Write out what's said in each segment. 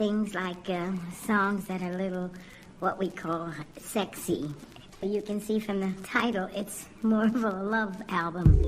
things like songs that are a little, what we call sexy. You can see from the title, it's more of a love album.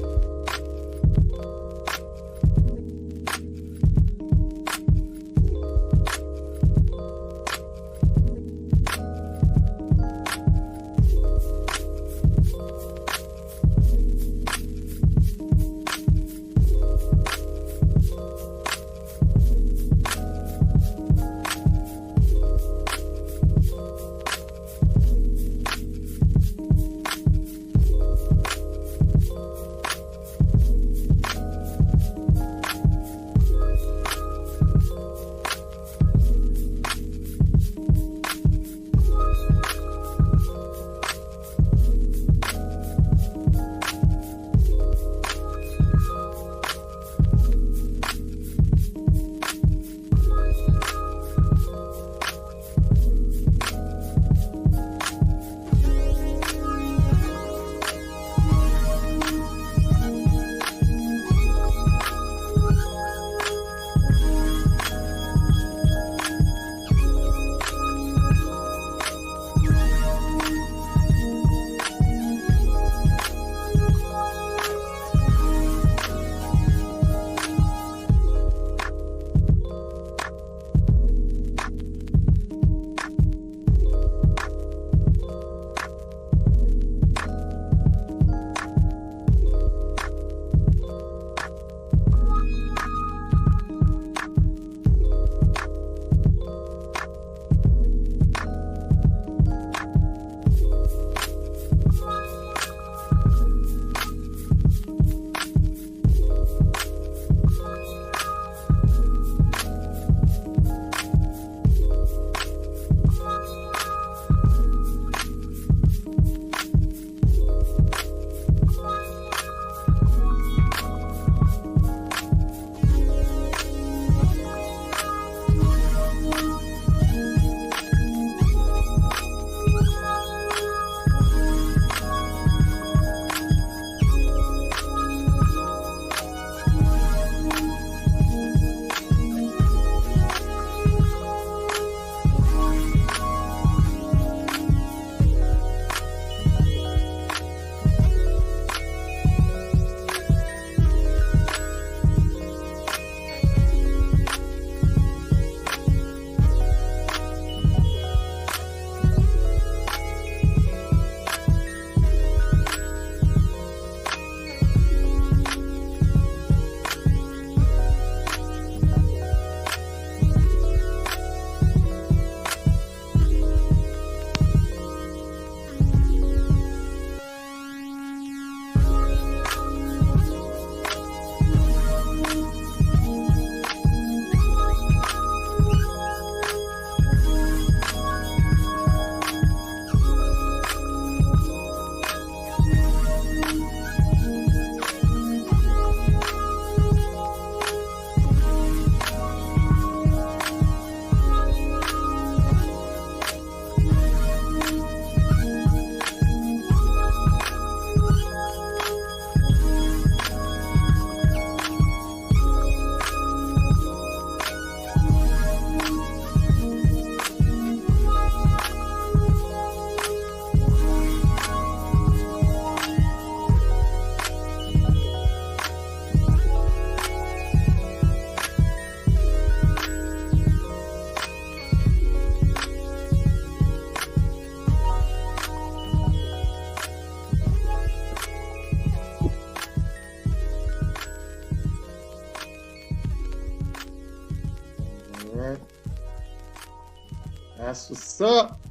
That's what's up.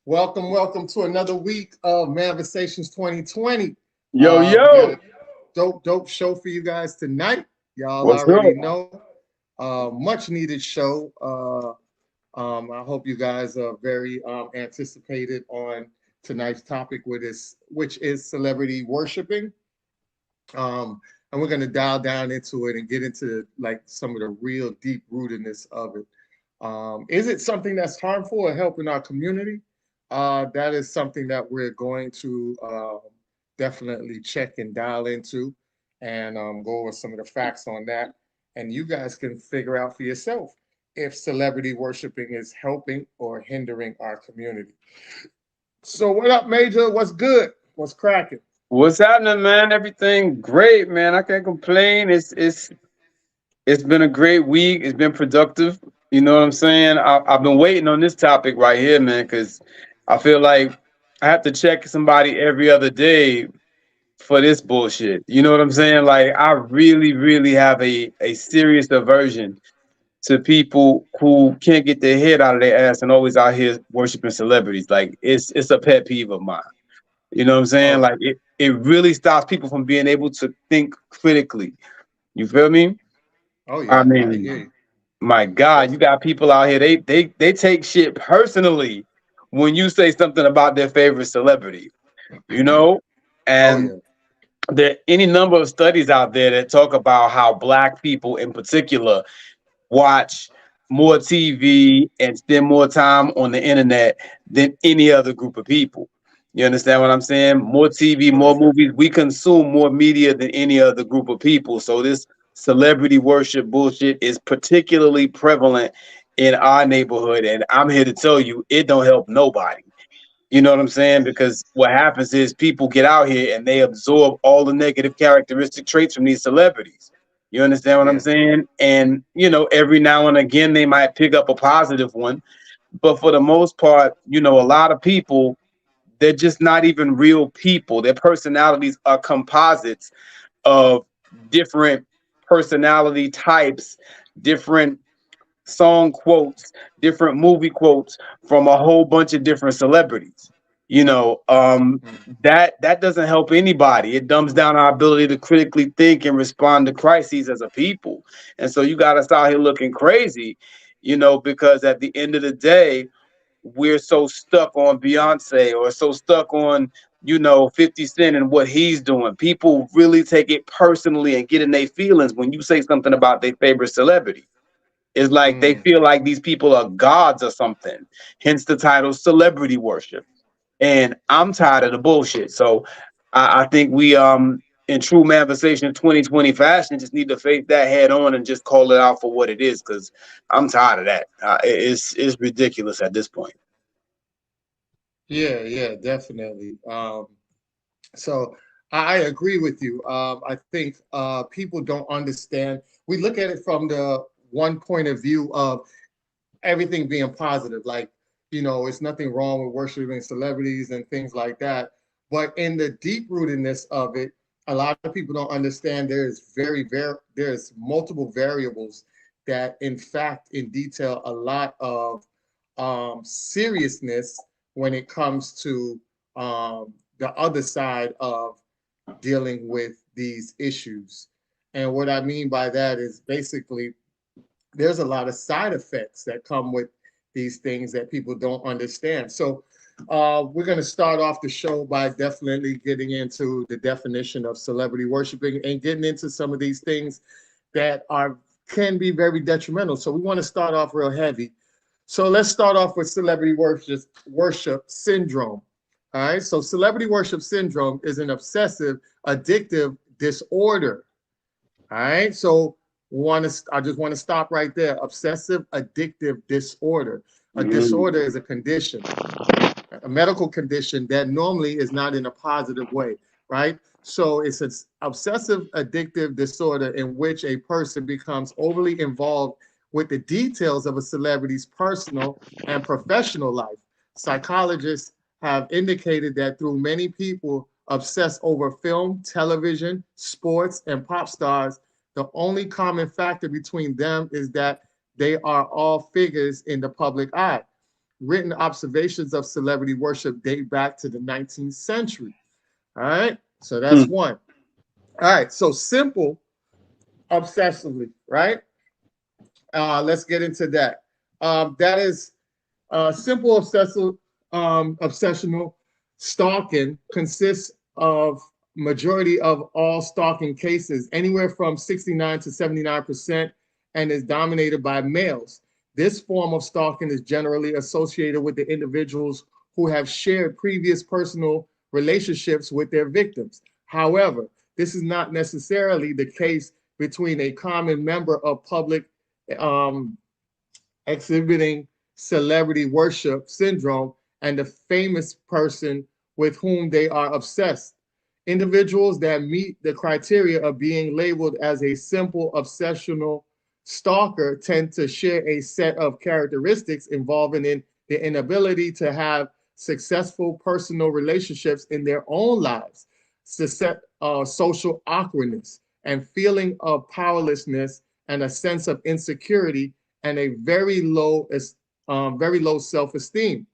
Welcome to another week of Manversations 2020. Yo. Dope show for you guys tonight. Y'all What's already up? know. Much needed show. I hope you guys are very anticipated on tonight's topic, which is celebrity worshiping. And we're going to dial down into it and get into like some of the real deep rootedness of it. Is it something that's harmful or helping our community? That is something that we're going to definitely check and dial into and go over some of the facts on that. And you guys can figure out for yourself if celebrity worshiping is helping or hindering our community. So what up, Major? What's good? What's cracking? What's happening, man? Everything great, man. I can't complain. It's been a great week. It's been productive. You know what I'm saying? I've been waiting on this topic right here, man, because I feel like I have to check somebody every other day for this bullshit. You know what I'm saying? Like I really, really have a serious aversion to people who can't get their head out of their ass and always out here worshiping celebrities. Like it's a pet peeve of mine. You know what I'm saying? Oh, Like it really stops people from being able to think critically. You feel me? oh I yeah, I hear mean, you. my God, you got people out here, they take shit personally when you say something about their favorite celebrity, you know? Oh And yeah. there are any number of studies out there that talk about how black people in particular watch more TV and spend more time on the internet than any other group of people. You understand what I'm saying? More TV, more Right. movies. We consume more media than any other group of people. So this celebrity worship bullshit is particularly prevalent in our neighborhood. And I'm here to tell you, it don't help nobody. You know what I'm saying? Because what happens is people get out here and they absorb all the negative characteristic traits from these celebrities. You understand what I'm Yeah. saying? And, every now and again, they might pick up a positive one. But for the most part, a lot of people, they're just not even real people. Their personalities are composites of different personality types, different song quotes, different movie quotes from a whole bunch of different celebrities. You know, um, Mm. that doesn't help anybody. It dumbs down our ability to critically think and respond to crises as a people. And so you got us out here looking crazy, because at the end of the day, we're so stuck on Beyonce or so stuck on 50 Cent and what he's doing. People really take it personally and get in their feelings when you say something about their favorite celebrity. It's like they Mm. feel like these people are gods or something. Hence the title celebrity worship. And I'm tired of the bullshit. So I think we in true manifestation 2020 fashion just need to face that head on and just call it out for what it is, because I'm tired of that. It's ridiculous at this point. Yeah, yeah, definitely. So I agree with you. I think people don't understand. We look at it from the one point of view of everything being positive, like, it's nothing wrong with worshiping celebrities and things like that. But in the deep rootedness of it, a lot of people don't understand there's multiple variables that in fact in detail a lot of seriousness when it comes to the other side of dealing with these issues. And what I mean by that is basically there's a lot of side effects that come with these things that people don't understand. So we're going to start off the show by definitely getting into the definition of celebrity worshiping and getting into some of these things that are can be very detrimental. So we want to start off real heavy. So let's start off with celebrity worship syndrome. All right. So celebrity worship syndrome is an obsessive addictive disorder. All right. So I just want to stop right there. Obsessive addictive disorder. A Mm. disorder is a condition, a medical condition that normally is not in a positive way, right? So it's an obsessive addictive disorder in which a person becomes overly involved with the details of a celebrity's personal and professional life. Psychologists have indicated that through many people obsess over film, television, sports, and pop stars, the only common factor between them is that they are all figures in the public eye. Written observations of celebrity worship date back to the 19th century. All right, so that's Mm. one. All right, so simple obsessively, right? Let's get into that. That is simple obsessional stalking consists of majority of all stalking cases, anywhere from 69 to 79%, and is dominated by males. This form of stalking is generally associated with the individuals who have shared previous personal relationships with their victims. However, this is not necessarily the case between a common member of public um, exhibiting celebrity worship syndrome and the famous person with whom they are obsessed. Individuals that meet the criteria of being labeled as a simple obsessional stalker tend to share a set of characteristics involving in the inability to have successful personal relationships in their own lives, social awkwardness, and feeling of powerlessness, and a sense of insecurity, and a very low self-esteem.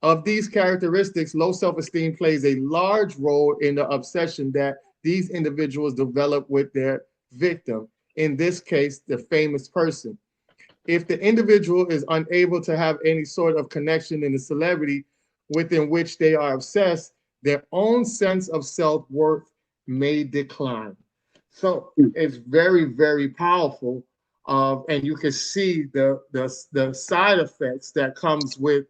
Of these characteristics, low self-esteem plays a large role in the obsession that these individuals develop with their victim, in this case, the famous person. If the individual is unable to have any sort of connection in the celebrity within which they are obsessed, their own sense of self-worth may decline. So it's very, very powerful. And you can see the side effects that comes with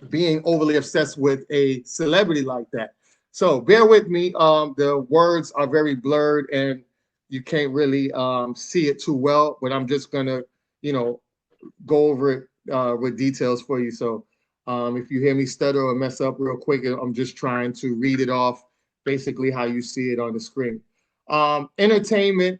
being overly obsessed with a celebrity like that. So bear with me. The words are very blurred and you can't really see it too well, but I'm just gonna, go over it with details for you. So if you hear me stutter or mess up real quick, I'm just trying to read it off basically how you see it on the screen. Entertainment,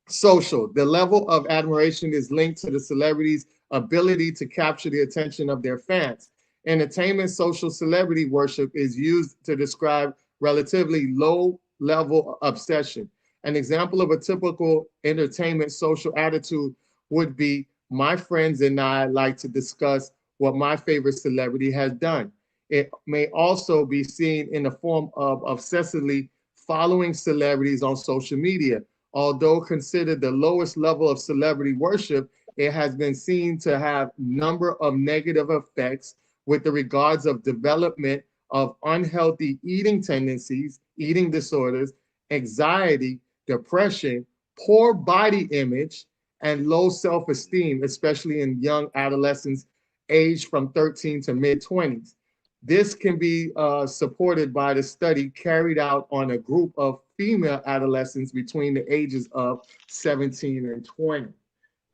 social. The level of admiration is linked to the celebrity's ability to capture the attention of their fans. Entertainment, social celebrity worship is used to describe relatively low level obsession. An example of a typical entertainment social attitude would be, my friends and I like to discuss what my favorite celebrity has done. It may also be seen in the form of obsessively following celebrities on social media. Although considered the lowest level of celebrity worship, it has been seen to have a number of negative effects with the regards of development of unhealthy eating tendencies, eating disorders, anxiety, depression, poor body image, and low self-esteem, especially in young adolescents aged from 13 to mid-20s. This can be supported by the study carried out on a group of female adolescents between the ages of 17 and 20.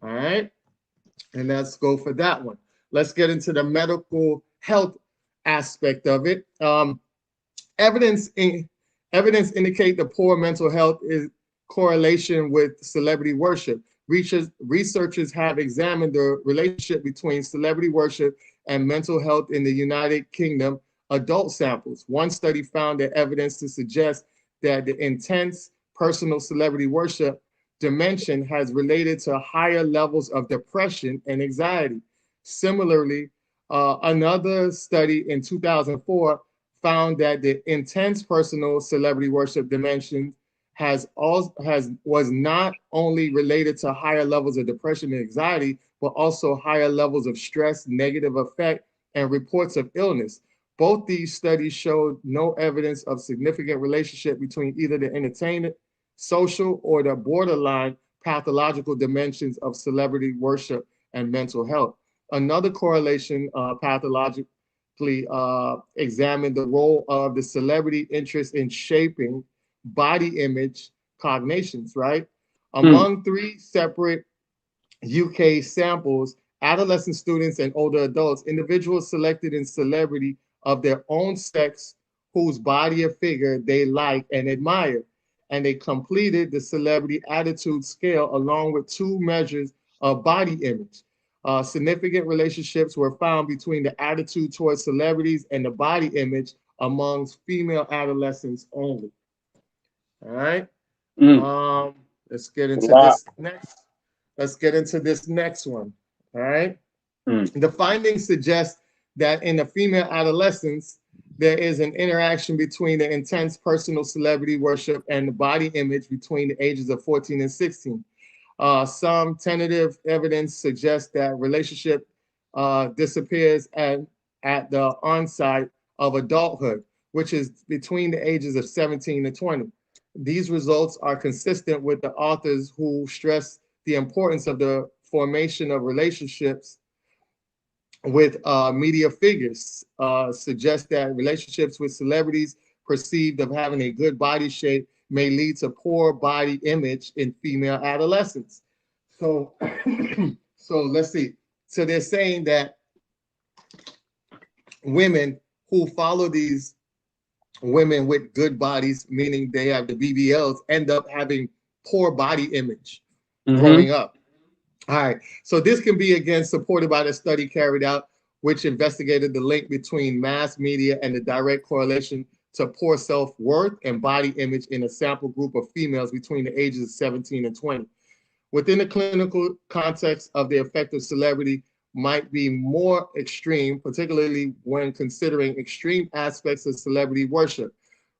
All right, and let's go for that one. Let's get into the medical health aspect of it. Evidence indicate the poor mental health is correlation with celebrity worship. Researchers have examined the relationship between celebrity worship and mental health in the United Kingdom adult samples. One study found that evidence to suggest that the intense personal celebrity worship dimension has related to higher levels of depression and anxiety. Similarly, another study in 2004 found that the intense personal celebrity worship dimension was not only related to higher levels of depression and anxiety, but also higher levels of stress, negative effect, and reports of illness. Both these studies showed no evidence of significant relationship between either the entertainment, social, or the borderline pathological dimensions of celebrity worship and mental health. Another correlation pathologically examined the role of the celebrity interest in shaping body image cognitions, right? Among 3 separate UK samples, adolescent students and older adults, individuals selected in celebrity of their own sex whose body or figure they like and admire. And they completed the celebrity attitude scale along with 2 measures of body image. Significant relationships were found between the attitude towards celebrities and the body image amongst female adolescents only. All right. Let's get into this next. Let's get into this next one. All right. The findings suggest that in the female adolescents, there is an interaction between the intense personal celebrity worship and the body image between the ages of 14 and 16. Some tentative evidence suggests that relationship disappears at the onset of adulthood, which is between the ages of 17 and 20. These results are consistent with the authors who stress the importance of the formation of relationships with media figures. Suggest that relationships with celebrities perceived of having a good body shape may lead to poor body image in female adolescents. So, So let's see. So they're saying that women who follow these women with good bodies, meaning they have the BBLs, end up having poor body image growing up. All right. So this can be again supported by the study carried out, which investigated the link between mass media and the direct correlation to poor self-worth and body image in a sample group of females between the ages of 17 and 20. Within the clinical context of the effect of celebrity might be more extreme, particularly when considering extreme aspects of celebrity worship.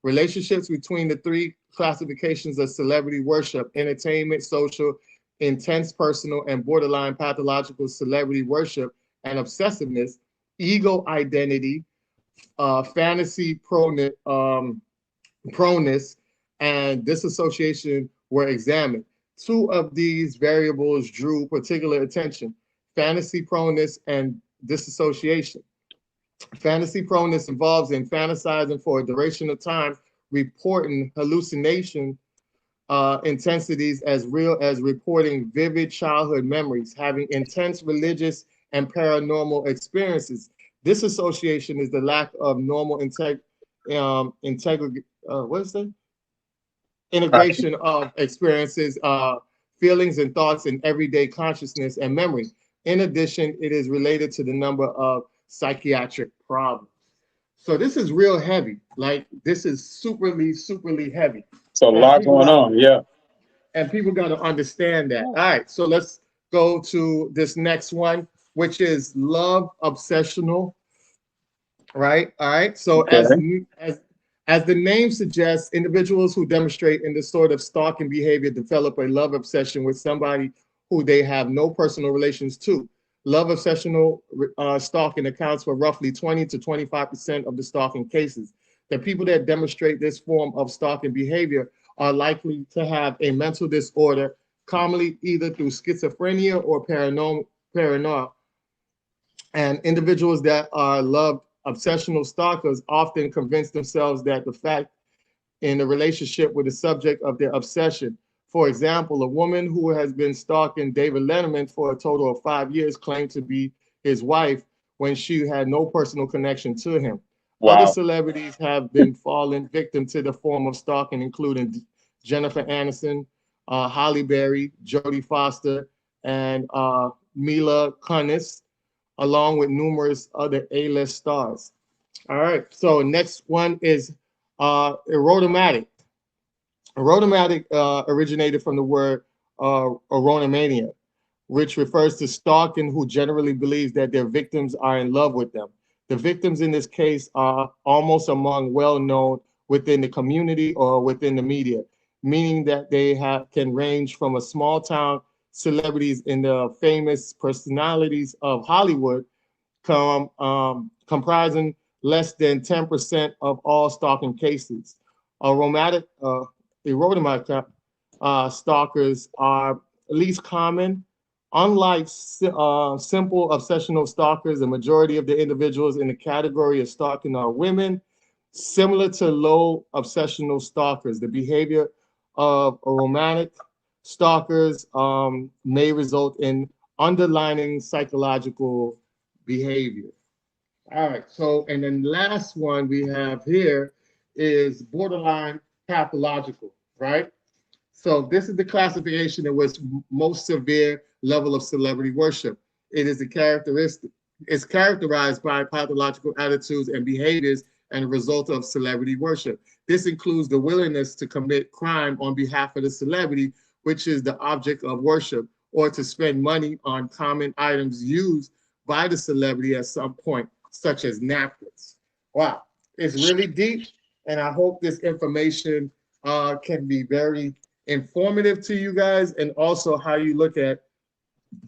Relationships between the three classifications of celebrity worship: entertainment, social, intense personal, and borderline pathological celebrity worship and obsessiveness, ego identity, fantasy proneness, and disassociation were examined. Two of these variables drew particular attention: fantasy proneness and disassociation. Fantasy proneness involves in fantasizing for a duration of time, reporting hallucination intensities as real as reporting vivid childhood memories, having intense religious and paranormal experiences. This association is the lack of normal integration of experiences, feelings, and thoughts in everyday consciousness and memory. In addition, it is related to the number of psychiatric problems. So this is real heavy. Like, this is superly heavy. So a lot going on, yeah. And people got to understand that. All right, so let's go to this next one, which is love obsessional. Right. All right. So as the name suggests, individuals who demonstrate in this sort of stalking behavior develop a love obsession with somebody who they have no personal relations to. Love obsessional stalking accounts for roughly 20 to 25% of the stalking cases. The people that demonstrate this form of stalking behavior are likely to have a mental disorder, commonly either through schizophrenia or paranoia. And individuals that are love obsessional stalkers often convince themselves that the fact in a relationship with the subject of their obsession. For example, a woman who has been stalking David Letterman for a total of 5 years claimed to be his wife when she had no personal connection to him. Wow. Other celebrities have been fallen victim to the form of stalking, including Jennifer Aniston, Halle Berry, Jodie Foster, and Mila Kunis, along with numerous other A-list stars. All right, so next one is erotomanic. Erotomanic originated from the word erotomania, which refers to stalking who generally believes that their victims are in love with them. The victims in this case are almost among well-known within the community or within the media, meaning that they can range from a small-town celebrities in the famous personalities of Hollywood, comprising less than 10% of all stalking cases. Erotomanic stalkers are least common. Unlike simple obsessional stalkers, the majority of the individuals in the category of stalking are women. Similar to low obsessional stalkers, the behavior of erotomanic stalkers may result in underlying psychological behavior. All right, so, and then last one we have here is borderline pathological, right? So this is the classification in which most severe level of celebrity worship. It is it's characterized by pathological attitudes and behaviors and a result of celebrity worship. This includes the willingness to commit crime on behalf of the celebrity, which is the object of worship, or to spend money on common items used by the celebrity at some point, such as napkins. Wow, it's really deep, and I hope this information can be very informative to you guys, and also how you look at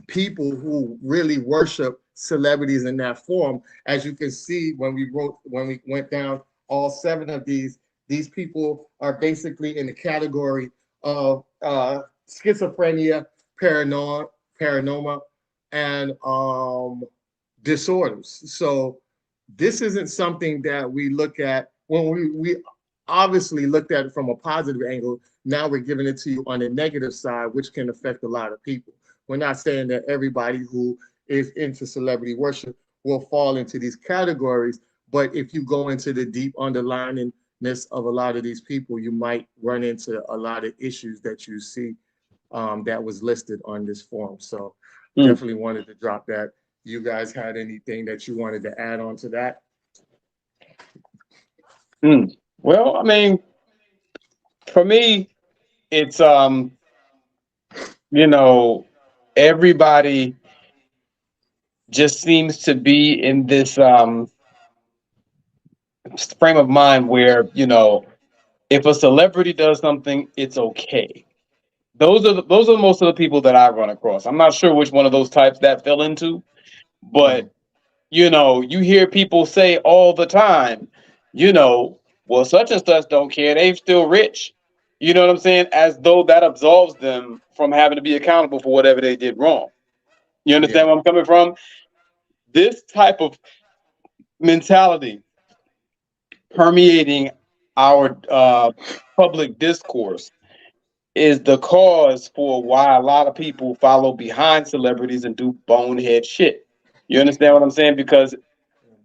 people who really worship celebrities in that form. As you can see, when we went down all 7 of these people are basically in the category of schizophrenia, paranoia, and disorders. So this isn't something that we look at when we obviously looked at it from a positive angle. Now we're giving it to you on the negative side, which can affect a lot of people. We're not saying that everybody who is into celebrity worship will fall into these categories, but if you go into the deep underlyingness of a lot of these people, you might run into a lot of issues that you see that was listed on this form. So definitely wanted to drop that. You guys had anything that you wanted to add on to that? Well, I mean, for me, it's everybody just seems to be in this frame of mind where, if a celebrity does something, it's okay. Those are most of the people that I run across. I'm not sure which one of those types that fell into, but you hear people say all the time, well, such and such don't care, they're still rich. You know what I'm saying? As though that absolves them from having to be accountable for whatever they did wrong. You understand where I'm coming from? This type of mentality permeating our public discourse is the cause for why a lot of people follow behind celebrities and do bonehead shit. You understand what I'm saying? Because,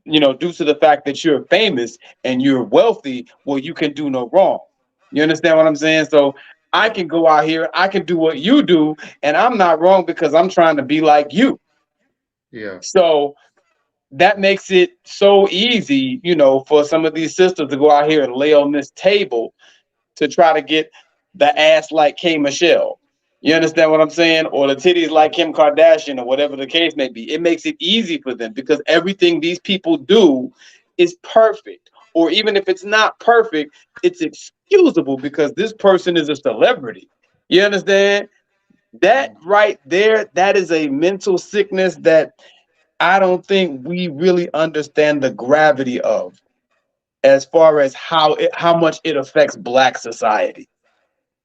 due to the fact that you're famous and you're wealthy, well, you can do no wrong. You understand what I'm saying? So I can go out here, I can do what you do, and I'm not wrong because I'm trying to be like you. Yeah. So that makes it so easy, for some of these sisters to go out here and lay on this table to try to get the ass like K. Michelle. You understand what I'm saying? Or the titties like Kim Kardashian, or whatever the case may be. It makes it easy for them because everything these people do is perfect. Or even if it's not perfect, it's excusable because this person is a celebrity. You understand? That right there, that is a mental sickness that I don't think we really understand the gravity of, as far as how much it affects Black society.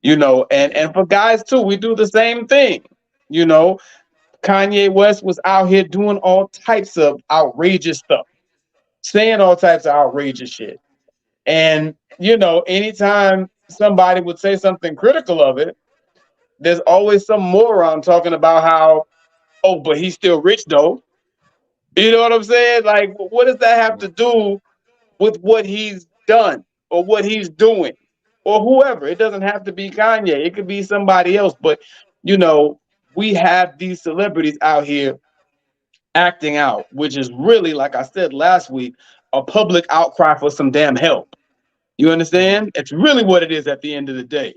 And for guys too, we do the same thing. Kanye West was out here doing all types of outrageous stuff, saying all types of outrageous shit. And, anytime somebody would say something critical of it, there's always some moron talking about how, oh, but he's still rich though. You know what I'm saying? Like, what does that have to do with what he's done or what he's doing or whoever? It doesn't have to be Kanye. It could be somebody else. But, we have these celebrities out here acting out, which is really, like I said last week, a public outcry for some damn help. You understand? It's really what it is at the end of the day.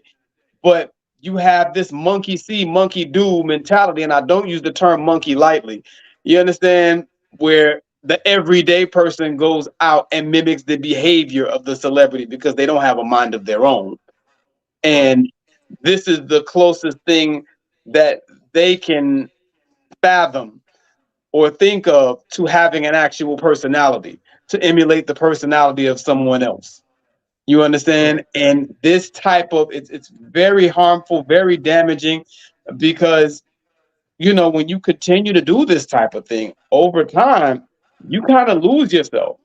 But you have this monkey see, monkey do mentality, and I don't use the term monkey lightly. You understand? Where the everyday person goes out and mimics the behavior of the celebrity because they don't have a mind of their own. And this is the closest thing that they can fathom or think of to having an actual personality, to emulate the personality of someone else. You understand? And this type of, it's very harmful, very damaging, because, when you continue to do this type of thing over time, you kind of lose yourself.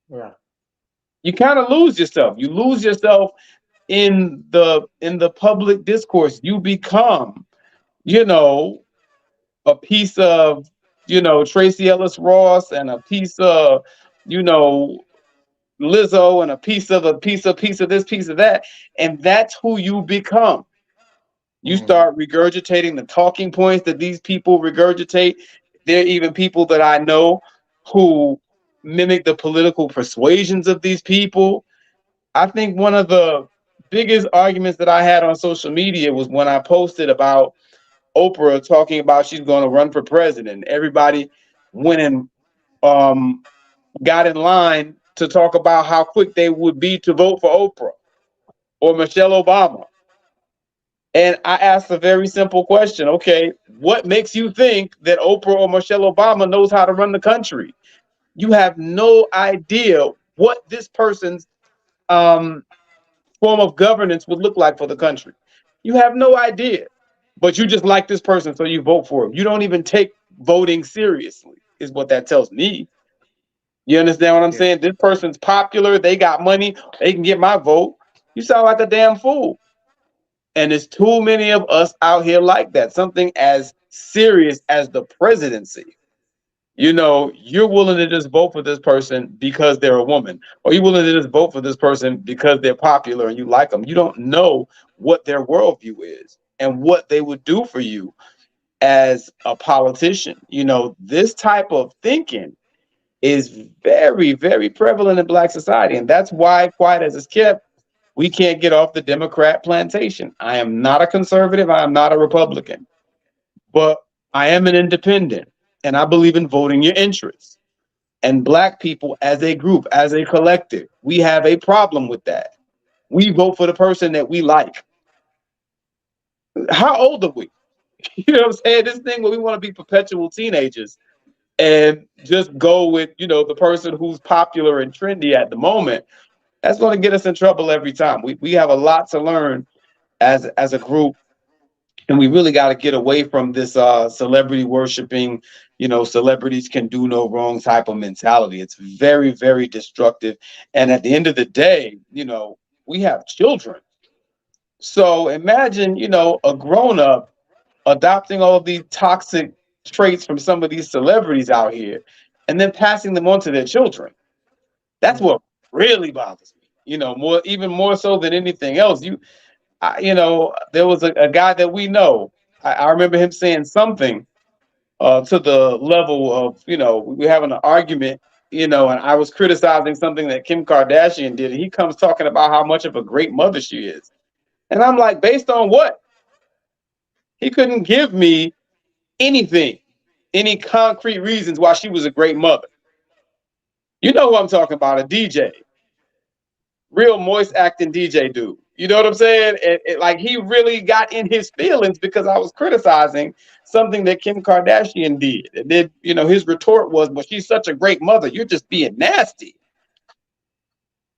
Yeah. You kind of lose yourself. You lose yourself in the public discourse. You become, a piece of, Tracy Ellis Ross, and a piece of, Lizzo, and a piece of this, piece of that. And that's who you become. You start regurgitating the talking points that these people regurgitate. There are even people that I know who mimic the political persuasions of these people. I think one of the biggest arguments that I had on social media was when I posted about Oprah talking about she's going to run for president. Everybody went and got in line to talk about how quick they would be to vote for Oprah or Michelle Obama. And I asked a very simple question. Okay, what makes you think that Oprah or Michelle Obama knows how to run the country? You have no idea what this person's form of governance would look like for the country. You have no idea. But you just like this person, so you vote for him. You don't even take voting seriously, is what that tells me. You understand what I'm saying? This person's popular. They got money. They can get my vote. You sound like a damn fool. And there's too many of us out here like that. Something as serious as the presidency. You know, you're willing to just vote for this person because they're a woman, or you're willing to just vote for this person because they're popular and you like them. You don't know what their worldview is and what they would do for you as a politician. You know, this type of thinking is very, very prevalent in Black society. And that's why, quiet as it's kept, we can't get off the Democrat plantation. I am not a conservative. I am not a Republican, but I am an independent. And I believe in voting your interests. And Black people as a group, as a collective, we have a problem with that. We vote for the person that we like. How old are we? You know what I'm saying? This thing where we want to be perpetual teenagers and just go with, you know, the person who's popular and trendy at the moment, that's going to get us in trouble every time. We have a lot to learn as a group, and we really got to get away from this celebrity worshiping, you know, celebrities can do no wrong type of mentality. It's very, very destructive. And at the end of the day, you know, we have children. So imagine, you know, a grown up adopting all of these toxic traits from some of these celebrities out here and then passing them on to their children. That's what really bothers me, you know, even more so than anything else. You know, there was a guy that we know. I remember him saying something to the level of, you know, we were having an argument, you know, and I was criticizing something that Kim Kardashian did. And he comes talking about how much of a great mother she is. And I'm like, based on what? He couldn't give me anything, any concrete reasons why she was a great mother. You know who I'm talking about, a DJ. Real moist acting DJ dude. You know what I'm saying? Like, he really got in his feelings because I was criticizing something that Kim Kardashian did. And then, you know, his retort was, well, she's such a great mother. You're just being nasty.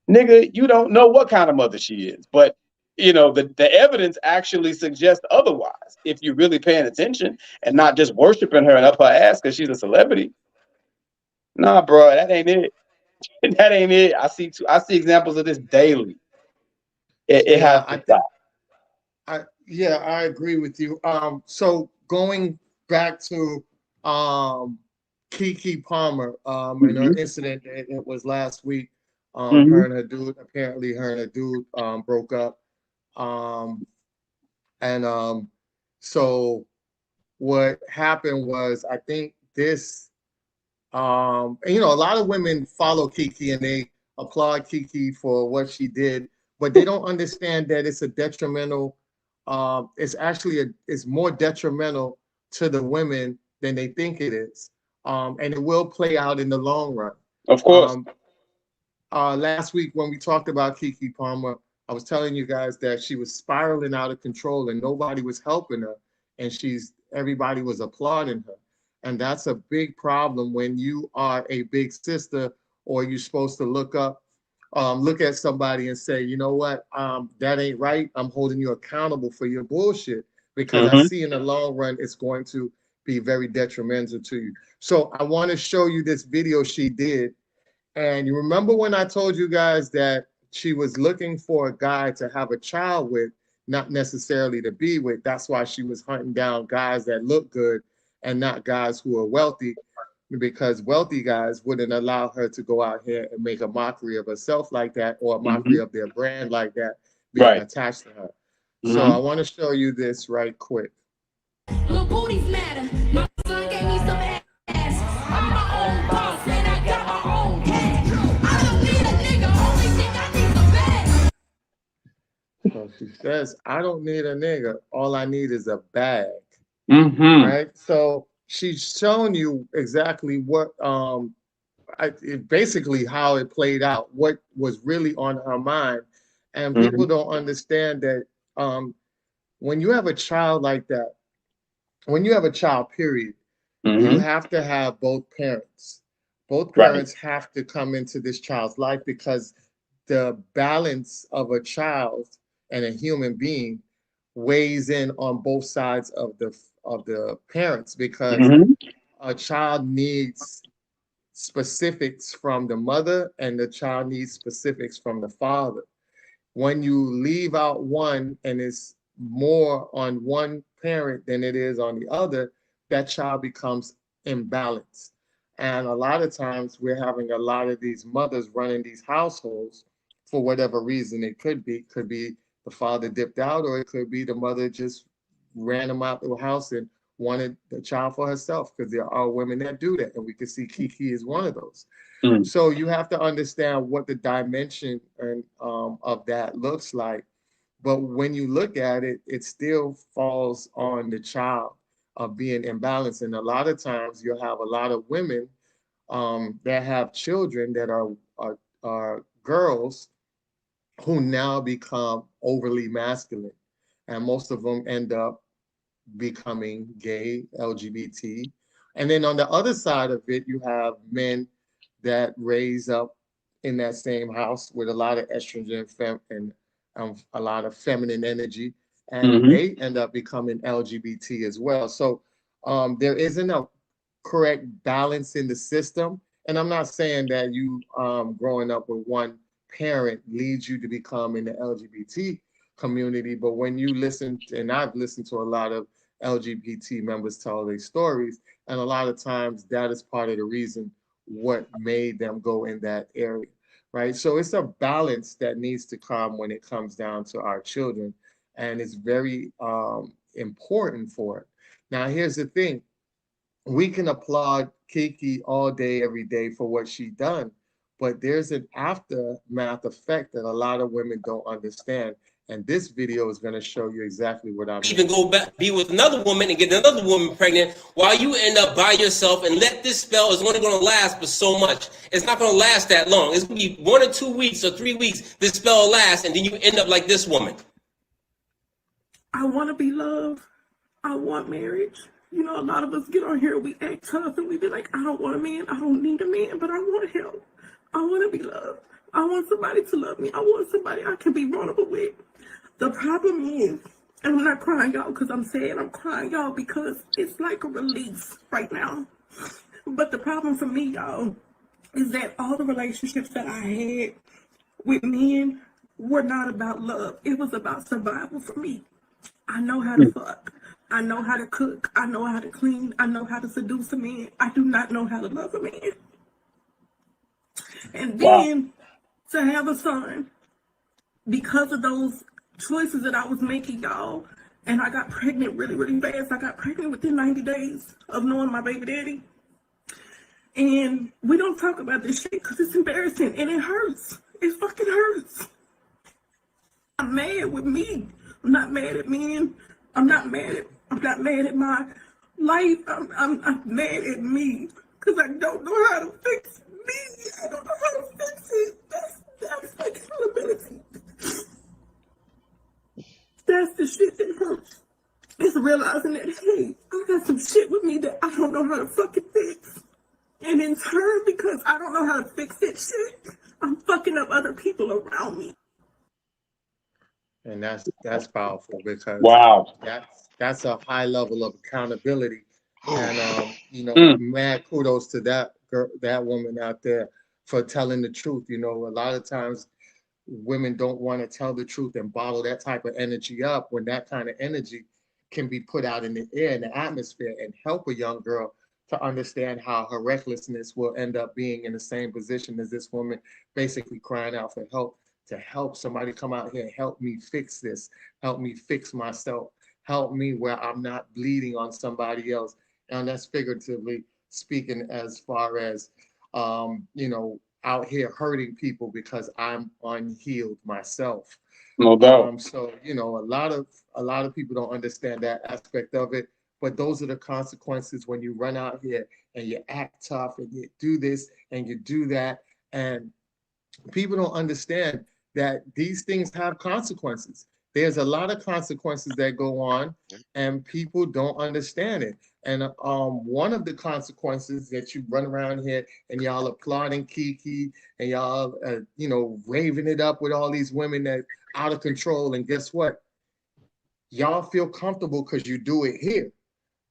Nigga, you don't know what kind of mother she is. But, you know, the evidence actually suggests otherwise. If you're really paying attention and not just worshiping her and up her ass because she's a celebrity. Nah, bro, that ain't it. That ain't it. I see examples of this daily. It has to stop. I agree with you. So going back to Keke Palmer and her incident, it was last week. Her and her dude, apparently her and her dude broke up. So what happened was, I think this, and, you know, a lot of women follow Keke and they applaud Keke for what she did, but they don't understand that it's a detrimental, it's more detrimental to the women than they think it is. And it will play out in the long run. Of course. Last week when we talked about Keke Palmer, I was telling you guys that she was spiraling out of control and nobody was helping her, and everybody was applauding her. And that's a big problem when you are a big sister, or you're supposed to look at somebody and say, you know what, that ain't right. I'm holding you accountable for your bullshit, because I see in the long run, it's going to be very detrimental to you. So I want to show you this video she did. And you remember when I told you guys that she was looking for a guy to have a child with, not necessarily to be with. That's why she was hunting down guys that look good and not guys who are wealthy, because wealthy guys wouldn't allow her to go out here and make a mockery of herself like that, or a mockery of their brand like that being attached to her. So I want to show you this right quick. Little booties matter. My son gave me some ass. I'm my own boss and I got my own cash. I don't need a nigga, only thing I need some bag. So she says, I don't need a nigga, all I need is a bag. Right? So she's showing you exactly what, basically how it played out, what was really on her mind. And people don't understand that when you have a child like that, when you have a child, period, you have to have both parents. Both parents have to come into this child's life, because the balance of a child and a human being weighs in on both sides of the parents, because a child needs specifics from the mother and the child needs specifics from the father. When you leave out one and it's more on one parent than it is on the other, that child becomes imbalanced. And a lot of times we're having a lot of these mothers running these households for whatever reason. It could be the father dipped out, or it could be the mother just ran him out the house and wanted the child for herself, because there are women that do that. And we can see Kiki is one of those. Mm. So you have to understand what the dimension of that looks like. But when you look at it, it still falls on the child of being imbalanced. And a lot of times you'll have a lot of women that have children that are girls who now become overly masculine. And most of them end up becoming gay, LGBT. And then on the other side of it, you have men that raise up in that same house with a lot of estrogen and a lot of feminine energy, and they end up becoming LGBT as well. So there isn't a correct balance in the system. And I'm not saying that you growing up with one parent leads you to become in the LGBT community, but when you listen, and I've listened to a lot of LGBT members tell their stories, and a lot of times that is part of the reason what made them go in that area, right? So it's a balance that needs to come when it comes down to our children, and it's very important for it. Now, here's the thing. We can applaud Kiki all day, every day for what she done, but there's an aftermath effect that a lot of women don't understand. And this video is going to show you exactly what I mean. Even go back, be with another woman and get another woman pregnant while you end up by yourself, and let this spell is only going to last for so much. It's not going to last that long. It's going to be 1 or 2 weeks or 3 weeks. This spell lasts, and then you end up like this woman. I want to be loved. I want marriage. You know, a lot of us get on here, we act tough, and we be like, I don't want a man. I don't need a man, but I want help. I want to be loved. I want somebody to love me. I want somebody I can be vulnerable with. The problem is, and I'm not crying y'all because I'm sad, I'm crying y'all because it's like a release right now. But the problem for me, y'all, is that all the relationships that I had with men were not about love. It was about survival for me. I know how to fuck. I know how to cook. I know how to clean. I know how to seduce a man. I do not know how to love a man. And then to have a son, because of those choices that I was making, y'all, and I got pregnant really, really fast. I got pregnant within 90 days of knowing my baby daddy. And we don't talk about this shit because it's embarrassing and it hurts. It fucking hurts. I'm mad with me. I'm not mad at men. I'm not mad at my life. I'm mad at me because I don't know how to fix me. I don't know how to fix it. That's accountability. That's the shit that hurts. It's realizing that, hey, I got some shit with me that I don't know how to fucking fix. And in turn, because I don't know how to fix that shit, I'm fucking up other people around me. And that's powerful, because that's a high level of accountability. And you know, mad kudos to that girl, that woman out there, for telling the truth. You know, a lot of times women don't want to tell the truth and bottle that type of energy up, when that kind of energy can be put out in the air, in the atmosphere, and help a young girl to understand how her recklessness will end up being in the same position as this woman, basically crying out for help, to help somebody come out here and help me fix this, help me fix myself, help me where I'm not bleeding on somebody else. And that's figuratively speaking, as far as, you know, out here hurting people because I'm unhealed myself. No doubt. So, you know, a lot of people don't understand that aspect of it, but those are the consequences when you run out here and you act tough and you do this and you do that. And people don't understand that these things have consequences. There's a lot of consequences that go on, and people don't understand it. And one of the consequences that you run around here and y'all applauding Kiki and y'all, you know, raving it up with all these women that out of control. And guess what? Y'all feel comfortable because you do it here.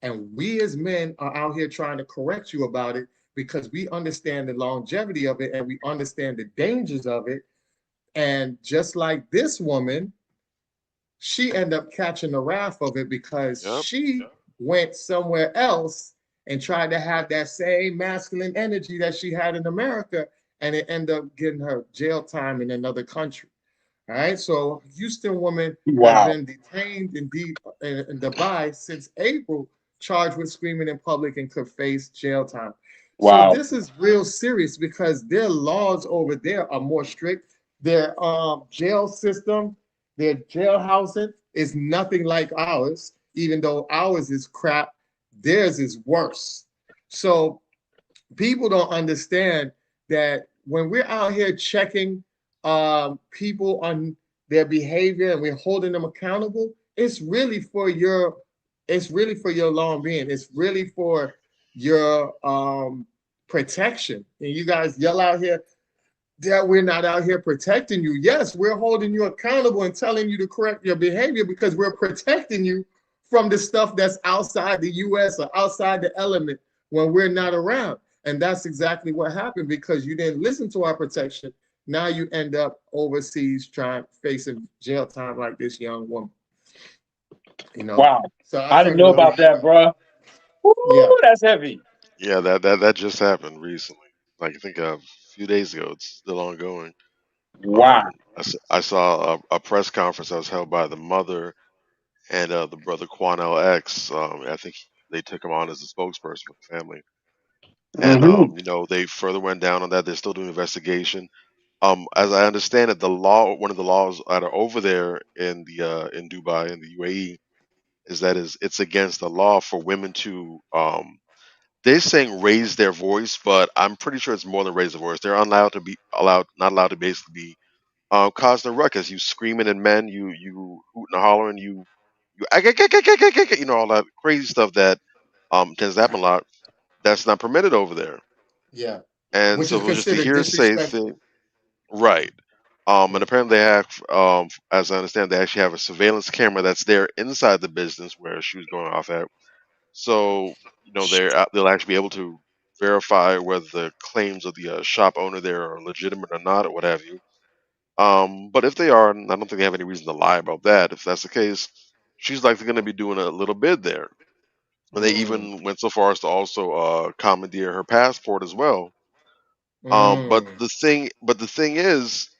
And we as men are out here trying to correct you about it, because we understand the longevity of it and we understand the dangers of it. And just like this woman, she ended up catching the wrath of it because she went somewhere else and tried to have that same masculine energy that she had in America, and it ended up getting her jail time in another country. All right, so Houston woman has Wow. been detained in Dubai since April, charged with screaming in public and could face jail time. So Wow. this is real serious because their laws over there are more strict. Their jail system, their jail housing is nothing like ours. Even though ours is crap, theirs is worse. So people don't understand that when we're out here checking people on their behavior and we're holding them accountable, it's really for your long being. It's really for your protection. And you guys yell out here that we're not out here protecting you. Yes, we're holding you accountable and telling you to correct your behavior because we're protecting you from the stuff that's outside the US or outside the element when we're not around. And that's exactly what happened because you didn't listen to our protection. Now you end up overseas trying facing jail time like this young woman. You know. Wow. So I didn't know about that, bro. Yeah. Woo, that's heavy. Yeah, that just happened recently. Like I think a few days ago. It's still ongoing. Wow. I saw a press conference that was held by the mother and the brother Quanell X. I think they took him on as a spokesperson for the family. And Mm-hmm. they further went down on that. They're still doing investigation. As I understand it, the law, one of the laws that are over there in Dubai in the UAE, it's against the law for women to they're saying raise their voice, but I'm pretty sure it's more than raise their voice. They're not allowed to basically be causing a ruckus. You screaming at men, you hooting and hollering, all that crazy stuff that tends to happen a lot. That's not permitted over there. Yeah. And Which so is it was just a considered hearsay disrespectful. thing, right? And apparently they have, as I understand, they actually have a surveillance camera that's there inside the business where she was going off at. So they'll actually be able to verify whether the claims of the shop owner there are legitimate or not, or what have you. But if they are, and I don't think they have any reason to lie about that. If that's the case, she's likely going to be doing a little bid there. And they Mm, even went so far as to also commandeer her passport as well. But mm, the thing is,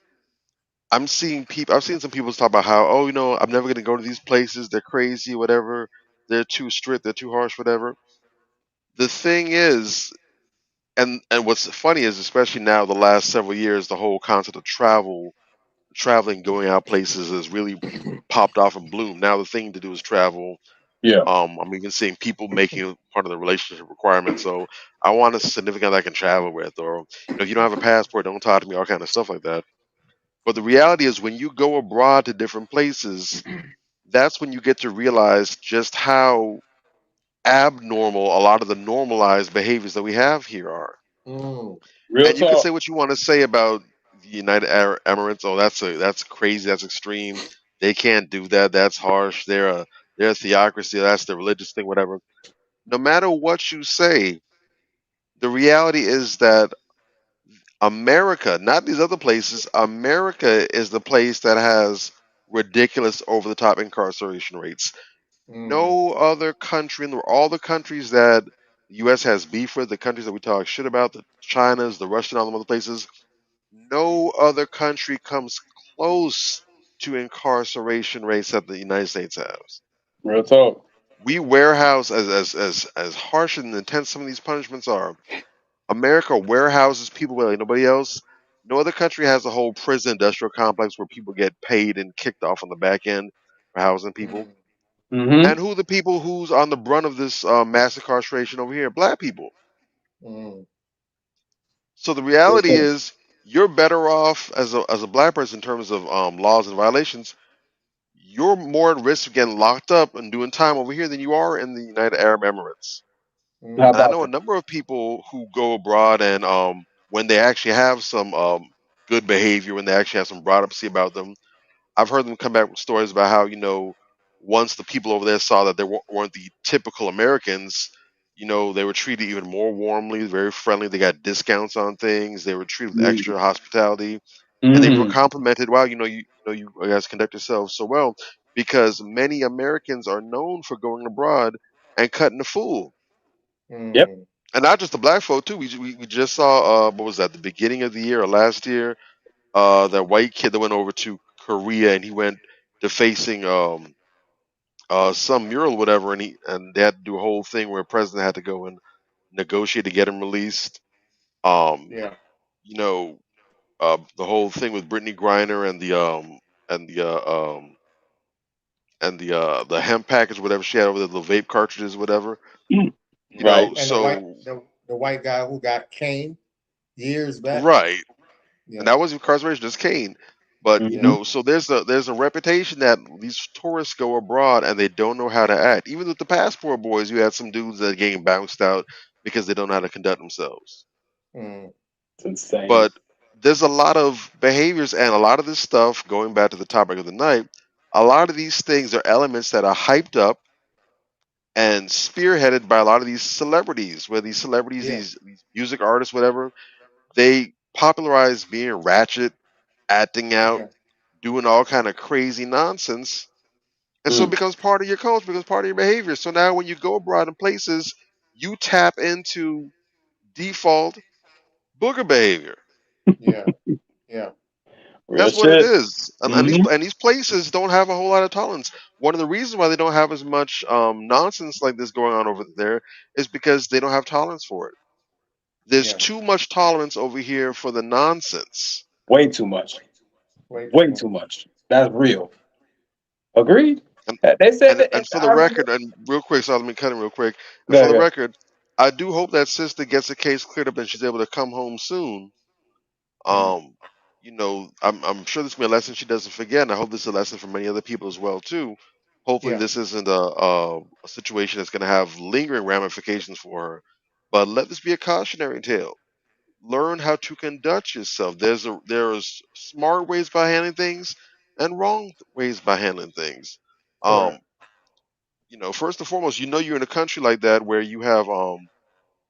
I've seen some people talk about how, oh, I'm never going to go to these places. They're crazy, whatever. They're too strict. They're too harsh, whatever. The thing is, and what's funny is, especially now, the last several years, the whole concept of traveling, going out places has really popped off and bloomed. Now the thing to do is travel. Yeah. I'm even seeing people making it part of the relationship requirement. So I want a significant I can travel with, or if you don't have a passport, don't talk to me, all kind of stuff like that. But the reality is, when you go abroad to different places, that's when you get to realize just how abnormal a lot of the normalized behaviors that we have here are. mm. Real And you can talk. say what you want to say about the United Arab Emirates. Oh, that's crazy. That's extreme. They can't do that. That's harsh. They're a theocracy. That's the religious thing. Whatever. No matter what you say, the reality is that America, not these other places, America is the place that has ridiculous, over the top incarceration rates. Mm, No other country in the all the countries that the U.S. has beef with, the countries that we talk shit about, the China's, the Russian, all the other places. No other country comes close to incarceration rates that the United States has. Real talk. We warehouse as harsh and intense some of these punishments are. America warehouses people like nobody else. No other country has a whole prison industrial complex where people get paid and kicked off on the back end for housing people. Mm-hmm. And who are the people who's on the brunt of this mass incarceration over here? Black people. mm, So the Real reality talk. is, you're better off as a black person in terms of laws and violations. You're more at risk of getting locked up and doing time over here than you are in the United Arab Emirates. How mm, And I about know a that? number of people who go abroad, and when they actually have some good behavior, when they actually have some broad upsy about them, I've heard them come back with stories about how, once the people over there saw that they weren't the typical Americans, they were treated even more warmly, very friendly. They got discounts on things. They were treated with extra hospitality, and they were Mm-hmm. complimented. Wow, you guys conduct yourselves so well, because many Americans are known for going abroad and cutting the fool. Yep. And not just the black folk too. We just saw what was that, the beginning of the year or last year? That white kid that went over to Korea and he went defacing some mural or whatever, and they had to do a whole thing where the president had to go and negotiate to get him released. Yeah. You know, the whole thing with Brittany Griner and and the uh um the hemp package, whatever she had over there, the vape cartridges, whatever. You Right. know, And so the white guy who got caned years back. right. Yeah. And that was incarceration, just Kane. But you Mhm. know, so there's a reputation that these tourists go abroad and they don't know how to act. Even with the passport boys, you had some dudes that are getting bounced out because they don't know how to conduct themselves. Mm, It's insane. But there's a lot of behaviors and a lot of this stuff, going back to the topic of the night, a lot of these things are elements that are hyped up and spearheaded by a lot of these celebrities, where these celebrities, Yeah. these music artists, whatever, they popularize being ratchet, acting out, Yeah. doing all kind of crazy nonsense. And so it Mm. becomes part of your culture, becomes part of your behavior. So now when you go abroad in places, you tap into default booger behavior. Yeah. Yeah. Real That's what it shit. is. And, Mhm. and these places don't have a whole lot of tolerance. One of the reasons why they don't have as much nonsense like this going on over there is because they don't have tolerance for it. There's Yeah. too much tolerance over here for the nonsense. Way too much. Way too Way much. too much. That's real. Agreed. And They said that. and for the I remember. record, and real quick, so let me cut in real quick. And Go for the ahead. record, I do hope that sister gets the case cleared up and she's able to come home soon. Mm, Um, you know, I'm sure this will be a lesson she doesn't forget, and I hope this is a lesson for many other people as well too. Hopefully, yeah. this isn't a situation that's going to have lingering ramifications for her. But let this be a cautionary tale. Learn how to conduct yourself. There's smart ways by handling things and wrong ways by handling things. Correct. Um, you know, first and foremost, you know you're in a country like that where you have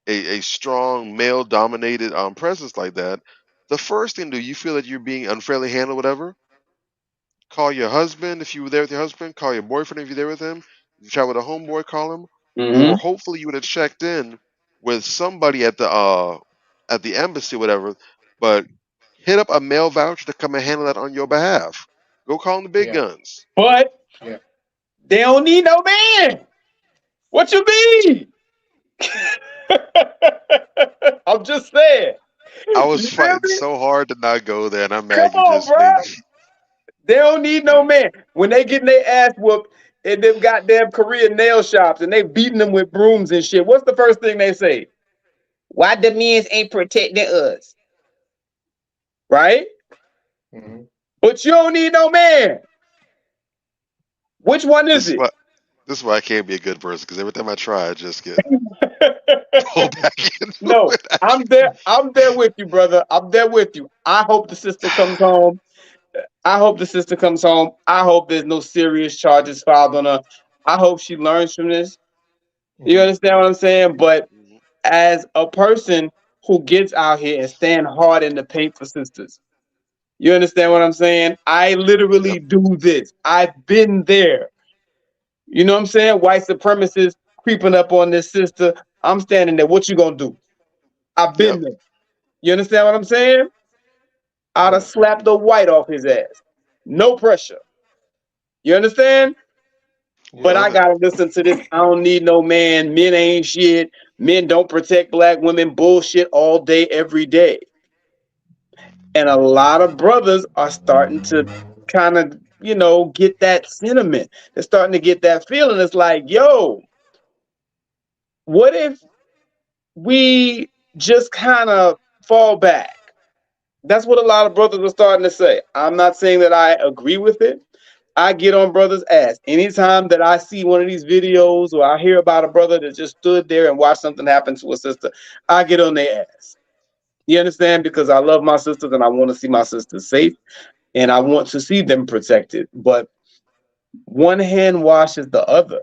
a strong male dominated presence like that. The first thing to do, you feel that you're being unfairly handled, whatever, call your husband if you were there with your husband, call your boyfriend if you're there with him. If you travel with a homeboy, call him. Or Mm-hmm. hopefully you would have checked in with somebody at the embassy, whatever, but hit up a mail voucher to come and handle that on your behalf. Go call them the big Yeah. guns. But Yeah. they don't need no man. What you mean? I'm just saying. I You was feel fighting me? so hard to not go there, and I'm Come mad you on, just made bro. me. They don't need no man. When they getting their ass whooped in them goddamn Korean nail shops and they beating them with brooms and shit, what's the first thing they say? Why the men's ain't protecting us? Right? Mhm. But you don't need no man. Which one This is is it? why this is why I can't be a good person, because every time I try, I just get pulled back into No, it. I'm there. I'm there with you, brother. I'm there with you. I hope the sister comes home. I hope the sister comes home. I hope there's no serious charges filed on her. I hope she learns from this. You Mhm. understand what I'm saying? But Mhm. as a person who gets out here and stand hard in the paint for sisters, you understand what I'm saying? I literally Yep. do this. I've been there. You know what I'm saying? White supremacists creeping up on this sister. I'm standing there. What you gonna do? I've Yep. been there. You understand what I'm saying? I'd Yeah. have slapped the white off his ass. No pressure. You understand? But Yeah. I Love it. gotta listen to this. I don't need no man. Men ain't shit. Men don't protect black women. Bullshit all day, every day. And a lot of brothers are starting to kind of, get that sentiment. They're starting to get that feeling. It's like, yo, what if we just kind of fall back? That's what a lot of brothers are starting to say. I'm not saying that I agree with it. I get on brothers' ass. Anytime that I see one of these videos or I hear about a brother that just stood there and watched something happen to a sister, I get on their ass. You understand? Because I love my sisters and I want to see my sisters safe and I want to see them protected. But one hand washes the other.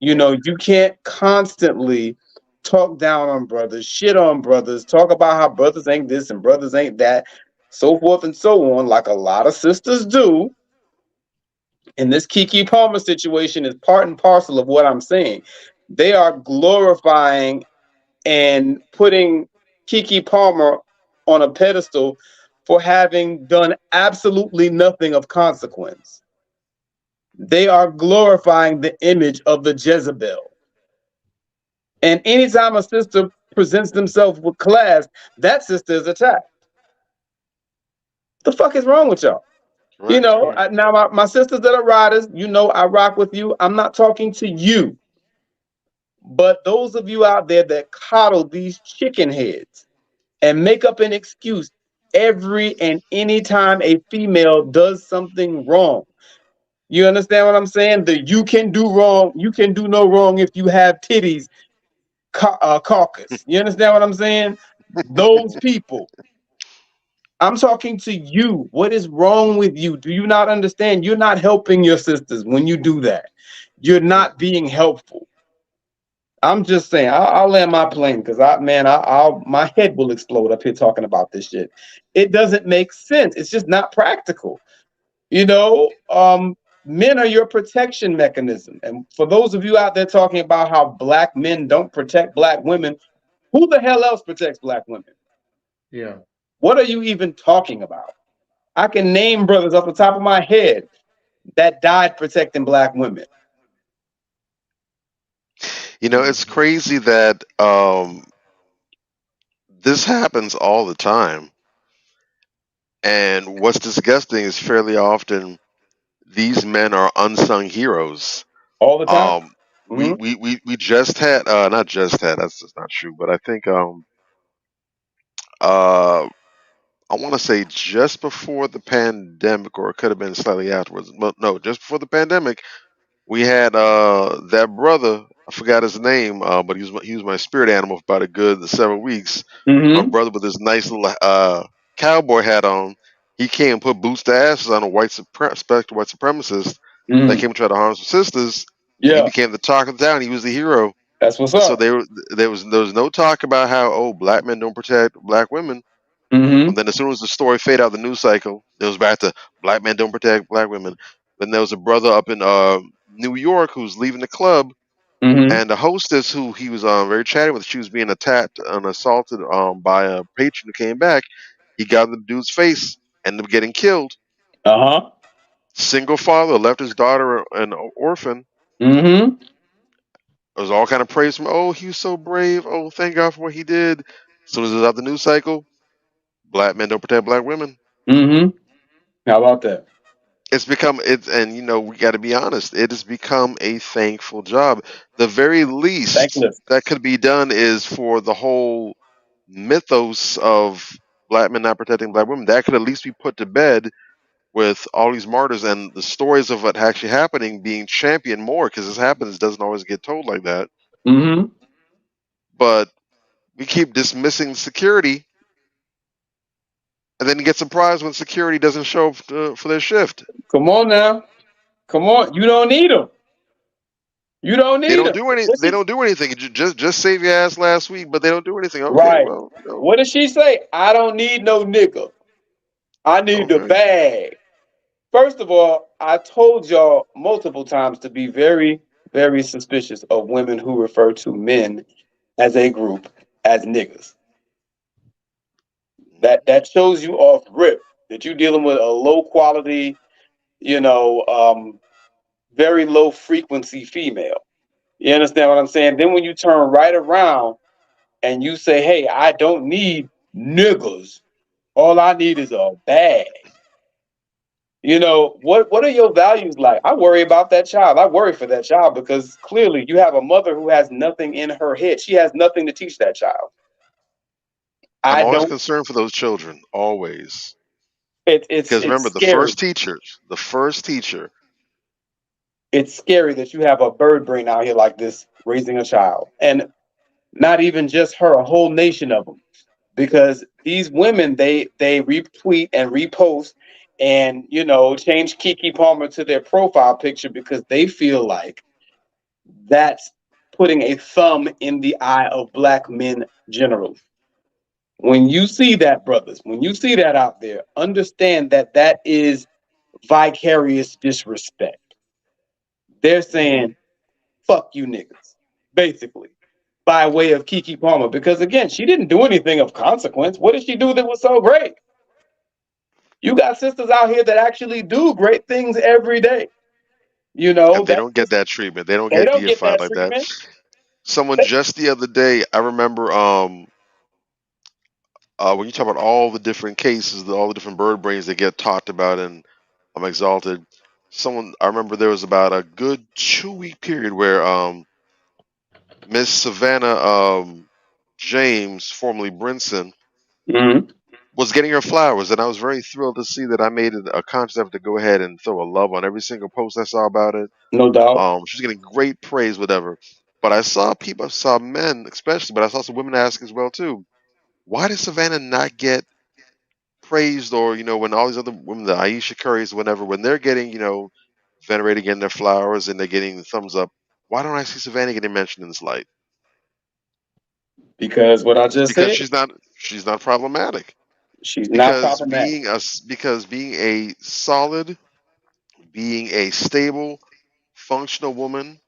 Yeah. You can't constantly talk down on brothers, shit on brothers, talk about how brothers ain't this and brothers ain't that, so forth and so on, like a lot of sisters do. And this Kiki Palmer situation is part and parcel of what I'm saying. they are glorifying and putting Keke Palmer on a pedestal for having done absolutely nothing of consequence. They are glorifying the image of the Jezebel. And anytime a sister presents themselves with class, that sister is attacked. The fuck is wrong with y'all? Right. You know, now my sisters that are riders, you know, I rock with you. I'm not talking to you. But those of you out there that coddle these chicken heads and make up an excuse every and any time a female does something wrong. You understand what I'm saying? The you can do wrong, you can do no wrong if you have titties caucus. You understand what I'm saying? Those people. I'm talking to you. What is wrong with you? Do you not understand? You're not helping your sisters when you do that. You're not being helpful. I'm just saying, I'll land my plane because my head will explode up here talking about this shit. It doesn't make sense. It's just not practical. You know, men are your protection mechanism. And for those of you out there talking about how black men don't protect black women, who the hell else protects black women? Yeah. What are you even talking about? I can name brothers off the top of my head that died protecting black women. You know, it's crazy that this happens all the time. And what's disgusting is fairly often these men are unsung heroes. All the time. We just had not just had, that's just not true, but I think I want to say just before the pandemic, or it could have been slightly afterwards, but no, just before the pandemic, we had that brother. I forgot his name, but he was my spirit animal for about a good several weeks. A brother with this nice little cowboy hat on. He came and put boots to asses on a white supremacist that came to try to harm some sisters. Yeah, He became the talk of the town. He was the hero. that's what's So up. there was no talk about how black men don't protect black women. And then as soon as the story faded out the news cycle, it was back to black men don't protect black women. Then there was a brother up in New York who's leaving the club, and the hostess who he was very chatty with, she was being attacked and assaulted by a patron who came back. He got in the dude's face, ended up getting killed. Single father, left his daughter an orphan. There was all kind of praise from, oh, he was so brave. Oh, thank God for what he did. As soon as it was out the news cycle, black men don't protect black women. How about that? It's become and you know, we got to be honest. It has become a thankful job. The very least Thankless. that could be done is for the whole mythos of black men not protecting black women. That could at least be put to bed with all these martyrs and the stories of what actually happening being championed more, because this happens doesn't always get told like that. But we keep dismissing security, and then you get surprised when security doesn't show up for their shift. Come on now. Come on. You don't need them. You don't need They don't them. do any. They don't do anything. Just save your ass last week, but they don't do anything. Okay, Right. well, you know, What does she say? I don't need no nigga. I need the okay. bag. First of all, I told y'all multiple times to be very, very suspicious of women who refer to men as a group as niggas. That shows you off rip that you're dealing with a low quality, you know, very low frequency female. You understand what I'm saying? Then when you turn right around and you say, hey, I don't need niggas. All I need is a bag. You know, what are your values like? I worry about that child. I worry for that child because clearly you have a mother who has nothing in her head. She has nothing to teach that child. I'm always concerned for those children. Always. Because remember, scary. the first teacher. It's scary that you have a bird brain out here like this raising a child, and not even just her, a whole nation of them. Because these women, they retweet and repost and, you know, change Keke Palmer to their profile picture because they feel like that's putting a thumb in the eye of black men generally. When you see that, brothers, when you see that out there, understand that that is vicarious disrespect. They're saying, fuck you niggas. basically, by way of Keke Palmer. Because again, she didn't do anything of consequence. What did she do that was so great? You got sisters out here that actually do great things every day. You know, And they don't get that treatment. They don't they get don't get deified that like that. treatment. Someone just the other day, I remember when you talk about all the different cases, all the different bird brains that get talked about and exalted. I remember there was about a good 2-week period where Miss Savannah James, formerly Brinson, Mhm. was getting her flowers, and I was very thrilled to see that I made it a conscious effort to go ahead and throw a love on every single post I saw about it. No doubt. She was getting great praise, whatever. But I saw men especially, but I saw some women ask as well too. Why did Savannah not get praised, or when all these other women, the Aisha Currys, whatever, when they're getting venerated, getting their flowers, and they're getting the thumbs up? Why don't I see Savannah getting mentioned in this light? Because what I just Because said, she's not problematic. she's not Because problematic. being a solid, being a stable, functional woman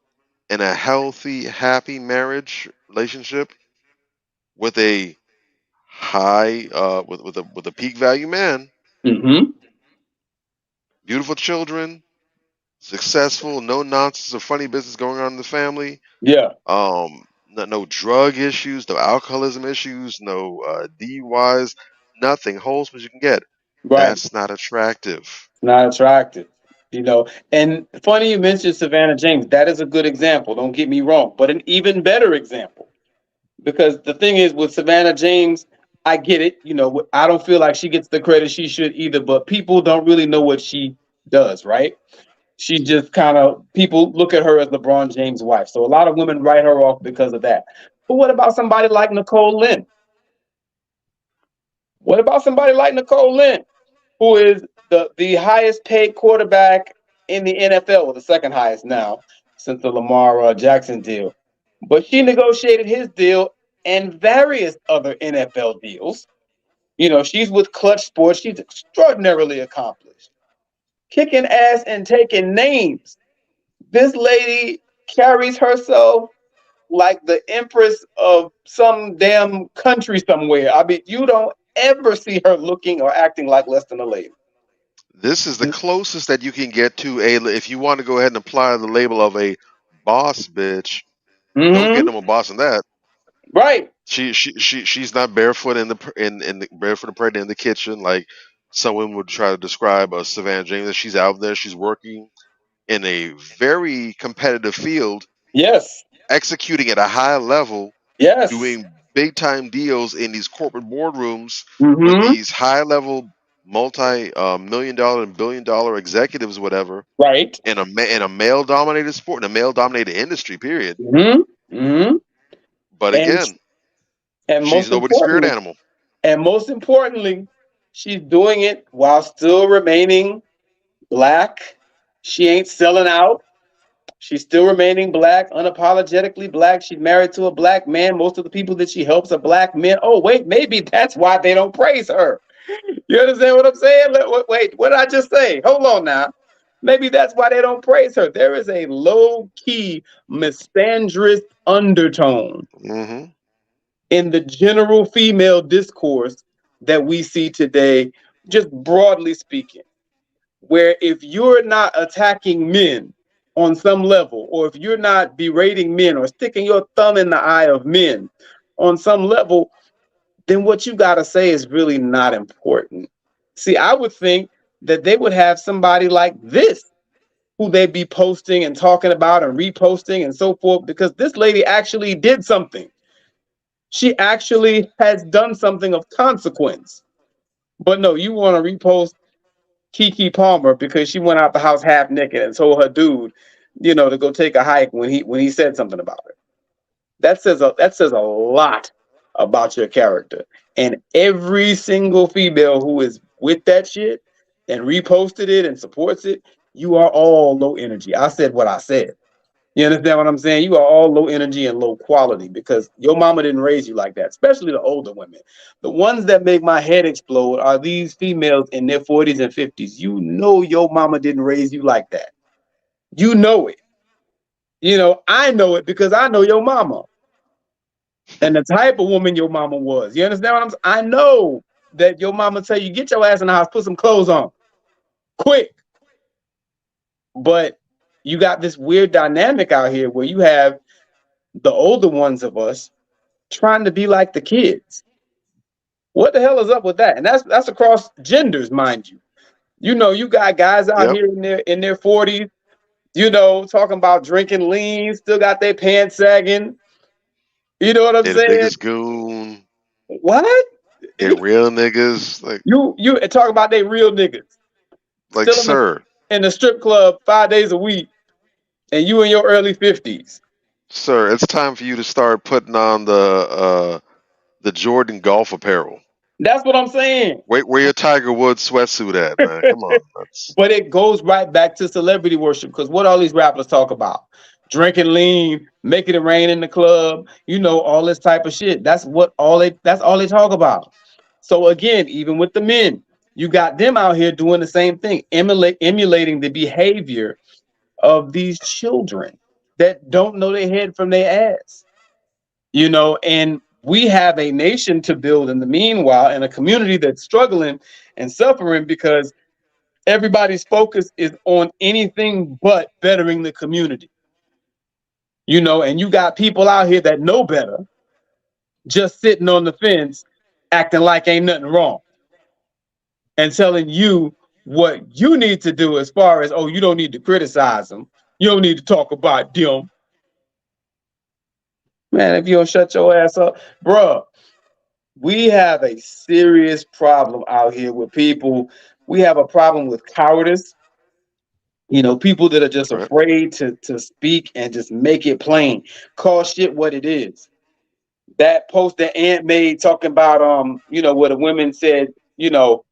in a healthy, happy marriage relationship with a high with a peak value man, Mm-hmm. beautiful children, successful, no nonsense or funny business going on in the family, Yeah. no drug issues, no alcoholism issues, no DUIs, nothing, wholesome as you can get. Right. That's not attractive. Not attractive. And funny you mentioned Savannah James. That is a good example. Don't get me wrong, but an even better example. Because the thing is with Savannah James, I get it. I don't feel like she gets the credit she should either, but people don't really know what she does, right? She just people look at her as LeBron James' wife. So a lot of women write her off because of that. But what about somebody like Nicole Lynn? What about somebody like Nicole Lynn, who is the highest paid quarterback in the NFL, or the second highest now since the Lamar Jackson deal? But she negotiated his deal and various other NFL deals. She's with Clutch Sports. She's extraordinarily accomplished, kicking ass and taking names. This lady carries herself like the empress of some damn country somewhere. I mean, you don't ever see her looking or acting like less than a lady. This is the closest that you can get to if you want to go ahead and apply the label of a boss bitch. Don't get no more boss than that. Right. She's not barefoot in the barefoot and pregnant in the kitchen like some women would try to describe Savannah James. She's out there. She's working in a very competitive field. Yes. Executing at a high level. Yes. Doing big time deals in these corporate boardrooms Mm-hmm. with these high level multi-million-dollar and billion-dollar executives, whatever. Right. In a male dominated sport, in a male dominated industry, period. Mm-hmm. Mm-hmm. But again, she's nobody's spirit animal. And most importantly, she's doing it while still remaining black. She ain't selling out. She's still remaining black, unapologetically black. She's married to a black man. Most of the people that she helps are black men. Oh, wait, maybe that's why they don't praise her. You understand what I'm saying? Wait, what did I just say? Hold on now. Maybe that's why they don't praise her. There is a low-key misandrist undertone in the general female discourse that we see today, just broadly speaking, where if you're not attacking men on some level, or if you're not berating men or sticking your thumb in the eye of men on some level, then what you got to say is really not important. See, I would think that they would have somebody like this who they'd be posting and talking about and reposting and so forth, because this lady actually did something. She actually has done something of consequence. But no, you want to repost Keke Palmer because she went out the house half naked and told her dude, to go take a hike when he said something about her. That says a lot about your character. And every single female who is with that shit and reposted it and supports it, you are all low energy. I said what I said. You understand what I'm saying? You are all low energy and low quality because your mama didn't raise you like that, especially the older women. The ones that make my head explode are these females in their 40s and 50s. You know your mama didn't raise you like that. You know it. You know, I know it because I know your mama and the type of woman your mama was. You understand what I'm saying? I know that your mama tell you, get your ass in the house, put some clothes on, quick. But you got this weird dynamic out here where you have the older ones of us trying to be like the kids. What the hell is up with that? And that's across genders, mind you. You know, you got guys out Yep. here in their 40s, you know, talking about drinking lean, still got their pants sagging. You know what I'm They the saying? biggest goon. What? They real niggas. You talk about they real niggas Like, still sir, in the strip club 5 days a week, and you in your early 50s. sir, it's time for you to start putting on the Jordan golf apparel. That's what I'm saying. Where your Tiger Woods sweatsuit at, man? Come on, But it goes right back to celebrity worship, because what all these rappers talk about, drinking lean, making it rain in the club, you know, all this type of shit. That's all they talk about. So again, even with the men, you got them out here doing the same thing, emulating the behavior of these children that don't know their head from their ass. You know, and we have a nation to build in the meanwhile, and a community that's struggling and suffering because everybody's focus is on anything but bettering the community. You know, and you got people out here that know better, just sitting on the fence, acting like ain't nothing wrong, and telling you what you need to do as far as, oh, you don't need to criticize them. You don't need to talk about them. Man, if you don't shut your ass up, bruh, we have a serious problem out here with people. We have a problem with cowardice. You know, people that are just right? afraid to speak and just make it plain. Call shit what it is. That post that Ant made talking about you know, where the women said, you know,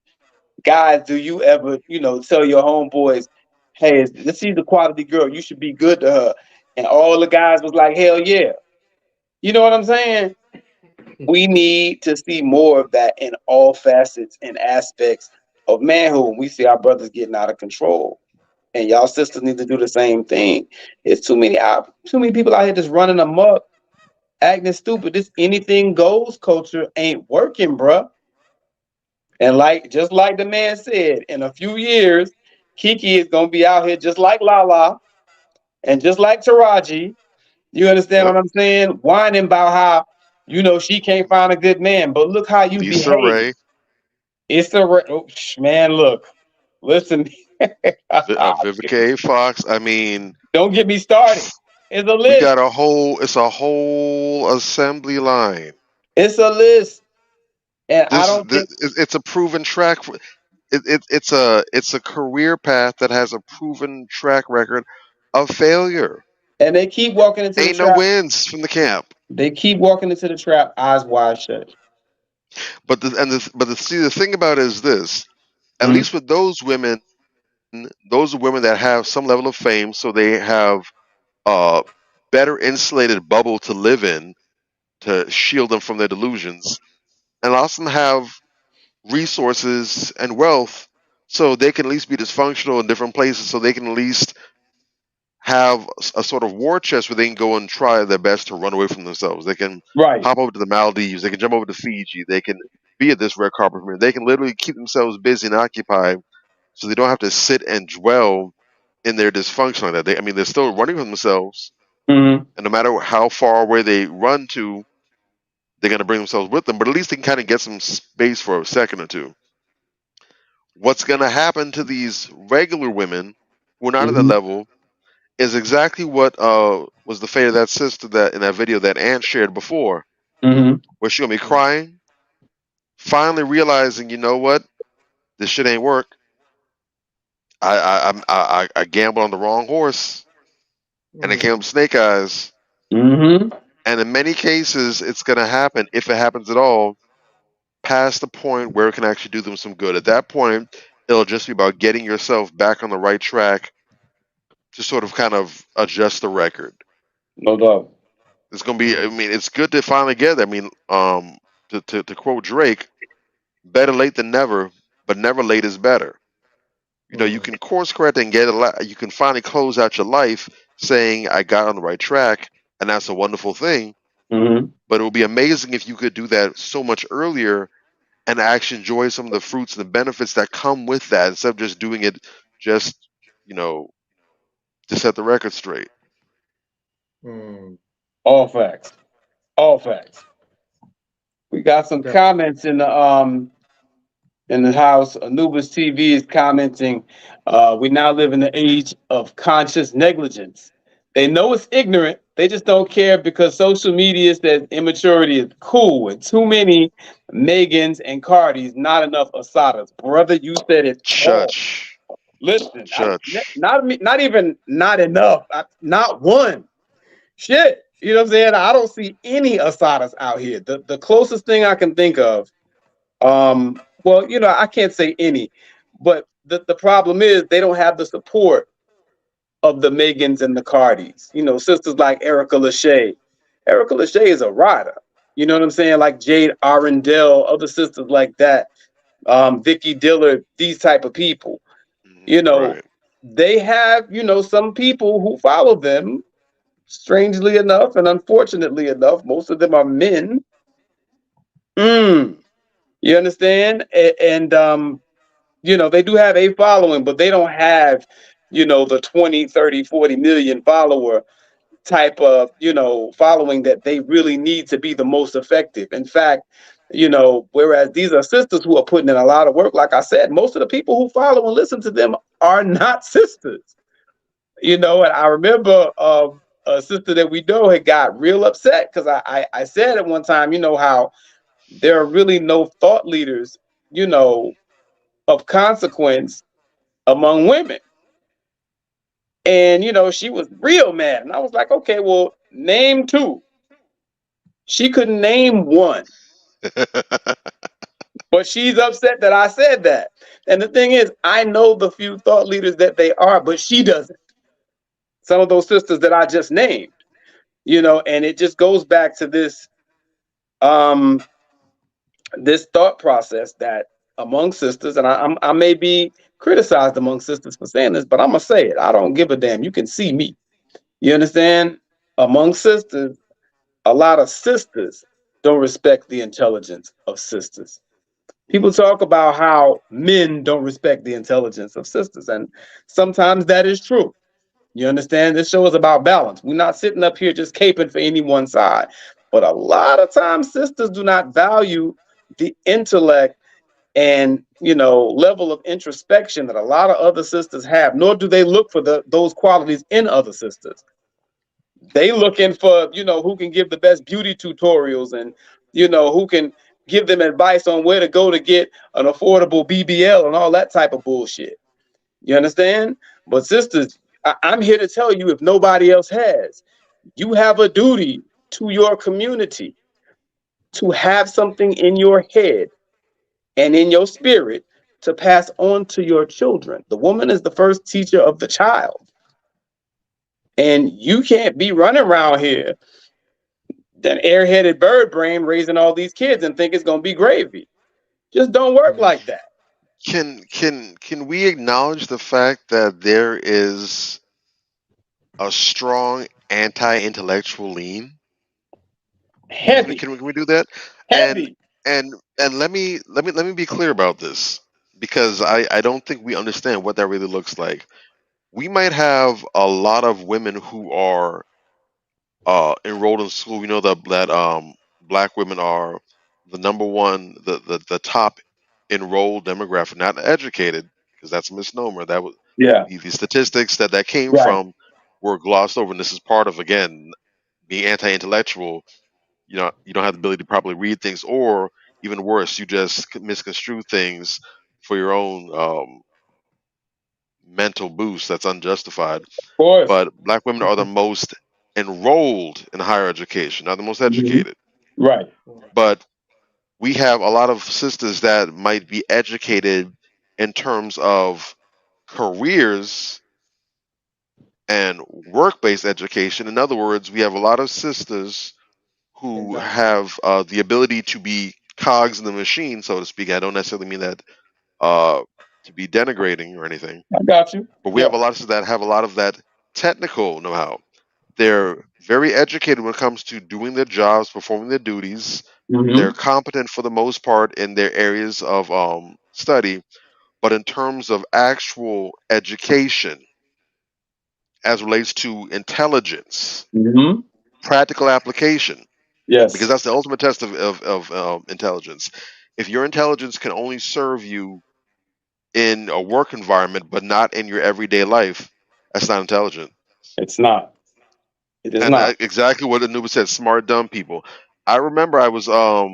guys, do you ever, you know, tell your homeboys, hey, this she's a quality girl, you should be good to her. And all the guys was like, hell yeah. You know what I'm saying? We need to see more of that in all facets and aspects of manhood. We see our brothers getting out of control. And y'all sisters need to do the same thing. It's too many people out here just running amok, acting stupid. This anything goes culture ain't working, bruh. And just like the man said, in a few years, Kiki is gonna be out here just like Lala and just like Taraji. You understand Yep. what I'm saying? Whining about how, you know, she can't find a good man. But look how you Lisa behave. Ray, It's man, look, listen. Vivica A. Fox. I mean, Don't get me started. It's a we list. got it's a whole assembly line. It's a list. And I don't think, It's a proven track. It's a career path that has a proven track record of failure. and they keep walking into the Ain't no trap. wins from the camp. They keep walking into the trap, eyes wide shut. But the thing about it is this: at Mhm. least with those women that have some level of fame, so they have a better insulated bubble to live in to shield them from their delusions, and also have resources and wealth, so they can at least be dysfunctional in different places, so they can at least have a sort of war chest where they can go and try their best to run away from themselves. They can Right. hop over to the Maldives. They can jump over to Fiji. They can be at this red carpet premiere. They can literally keep themselves busy and occupied, so they don't have to sit and dwell in their dysfunction like that. They're still running from themselves, Mm-hmm. and no matter how far away they run to, they're going to bring themselves with them. But at least they can kind of get some space for a second or two. What's going to happen to these regular women who are not at that Mhm. level is exactly what was the fate of that sister that in that video that Ant shared before, Mm-hmm. where she gonna be crying, finally realizing, you know what, this shit ain't work. I gambled on the wrong horse, and it came up snake eyes. Mm-hmm. And in many cases, it's gonna happen, if it happens at all, past the point where it can actually do them some good. At that point, it'll just be about getting yourself back on the right track to sort of kind of adjust the record. No doubt. It's gonna be. It's good to finally get there. To quote Drake, "Better late than never, but never late is better." You know, you can course correct and get a lot. You can finally close out your life saying I got on the right track, and that's a wonderful thing. Mm-hmm. But it would be amazing if you could do that so much earlier and actually enjoy some of the fruits and the benefits that come with that instead of just doing it just, to set the record straight. Mm, All facts. All facts. We got some Yeah. comments in the house. Anubis TV is commenting, we now live in the age of conscious negligence. They know it's ignorant. They just don't care because social media says immaturity is cool. And too many Megans and Cardis, not enough Asadas. Brother, you said it all. Church. Listen, Church. not even not enough. Not one. Shit. You know what I'm saying? I don't see any Asadas out here. The closest thing I can think of, well, I can't say any, but the problem is they don't have the support of the Megans and the Cardis. Sisters like Erica Lachey. Erica Lachey is a rider. You know what I'm saying? Like Jade Arundel, other sisters like that. Vicky Dillard, these type of people. Right. They have, some people who follow them. Strangely enough, and unfortunately enough, most of them are men. You understand? And they do have a following, but they don't have, the 20, 30, 40 million follower type of, following that they really need to be the most effective. In fact, whereas these are sisters who are putting in a lot of work, like I said, most of the people who follow and listen to them are not sisters. And I remember a sister that we know had got real upset because I said at one time, how there are really no thought leaders, of consequence among women. And, she was real mad. And I was like, okay, well, name two. She couldn't name one. But she's upset that I said that. And the thing is, I know the few thought leaders that they are, but she doesn't. Some of those sisters that I just named, and it just goes back to this this thought process that among sisters, and I may be criticized among sisters for saying this, but I'm gonna say it. I don't give a damn. You can see me. You understand? Among sisters, a lot of sisters don't respect the intelligence of sisters. People talk about how men don't respect the intelligence of sisters, and sometimes that is true. You understand? This show is about balance. We're not sitting up here just caping for any one side. But a lot of times sisters do not value the intellect and, level of introspection that a lot of other sisters have, nor do they look for those qualities in other sisters. They looking for, who can give the best beauty tutorials and, who can give them advice on where to go to get an affordable BBL and all that type of bullshit. You understand? But sisters, I'm here to tell you, if nobody else has, you have a duty to your community to have something in your head and in your spirit to pass on to your children. The woman is the first teacher of the child. And you can't be running around here, that airheaded bird brain raising all these kids and think it's going to be gravy. Just don't work like that. Can we acknowledge the fact that there is a strong anti-intellectual lean? Heavy. Can we do that? Heavy. And let me be clear about this, because I don't think we understand what that really looks like. We might have a lot of women who are enrolled in school. We know that black women are the number one, the top enrolled demographic, not educated, because that's a misnomer. That was the statistics that came from were glossed over, and this is part of, again, being anti-intellectual. You don't have the ability to properly read things, or even worse, you just misconstrue things for your own mental boost that's unjustified. Of course. But black women are the most enrolled in higher education, not the most educated. Right. But we have a lot of sisters that might be educated in terms of careers and work-based education. In other words, we have a lot of sisters who have the ability to be cogs in the machine, so to speak. I don't necessarily mean that to be denigrating or anything. I got you. But we have a lot of sisters that have a lot of that technical know-how. They're very educated when it comes to doing their jobs, performing their duties. They're Mm-hmm. competent for the most part in their areas of study, but in terms of actual education, as relates to intelligence, Mm-hmm. practical application, because Yes. that's the ultimate test of intelligence. If your intelligence can only serve you in a work environment, but not in your everyday life, that's not intelligent. It's not. It is And not. exactly what Anubis said, smart dumb people. I remember I was I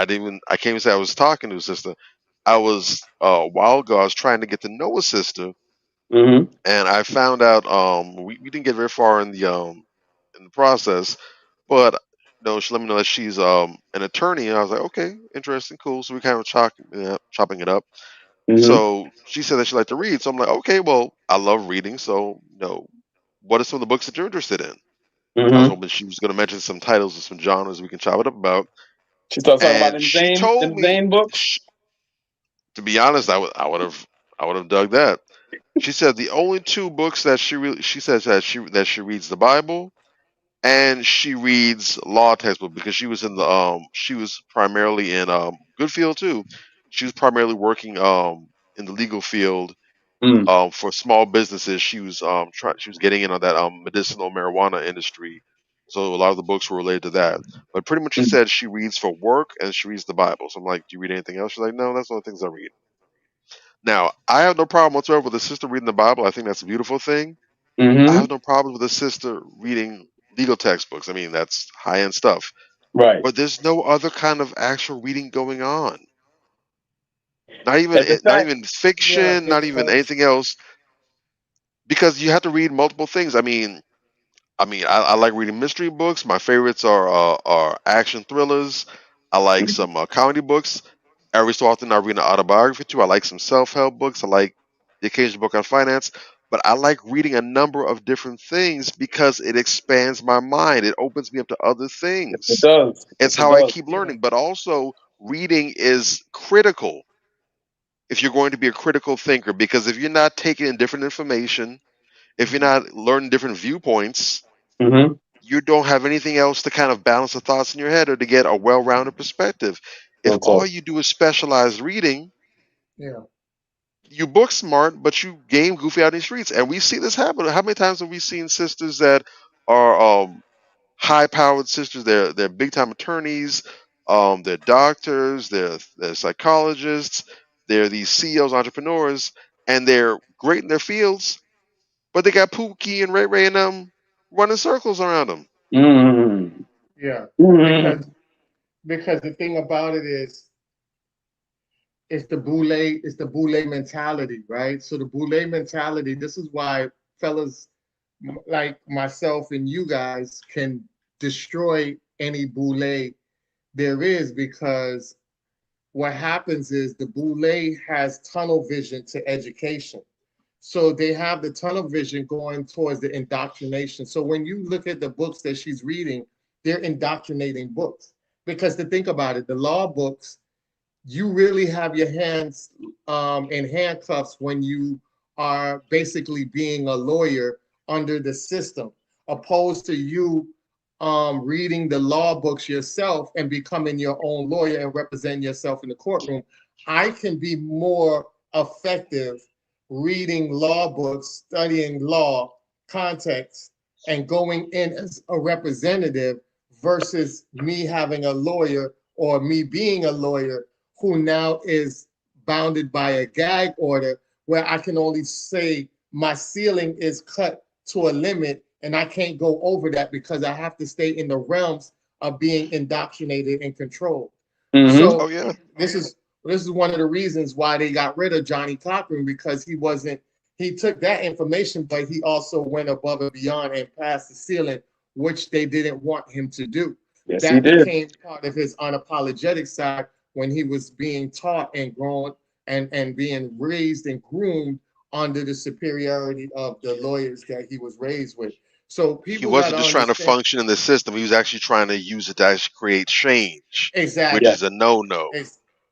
didn't even I can't even say I was talking to a sister. I was a while ago I was trying to get to know a sister, Mm-hmm. and I found out we didn't get very far in the process, but she let me know that she's an attorney, and I was like, okay, interesting, cool. So we kind of chopping it up. Mm-hmm. So she said that she liked to read. So I'm like, okay, well, I love reading. So, what are some of the books that you're interested in? I was Mm-hmm. hoping she was going to mention some titles of some genres we can chop it up about. She starts talking about And them she told me, Zane books. to be honest, I would have dug that. She said the only two books that she says that she reads the Bible and she reads law textbook, because she was primarily in good field too. She was primarily working in the legal field Mm. for small businesses. She was getting in on that medicinal marijuana industry. So a lot of the books were related to that. But pretty much she Mm. said she reads for work and she reads the Bible. So I'm like, do you read anything else? She's like, no, that's one of the things I read. Now, I have no problem whatsoever with a sister reading the Bible. I think that's a beautiful thing. I Mm-hmm. have no problem with a sister reading legal textbooks. I mean, that's high end stuff. Right. But there's no other kind of actual reading going on. And the Not fact, even Yeah, fiction, not even because anything else, because you have to read multiple things. I like reading mystery books. My favorites are action thrillers. I like some comedy books. Every so often, I read an autobiography too. I like some self help books. I like the occasional book on finance. But I like reading a number of different things because it expands my mind. It opens me up to other yes, it things. does. It's Yes, it how I does. keep yeah, learning. But also, reading is critical if you're going to be a critical thinker, because if you're not taking in different information, if you're mhm, not learning different viewpoints, Mm-hmm. you don't have anything else to kind of balance the thoughts in your head or to get a well-rounded perspective. If Real all talk. you do is specialized reading, yeah, you book smart, but you game goofy out in the streets. And we see this happen. How many times have we seen sisters that are high-powered sisters? They're big-time attorneys. They're doctors. They're psychologists. They're these CEOs, entrepreneurs, and they're great in their fields. But they got Pookie and Ray Ray and them running circles around them. Mm-hmm. yeah. Mm-hmm. Because the thing about it is, it's the boule mentality, right? So the boule mentality, this is why fellas like myself and you guys can destroy any boule there is, because what happens is the boule has tunnel vision to education. So they have the tunnel vision going towards the indoctrination. So when you look at the books that she's reading, they're indoctrinating books. Because to think about it, the law books, you really have your hands in handcuffs when you are basically being a lawyer under the system, opposed to you reading the law books yourself and becoming your own lawyer and representing yourself in the courtroom. I can be more effective reading law books, studying law context, and going in as a representative versus me having a lawyer or me being a lawyer who now is bounded by a gag order where I can only say my ceiling is cut to a limit and I can't go over that because I have to stay in the realms of being indoctrinated and controlled. Mm-hmm. Oh So yeah. this is one of the reasons why they got rid of Johnny Cochran, because he took that information, but he also went above and beyond and passed the ceiling, which they didn't want him to do. Yes, he That did. became part of his unapologetic side when he was being taught and grown and being raised and groomed under the superiority of the lawyers that he was raised with. So He people got wasn't to just trying to understand. function in the system. He was actually trying to use it to actually create change, which Yeah. Exactly. is a no-no.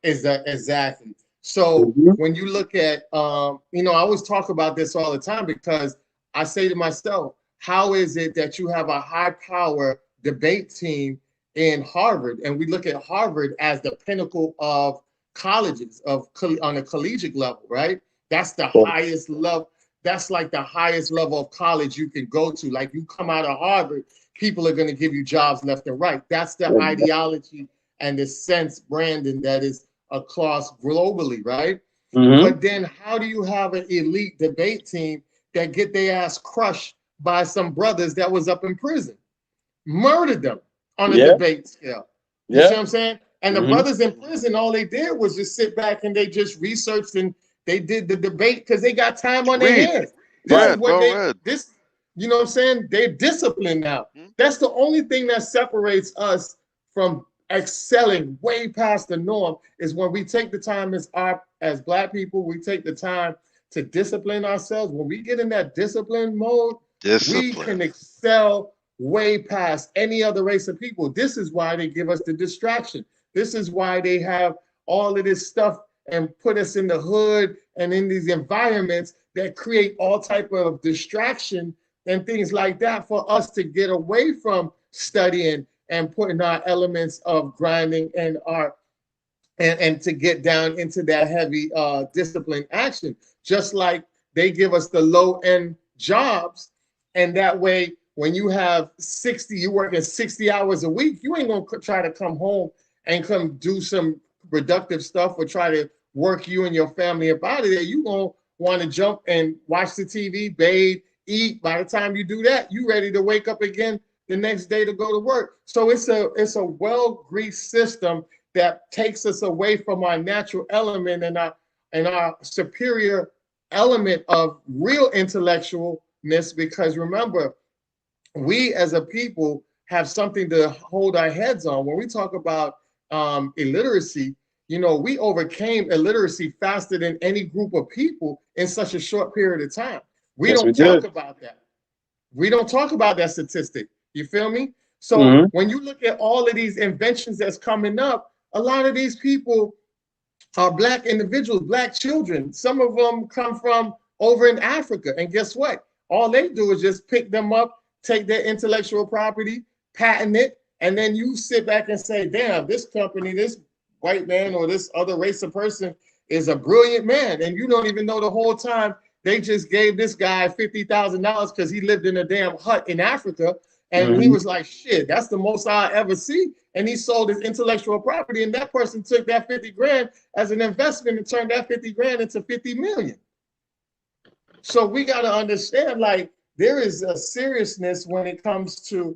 Is that exactly? So Mm-hmm. when you look at, I always talk about this all the time because I say to myself, how is it that you have a high power debate team in Harvard, and we look at Harvard as the pinnacle of colleges on a collegiate level, right? That's the highest level. That's like the highest level of college you can go to. Like you come out of Harvard, people are going to give you jobs left and right. That's the ideology and the sense branding that is across globally, right? But then how do you have an elite debate team that get their ass crushed by some brothers that was up in prison, murdered them on a debate scale? You see what I'm saying? And the brothers in prison, all they did was just sit back and they just researched and they did the debate because they got time on their hands. This is what this, you know what I'm saying? They're disciplined now. That's the only thing that separates us from excelling way past the norm, is when we take the time as Black people, we take the time to discipline ourselves. When we get in that discipline mode, we can excel way past any other race of people. This is why they give us the distraction. This is why they have all of this stuff and put us in the hood and in these environments that create all type of distraction and things like that for us to get away from studying and putting our elements of grinding and art and to get down into that heavy discipline action. Just like they give us the low-end jobs, and that way when you have 60, you're working 60 hours a week, you ain't gonna try to come home and come do some productive stuff or try to work you and your family up out of there. You gonna want to jump and watch the TV, bathe, eat. By the time you do that, you ready to wake up again the next day to go to work. So it's a well-greased system that takes us away from our natural element and our superior element of real intellectualness. Because remember, we as a people have something to hold our heads on. When we talk about illiteracy, you know, we overcame illiteracy faster than any group of people in such a short period of time. We don't talk about that. We don't talk about that statistic. You feel me? So when you look at all of these inventions that's coming up, a lot of these people are Black individuals, Black children. Some of them come from over in Africa. And guess what? All they do is just pick them up, take their intellectual property, patent it, and then you sit back and say, damn, this company, this white man or this other race of person is a brilliant man. And you don't even know the whole time they just gave this guy $50,000 because he lived in a damn hut in Africa. And he was like, shit, that's the most I'll ever see. And he sold his intellectual property. And that person took that 50 grand as an investment and turned that 50 grand into 50 million. So we got to understand, like, there is a seriousness when it comes to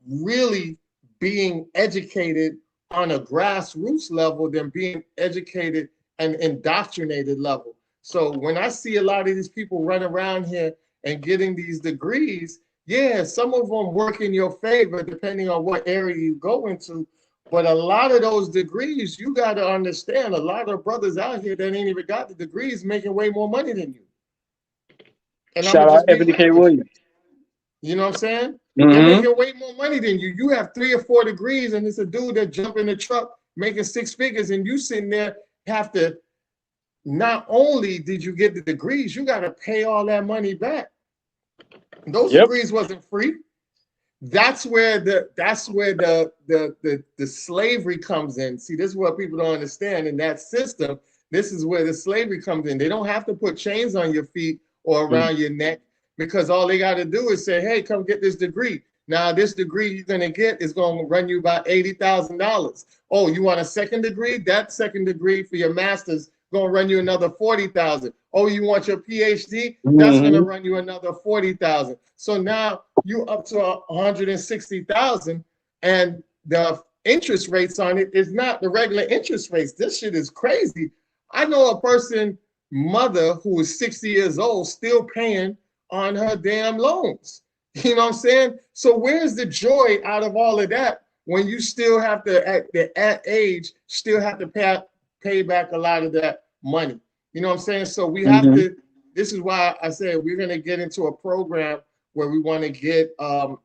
really being educated on a grassroots level than being educated and indoctrinated level. So when I see a lot of these people run around here and getting these degrees, yeah, some of them work in your favor depending on what area you go into. But a lot of those degrees, you got to understand, a lot of brothers out here that ain't even got the degrees making way more money than you. And shout out Ebony K. Williams. You know what I'm saying? They're making way more money than you. You have 3 or 4 degrees, and it's a dude that jump in the truck making 6 figures, and you sitting there have to, not only did you get the degrees, you got to pay all that money back. Those degrees wasn't free. That's where the slavery comes in. See, this is what people don't understand in that system. This is where the slavery comes in. They don't have to put chains on your feet or around your neck, because all they got to do is say, hey, come get this degree. Now, this degree you're going to get is going to run you about $80,000. Oh, you want a second degree? That second degree for your master's going to run you another $40,000. Oh, you want your PhD? That's going to run you another $40,000. So now you're up to $160,000, and the interest rates on it is not the regular interest rates. This shit is crazy. I know a person, mother who is 60 years old, still paying on her damn loans. You know what I'm saying? So where's the joy out of all of that when you still have to, at that age, still have to pay back a lot of that money? You know what I'm saying? So we have to, this is why I said we're going to get into a program where we want to get a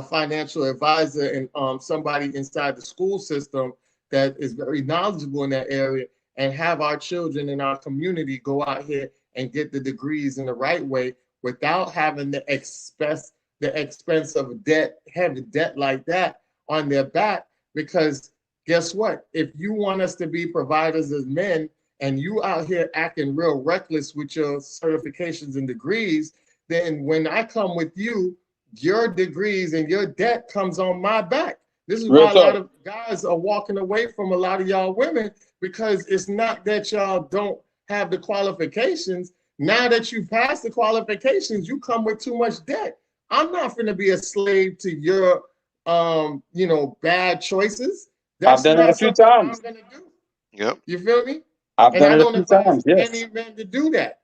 financial advisor and somebody inside the school system that is very knowledgeable in that area, and have our children in our community go out here and get the degrees in the right way, without having the expense of debt, heavy debt like that on their back. Because guess what? If you want us to be providers as men, and you out here acting real reckless with your certifications and degrees, then when I come with you, your degrees and your debt comes on my back. This is why a lot of guys are walking away from a lot of y'all women, because it's not that y'all don't have the qualifications. Now that you pass the qualifications, you come with too much debt. I'm not going to be a slave to your, bad choices. I've done it a few times. I'm gonna do. Yep. You feel me? I've And done I it a don't few advise times. Yes. any man to do that.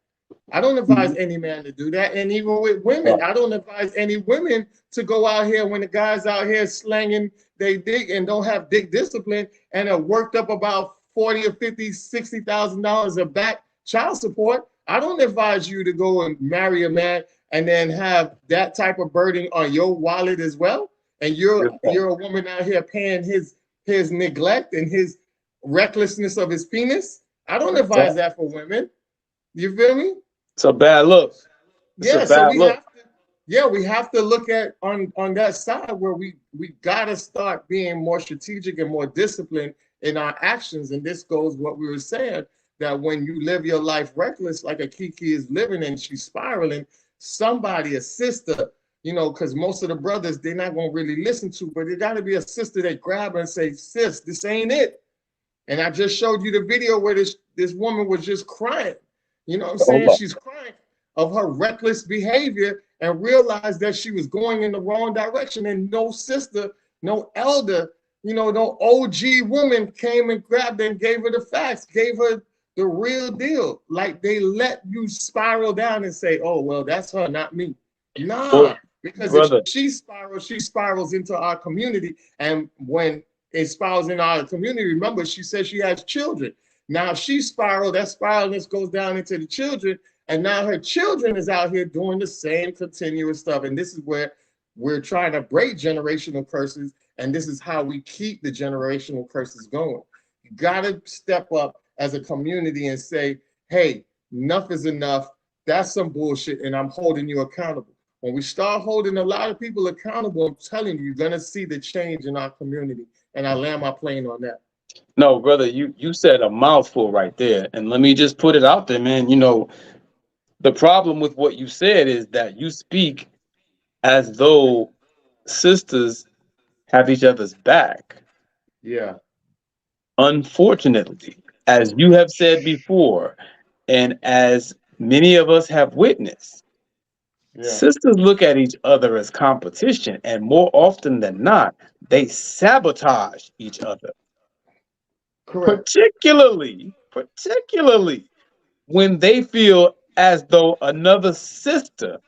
I don't advise any man to do that. And even with women, I don't advise any women to go out here when the guys out here slanging they dick and don't have dick discipline and are worked up about $40 or $50, $60,000 of back child support. I don't advise you to go and marry a man and then have that type of burden on your wallet as well. And you're a woman out here paying his neglect and his recklessness of his penis. I don't advise that for women. You feel me? It's a bad look. Yeah, so we have to look at on that side where we gotta start being more strategic and more disciplined in our actions. And this goes what we were saying, that when you live your life reckless, like a Kiki is living and she's spiraling, somebody, a sister, because most of the brothers, they're not gonna really listen to, but it gotta be a sister that grab her and say, sis, this ain't it. And I just showed you the video where this woman was just crying. You know what I'm saying? She's crying of her reckless behavior and realized that she was going in the wrong direction. And no sister, no elder, no OG woman came and grabbed her and gave her the facts, gave her the real deal. Like they let you spiral down and say, oh, well, that's her, not me. Nah, because if she spirals into our community. And when it spirals in our community, remember, she said she has children. Now she spiraled, that spiralness goes down into the children, and now her children is out here doing the same continuous stuff. And this is where we're trying to break generational curses, and this is how we keep the generational curses going. You gotta step up as a community and say, hey, enough is enough. That's some bullshit, and I'm holding you accountable. When we start holding a lot of people accountable, I'm telling you, you're gonna see the change in our community. And I land my plane on that. No, brother, you said a mouthful right there. And let me just put it out there, man. The problem with what you said is that you speak as though sisters have each other's back. Yeah. Unfortunately, as you have said before, and as many of us have witnessed, sisters look at each other as competition, and more often than not, they sabotage each other. Correct. Particularly when they feel as though another sister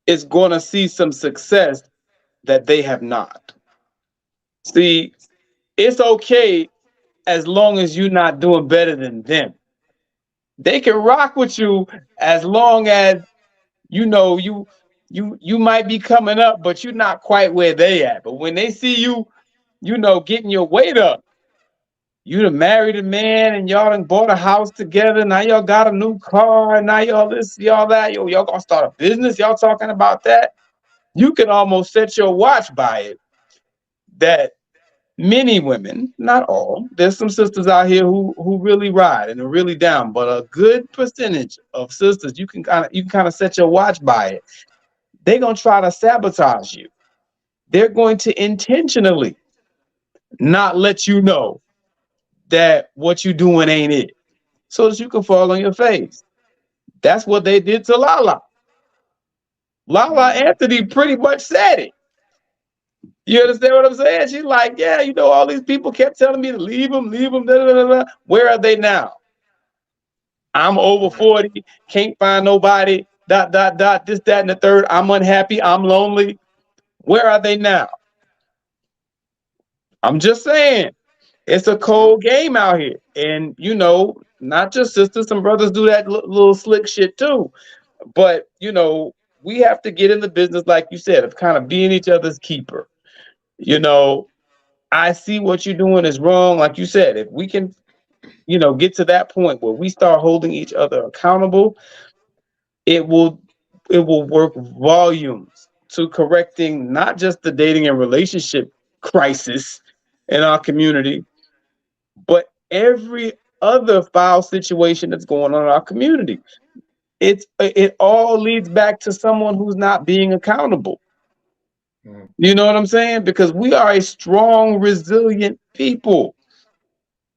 is going to see some success that they have not. See, it's okay as long as you're not doing better than them. They can rock with you as long as you might be coming up, but you're not quite where they at. But when they see you, getting your weight up, you done married a man and y'all done bought a house together. Now y'all got a new car. And now y'all this, y'all that. Y'all gonna start a business. Y'all talking about that. You can almost set your watch by it. That many women, not all, there's some sisters out here who really ride and are really down, but a good percentage of sisters, you can kind of set your watch by it. They're gonna try to sabotage you. They're going to intentionally not let you know that what you doing ain't it, so that you can fall on your face. That's what they did to Lala. Lala Anthony pretty much said it. You understand what I'm saying? She's like, yeah, all these people kept telling me to leave them, da, da, da, da. Where are they now? I'm over 40, can't find nobody, ... this, that, and the third. I'm unhappy, I'm lonely. Where are they now? I'm just saying. It's a cold game out here. And, not just sisters, some brothers do that little slick shit too. But, we have to get in the business, like you said, of kind of being each other's keeper. I see what you're doing is wrong. Like you said, if we can, get to that point where we start holding each other accountable, it will will work volumes to correcting not just the dating and relationship crisis in our community, but every other foul situation that's going on in our community. It all leads back to someone who's not being accountable. Mm. You know what I'm saying? Because we are a strong, resilient people.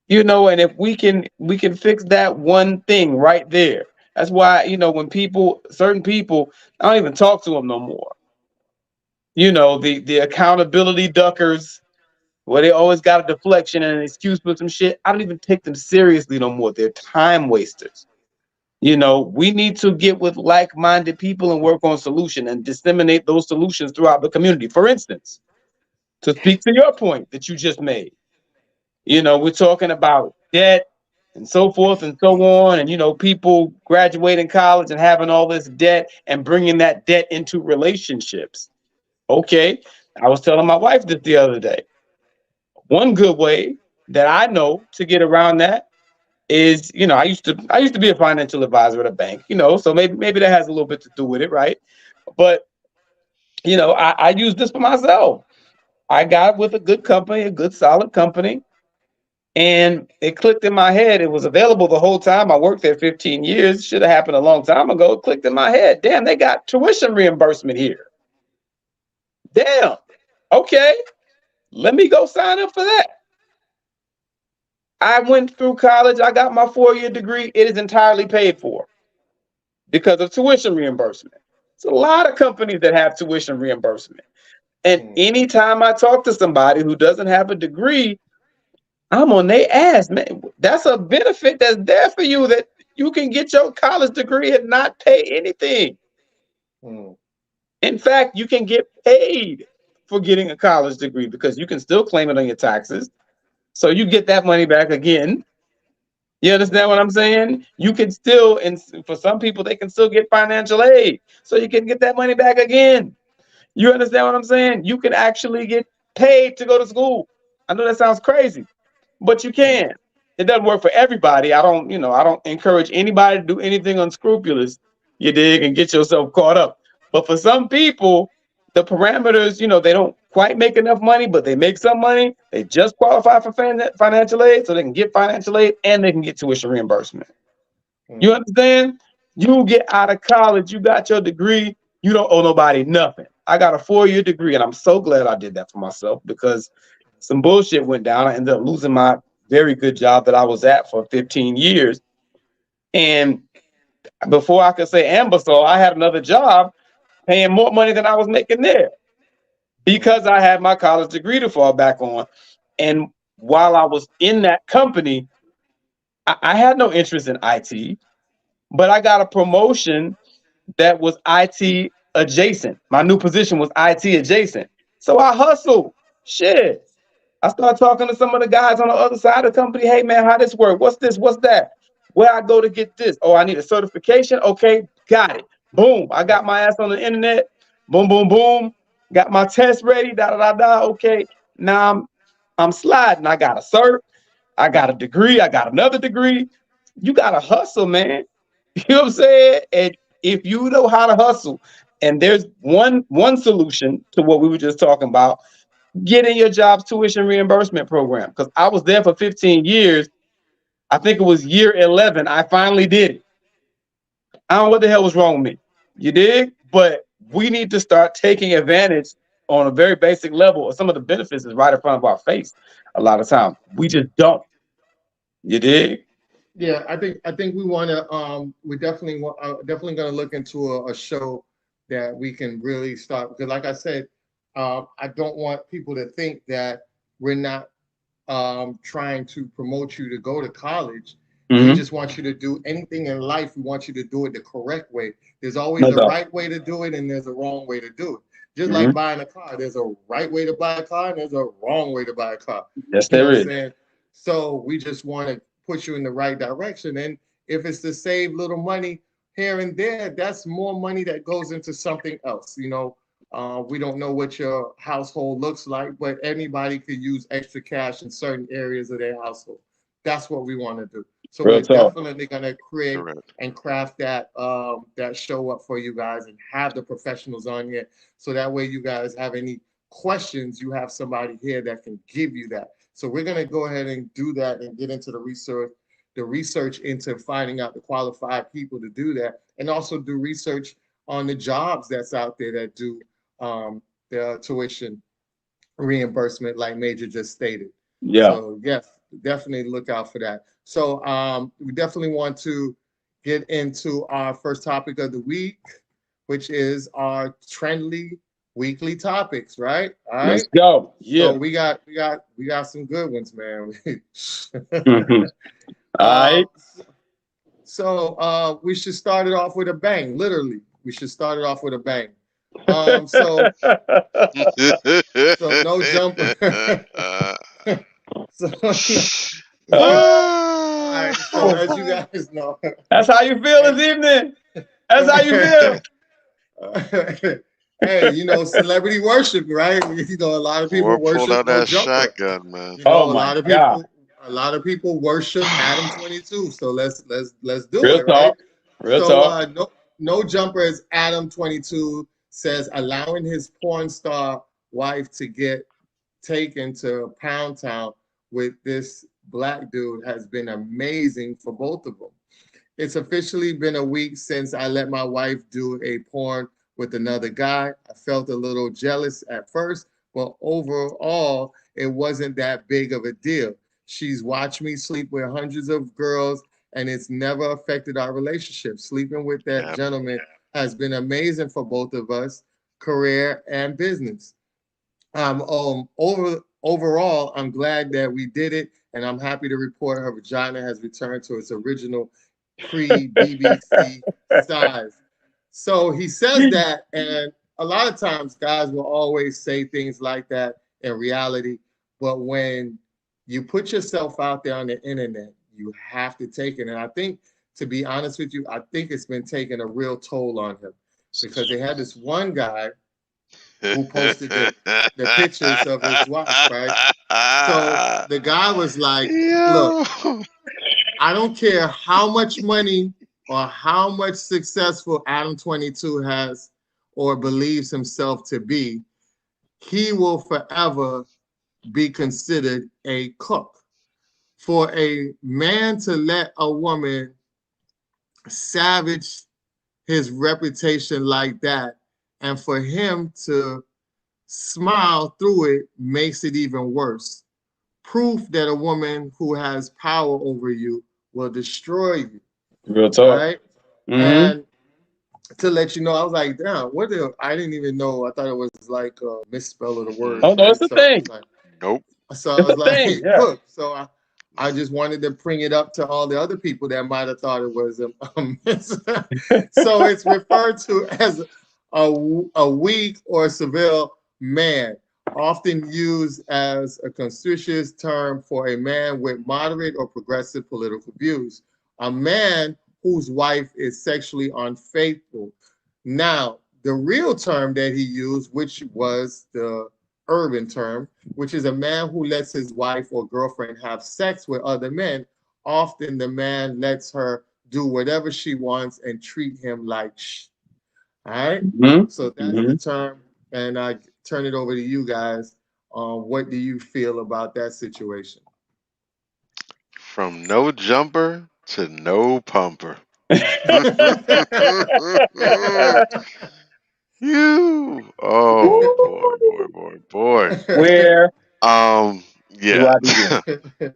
You know, and if we can fix that one thing right there. That's why, you know, when certain people, I don't even talk to them no more. You know, the accountability duckers, where they always got a deflection and an excuse for some shit. I don't even take them seriously no more. They're time wasters. You know, we need to get with like-minded people and work on solution and disseminate those solutions throughout the community. For instance, to speak to your point that you just made, you know, we're talking about debt and so forth and so on. And, you know, people graduating college and having all this debt and bringing that debt into relationships. Okay. I was telling my wife this the other day. One good way that I know to get around that is, you know, I used to be a financial advisor at a bank, you know, so maybe that has a little bit to do with it, right? But, you know, I use this for myself. I got with a good company, a good solid company, and it clicked in my head. It was available the whole time. I worked there 15 years. Should have happened a long time ago. It clicked in my head. Damn, they got tuition reimbursement here. Damn. Okay. Let me go sign up for that. I went through college. I got my 4-year degree. It is entirely paid for because of tuition reimbursement. It's a lot of companies that have tuition reimbursement. And anytime I talk to somebody who doesn't have a degree, I'm on their ass, man. That's a benefit that's there for you, that you can get your college degree and not pay anything. Mm. In fact, you can get paid for getting a college degree because you can still claim it on your taxes. So you get that money back again. You understand what I'm saying? You can still, and for some people, they can still get financial aid. So you can get that money back again. You understand what I'm saying? You can actually get paid to go to school. I know that sounds crazy, but you can. It doesn't work for everybody. I don't encourage anybody to do anything unscrupulous, you dig, and get yourself caught up. But for some people, the parameters, they don't quite make enough money, but they make some money. They just qualify for financial aid, so they can get financial aid and they can get tuition reimbursement. You understand? You get out of college, you got your degree, you don't owe nobody nothing. I got a 4-year degree, and I'm so glad I did that for myself because some bullshit went down. I ended up losing my very good job that I was at for 15 years. And before I could say Ambasol, I had another job paying more money than I was making there because I had my college degree to fall back on. And while I was in that company, I had no interest in IT, but I got a promotion that was IT adjacent. My new position was IT adjacent. So I hustled. Shit. I started talking to some of the guys on the other side of the company. Hey, man, how this work? What's this? What's that? Where I go to get this? Oh, I need a certification. Okay, got it. Boom. I got my ass on the internet. Boom, boom, boom. Got my test ready. Da, da, da, da. Okay, now I'm sliding. I got a cert. I got a degree. I got another degree. You got to hustle, man. You know what I'm saying? And if you know how to hustle, and there's one solution to what we were just talking about, get in your job's tuition reimbursement program. Because I was there for 15 years. I think it was year 11. I finally did it. I don't know what the hell was wrong with me. You dig? But we need to start taking advantage on a very basic level of some of the benefits is right in front of our face. A lot of times we just don't. You dig? Yeah, I think we want to. We definitely definitely going to look into a show that we can really start, because, like I said, I don't want people to think that we're not trying to promote you to go to college. We just want you to do anything in life. We want you to do it the correct way. There's always a right way to do it, and there's a wrong way to do it. Just like buying a car, there's a right way to buy a car, and there's a wrong way to buy a car. Yes, there is. So we just want to push you in the right direction. And if it's to save little money here and there, that's more money that goes into something else. We don't know what your household looks like, but anybody could use extra cash in certain areas of their household. That's what we want to do. So Real we're talk. definitely gonna create Correct. and craft that show up for you guys and have the professionals on here. So that way you guys have any questions, you have somebody here that can give you that. So we're gonna go ahead and do that and get into the research into finding out the qualified people to do that, and also do research on the jobs that's out there that do the tuition reimbursement, like Major just stated. Yeah. So yes, definitely look out for that. So we definitely want to get into our first topic of the week, which is our trendy weekly topics, right? All Let's right. go. So Yeah. we got some good ones, man. Mhm. All right. So we should start it off with a bang. Literally, we should start it off with a bang. So no jumper. So all right. So as you guys know, That's how you feel this evening. That's how you feel. hey, you know, celebrity worship, right? You know, a lot of people Or pulled worship out No that Jumper. shotgun, man. You know, Oh my God. a lot of people worship Adam 22. So let's do Real it, right? talk. Real So talk. no jumper as Adam 22 says, allowing his porn star wife to get taken to Pound Town with this black dude has been amazing for both of them. It's officially been a week since I let my wife do a porn with another guy. I felt a little jealous at first, but overall, it wasn't that big of a deal. She's watched me sleep with hundreds of girls, and it's never affected our relationship. Sleeping with that Yep. gentleman has been amazing for both of us, career and business. Overall, I'm glad that we did it, and I'm happy to report her vagina has returned to its original pre-BBC size. So he says that, and a lot of times guys will always say things like that in reality, but when you put yourself out there on the internet, you have to take it. And I think, to be honest with you, I think it's been taking a real toll on him, because they had this one guy who posted the pictures of his wife, right? So the guy was like, look, Yo. I don't care how much money or how much successful Adam 22 has or believes himself to be, he will forever be considered a cook. For a man to let a woman savage his reputation like that, and for him to smile through it, makes it even worse. Proof that a woman who has power over you will destroy you. Real All talk. right. Mhm. And to let you know, I was like, damn, I didn't even know. I thought it was like a misspell of the word. Oh no, it's a So I thing. was like, Nope. so I It's was a thing. like, Yeah. look, so I just wanted to bring it up to all the other people that might have thought it was a miss. So it's referred to as a weak or severe man, often used as a conspicuous term for a man with moderate or progressive political views. A man whose wife is sexually unfaithful. Now, the real term that he used, which was the urban term, which is a man who lets his wife or girlfriend have sex with other men. Often the man lets her do whatever she wants and treat him like shh. All right. Mhm. So that's the term. And I turn it over to you guys. What do you feel about that situation? From no jumper to no pumper. You. Oh boy. Where do Yeah. I begin?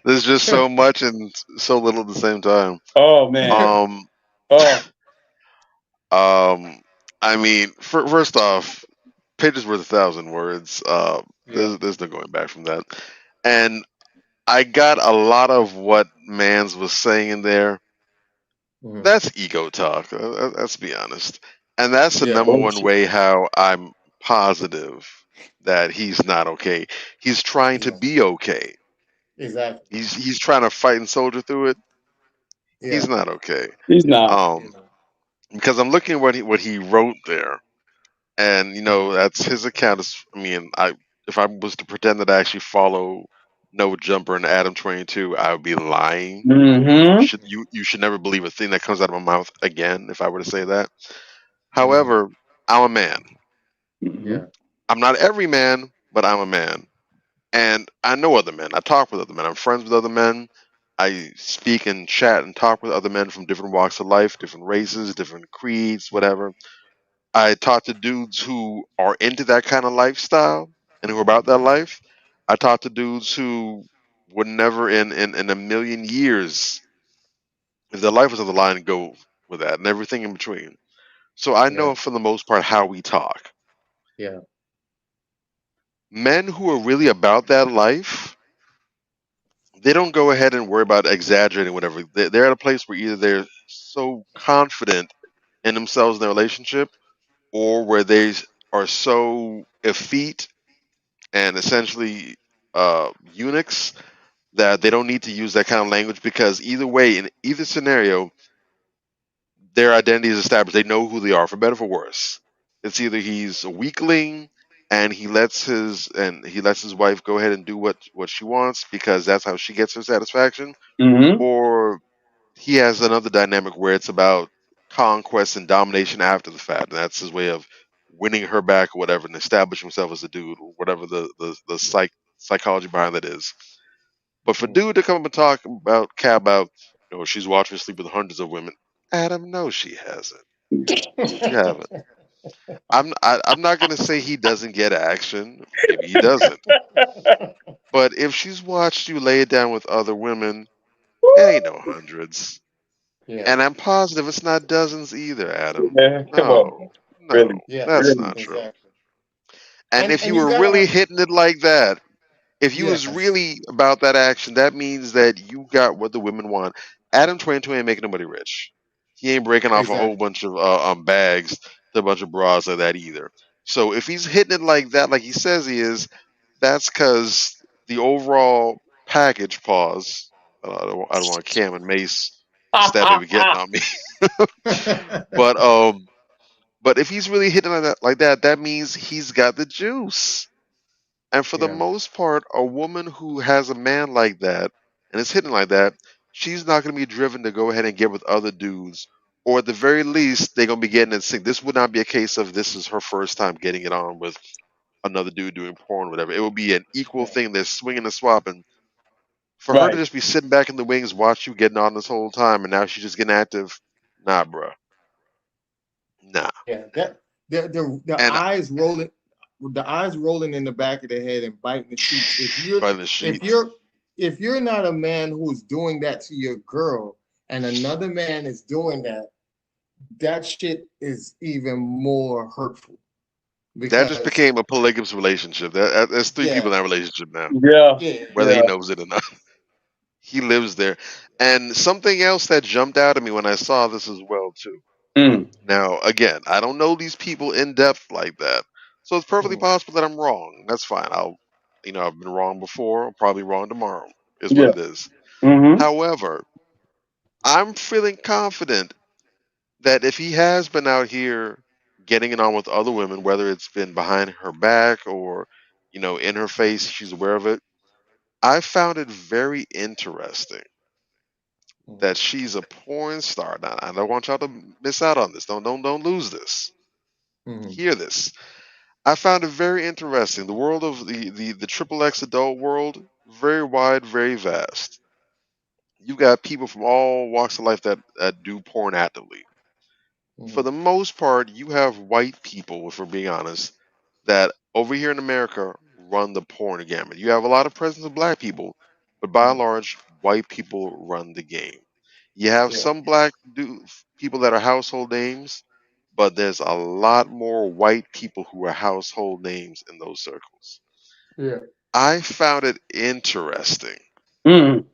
There's just so much and so little at the same time. Oh man. Um. Oh. I mean, first off, pages worth 1,000 words. Yeah. There's no going back from that. And I got a lot of what Mans was saying in there. Mhm. That's ego talk. Let's be honest. And that's the Yeah. number one Bullshit. way how I'm positive that he's not okay. He's trying to Yeah. be okay. Exactly. He's trying to fight and soldier through it. Yeah. He's not okay. He's not. Because I'm looking at what he wrote there, and that's his account. I mean, if I was to pretend that I actually follow No Jumper and Adam 22, I would be lying. Mm-hmm. You should never believe a thing that comes out of my mouth again if I were to say that. Mhm. However, I'm a man. Yeah. I'm not every man, but I'm a man. And I know other men. I talk with other men. I'm friends with other men. I speak and chat and talk with other men from different walks of life, different races, different creeds, whatever. I talk to dudes who are into that kind of lifestyle and who are about that life. I talk to dudes who would never in a million years, if their life was on the line, go with that and everything in between. So I Yeah. know for the most part how we talk. Yeah. Men who are really about that life, they don't go ahead and worry about exaggerating whatever. They're at a place where either they're so confident in themselves in their relationship, or where they are so effete and essentially eunuchs that they don't need to use that kind of language, because either way, in either scenario, their identity is established. They know who they are, for better or for worse. It's either he's a weakling and he lets his wife go ahead and do what she wants because that's how she gets her satisfaction, Mm-hmm. or he has another dynamic where it's about conquest and domination after the fact, and that's his way of winning her back or whatever, and establishing himself as a dude, or whatever the psychology behind that is. But for Mhm. dude to come up and talk about cat about, she's watched me sleep with hundreds of women. Adam, no, she hasn't. She haven't. I'm not gonna say he doesn't get action. Maybe he doesn't. But if she's watched you lay it down with other women, it ain't no hundreds. Yeah. And I'm positive it's not dozens either, Adam. Man, come No, on. no, Really? Yeah. that's Really? not true. Exactly. And if And you you were gotta really hitting it like that, if you was yes. really about that action, that means that you got what the women want. Adam 22 ain't making nobody rich. He ain't breaking off a whole Exactly. bunch of bags to a bunch of bras like that either. So if he's hitting it like that, like he says he is, that's because the overall package. Pause. I don't want Cam and Mace instead maybe getting on me. But but if he's really hitting like that, that means he's got the juice. And for the Yeah. most part, a woman who has a man like that and is hitting like that, she's not going to be driven to go ahead and get with other dudes. Or at the very least, they're going to be getting in sync. This would not be a case of this is her first time getting it on with another dude doing porn or whatever. It will be an equal Yeah. thing. They're swinging and swapping. For her to Right. just be sitting back in the wings, watch you getting on this whole time, and now she's just getting active, nah, bruh. Nah. Yeah. That the And eyes rolling in the back of the head and biting the sheets. by the If sheets. you're if you're not a man who's doing that to your girl and another man is doing that, that shit is even more hurtful That just because became a polygamous relationship. There's three people yeah, in that relationship now, Yeah. yeah, whether he Yeah. knows it or not. He lives there. And something else that jumped out at me when I saw this as well too. Mm. Now, again, I don't know these people in depth like that, so it's perfectly mhm, possible that I'm wrong. That's fine. I've been wrong before. I'll probably wrong tomorrow. Is what Yeah. it is. Mm-hmm. However, I'm feeling confident that if he has been out here getting it on with other women, whether it's been behind her back or, in her face, she's aware of it. I found it very interesting mhm, that she's a porn star. Now, I don't want y'all to miss out on this. Don't lose this. mhm, Hear this. I found it very interesting. The world of the triple X adult world, very wide, very vast. You got people from all walks of life that do porn actively. For mhm, the most part, you have white people, if we're being honest, that over here in America run the porn gamut. You have a lot of presence of black people, but by and mhm. large, white people run the game. You have Yeah, some black people that are household names, but there's a lot more white people who are household names in those circles. yeah. I found it interesting, Mm.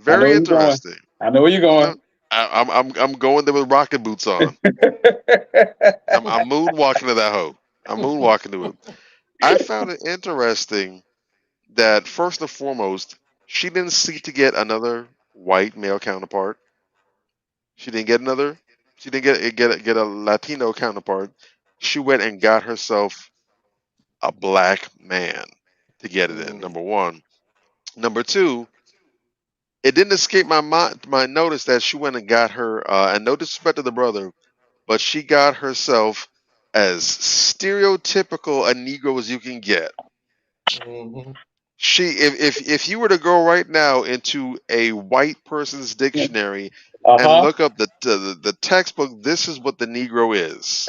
I know very where you're going. interesting. I know where you're No, going. I'm going there with rocket boots on. I'm moonwalking to that hoe. I'm moonwalking to it. I found it interesting that first and foremost, she didn't seek to get another white male counterpart. She didn't get another. She didn't get a Latino counterpart. She went and got herself a black man to get it in. Mhm, Number one. Number two, it didn't escape my notice that she went and got her, and no disrespect to the brother, but she got herself as stereotypical a Negro as you can get. Mm-hmm. If you were to go right now into a white person's dictionary and Uh-huh. look up the textbook, this is what the Negro is.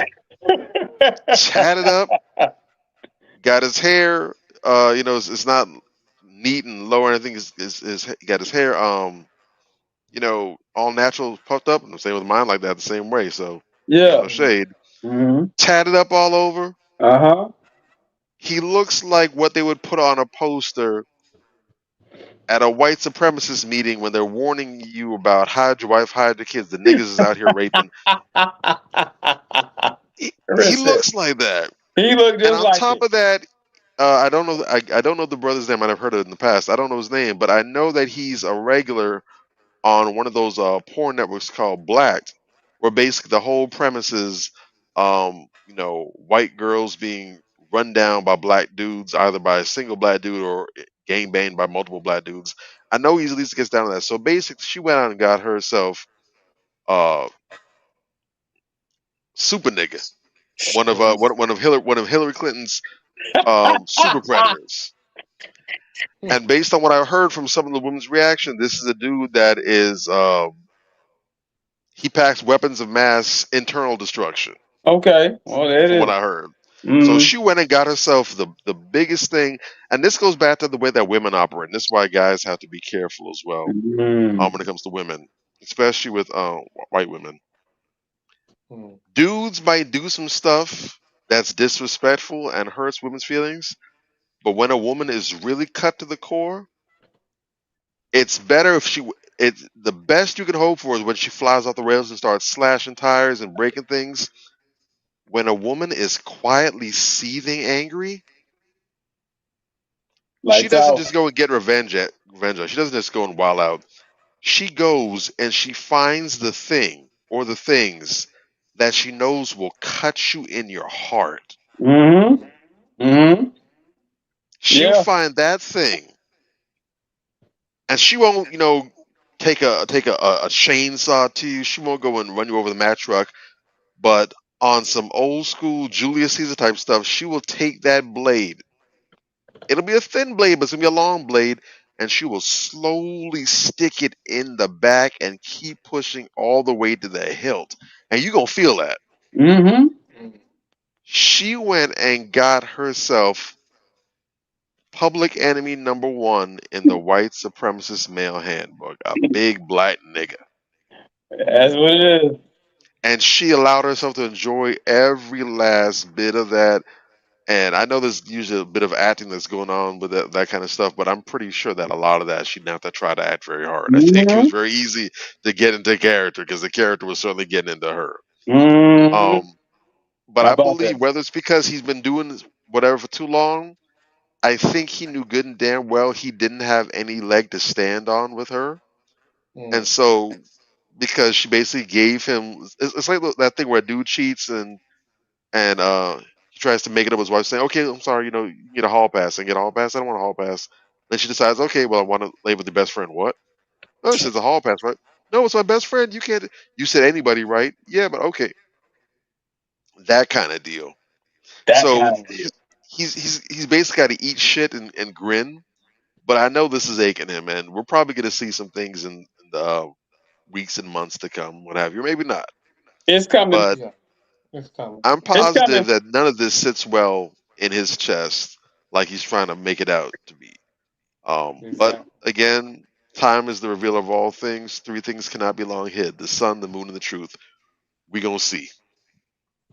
Tatted up, got his hair, it's not neat and low or anything. He got his hair, all natural, puffed up. And the same with mine, like that, the same way. So Yeah. no shade. Mm-hmm. Tatted up all over. Uh-huh. He looks like what they would put on a poster at a white supremacist meeting when they're warning you about hide your wife, hide your kids. The niggas is out here raping. He Listen, looks like that. he looked And just on like top it. of that, I don't know. I don't know the brother's name. I've heard it in the past. I don't know his name, but I know that he's a regular on one of those porn networks called Blacked, where basically the whole premise is, white girls being run down by black dudes, either by a single black dude or gang banged by multiple black dudes. I know he at least gets down to that. So basically, she went out and got herself super nigga, one of Hillary Clinton's super predators. And based on what I heard from some of the women's reaction, this is a dude that is he packs weapons of mass internal destruction, Okay. Well, there it from what is. I heard. So Mhm. she went and got herself the biggest thing, and this goes back to the way that women operate. And this is why guys have to be careful as well Mm. when it comes to women, especially with white women. Mm. Dudes might do some stuff that's disrespectful and hurts women's feelings, but when a woman is really cut to the core, it's better if it's the best you can hope for is when she flies off the rails and starts slashing tires and breaking things. When a woman is quietly seething angry, she Lights doesn't out. just go and get revenge. She doesn't just go and wild out. She goes and she finds the thing or the things that she knows will cut you in your heart. Mm-hmm. Mm-hmm. She'll Yeah. find that thing, and she won't, take a chainsaw to you. She won't go and run you over the mat truck. But on some old school Julius Caesar type stuff, she will take that blade. It'll be a thin blade, but it's gonna be a long blade, and she will slowly stick it in the back and keep pushing all the way to the hilt. And you're gonna feel that. Mm-hmm. She went and got herself public enemy number one in the white supremacist male handbook, a big black nigga. That's what it is. And she allowed herself to enjoy every last bit of that. And I know there's usually a bit of acting that's going on with that kind of stuff, but I'm pretty sure that a lot of that she didn't have to try to act very hard. I think it Mm-hmm. was very easy to get into character because the character was certainly getting into her. Mm-hmm. But How I about that? believe whether it's because he's been doing whatever for too long, I think he knew good and damn well he didn't have any leg to stand on with her. Mm. And so, because she basically gave him, it's like that thing where a dude cheats and he tries to make it up with his wife, saying, "Okay, I'm sorry, you get a hall pass." And get a hall pass. I don't want a hall pass. Then she decides, "Okay, well, I want to lay with your best friend." What? Oh, she says a hall pass, right? No, it's my best friend. You can't. You said anybody, right? Yeah, but okay, that kind of deal. That So kind of deal. he's basically got to eat shit and grin. But I know this is aching him, and we're probably going to see some things in the weeks and months to come, what have you. Maybe not, It's coming. but Yeah, it's coming. I'm It's positive coming. that none of this sits well in his chest, like he's trying to make it out to be. But Exactly. again, time is the revealer of all things. Three things cannot be long hid: the sun, the moon, and the truth. We gonna see.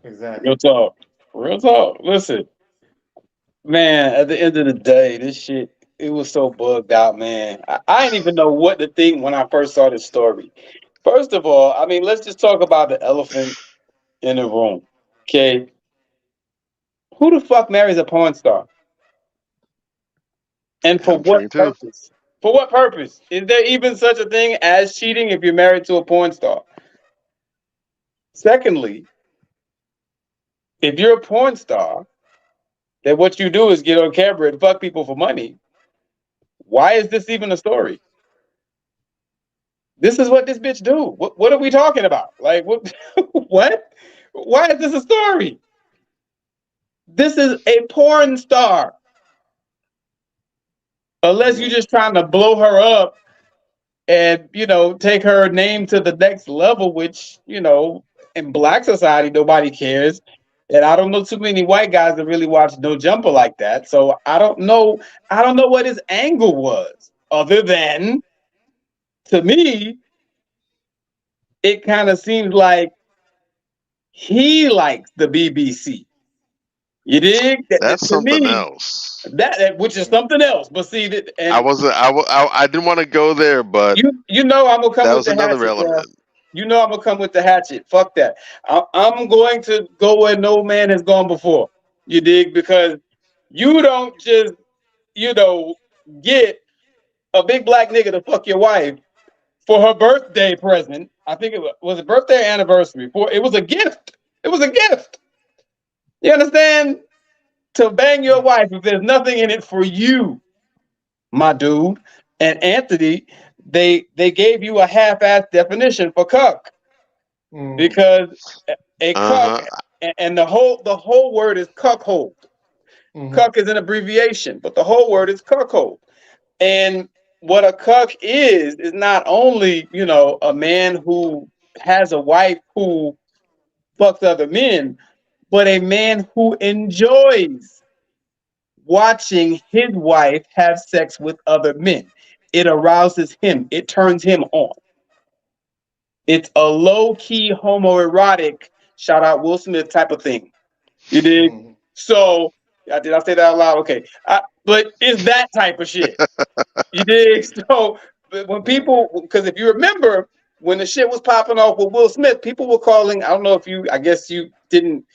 Exactly. Real talk. Real talk. Listen, man, at the end of the day, this shit, it was so bugged out, man. I didn't even know what to think when I first saw this story. First of all, I mean, let's just talk about the elephant in the room. Okay. Who the fuck marries a porn star? And for I'm trained what too. purpose? For what purpose? Is there even such a thing as cheating if you're married to a porn star? Secondly, if you're a porn star, then what you do is get on camera and fuck people for money. Why is this even a story? This is what this bitch do. What are we talking about? Like what? What? Why is this a story? This is a porn star. Unless you're just trying to blow her up and, you know, take her name to the next level, which, you know, in Black society, nobody cares. And I don't know too many white guys that really watch No Jumper like that. So I don't know what his angle was, other than, to me, it kind of seems like he likes the BBC. You dig? That's To something me, else. that which is something else. But see, I didn't want to go there, but you know I'm gonna come that with was the another hatchet, bro. element. You know I'm gonna come with the hatchet. Fuck that. I'm going to go where no man has gone before. You dig? Because you don't just, you know, get a big black nigga to fuck your wife for her birthday present. I think it was a birthday or anniversary. It was a gift. It was a gift. You understand? To bang your wife if there's nothing in it for you, my dude. And Anthony, they gave you a half-ass definition for cuck, because a cuck, and the whole word is cuckold. Cuck is an abbreviation, but the whole word is cuckold. And what a cuck is not only, you know, a man who has a wife who fucks other men, but a man who enjoys watching his wife have sex with other men. It arouses him. It turns him on. It's a low-key homoerotic, shout out Will Smith type of thing. You dig? So, did I say that out loud? Okay. But it's that type of shit. You dig? So, when people, because if you remember, when the shit was popping off with Will Smith, people were calling, I don't know if I guess you didn't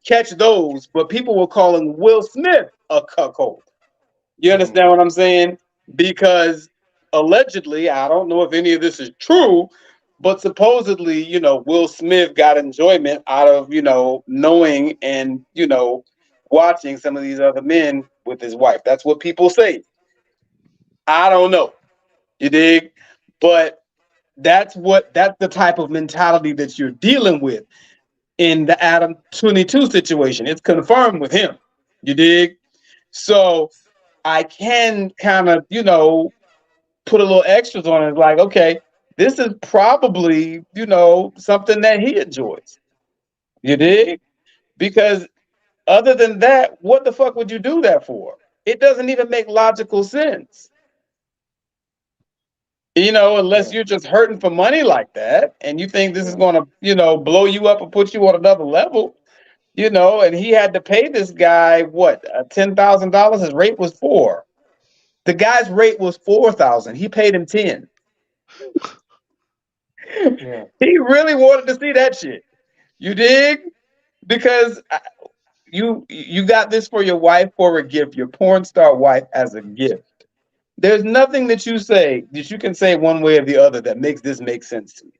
catch those, but people were calling Will Smith a cuckold. You understand what I'm saying? Because allegedly, I don't know if any of this is true, but supposedly, you know, Will Smith got enjoyment out of, you know, knowing and, you know, watching some of these other men with his wife. That's what people say. I don't know. You dig? But that's the type of mentality that you're dealing with in the Adam 22 situation. It's confirmed with him. You dig? So I can kind of, you know, put a little extras on it. Like, okay, this is probably, you know, something that he enjoys. You dig? Because other than that, what the fuck would you do that for? It doesn't even make logical sense. You know, unless you're just hurting for money like that and you think this is going to, you know, blow you up and put you on another level, you know, and he had to pay this guy, what, $10,000? His rate was $4,000. The guy's rate was $4,000. He paid him $10,000. Yeah. He really wanted to see that shit. You dig? Because you got this for your wife for a gift, your porn star wife as a gift. There's nothing that you say that you can say one way or the other that makes this make sense to me.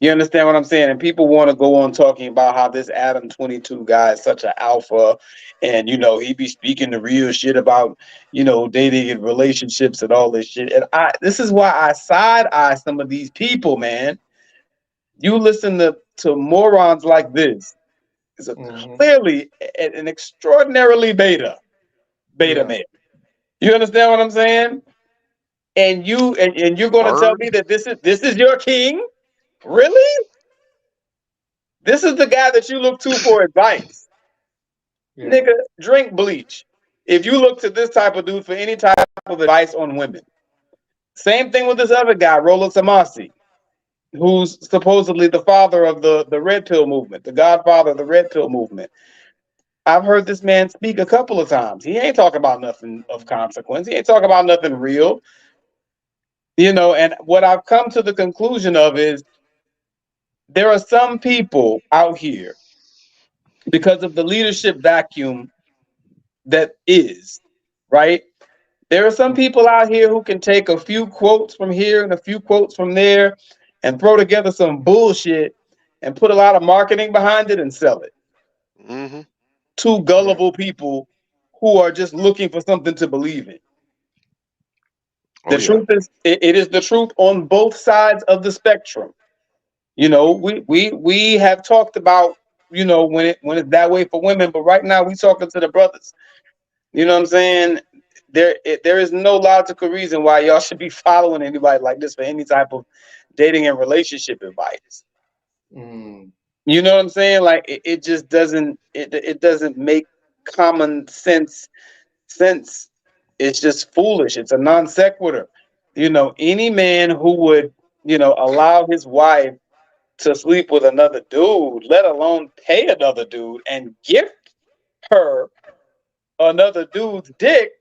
You understand what I'm saying? And people want to go on talking about how this Adam 22 guy is such an alpha, and you know he be speaking the real shit about, you know, dating and relationships and all this shit. And this is why I side eye some of these people, man. You listen to morons like this. It's clearly an extraordinarily beta man. You understand what I'm saying? And you're going to tell me that this is your king? Really? This is the guy that you look to for advice. Yeah. Nigga, drink bleach. If you look to this type of dude for any type of advice on women. Same thing with this other guy, Rolex Amasi, who's supposedly the father of the Red Pill movement, the godfather of the Red Pill movement. I've heard this man speak a couple of times. He ain't talking about nothing of consequence. He ain't talking about nothing real. You know, and what I've come to the conclusion of is there are some people out here, because of the leadership vacuum that is, right? There are some people out here who can take a few quotes from here and a few quotes from there and throw together some bullshit and put a lot of marketing behind it and sell it. Mm-hmm. To gullible people who are just looking for something to believe in. Oh The yeah. truth is, it is the truth on both sides of the spectrum. We have talked about, when it's that way for women, but right now we talking to the brothers. You know what I'm saying? There is no logical reason why y'all should be following anybody like this for any type of dating and relationship advice. Mm, You know what I'm saying? Like it just it doesn't make common sense. It's just foolish. It's a non sequitur. Any man who would, allow his wife to sleep with another dude, let alone pay another dude and gift her another dude's dick,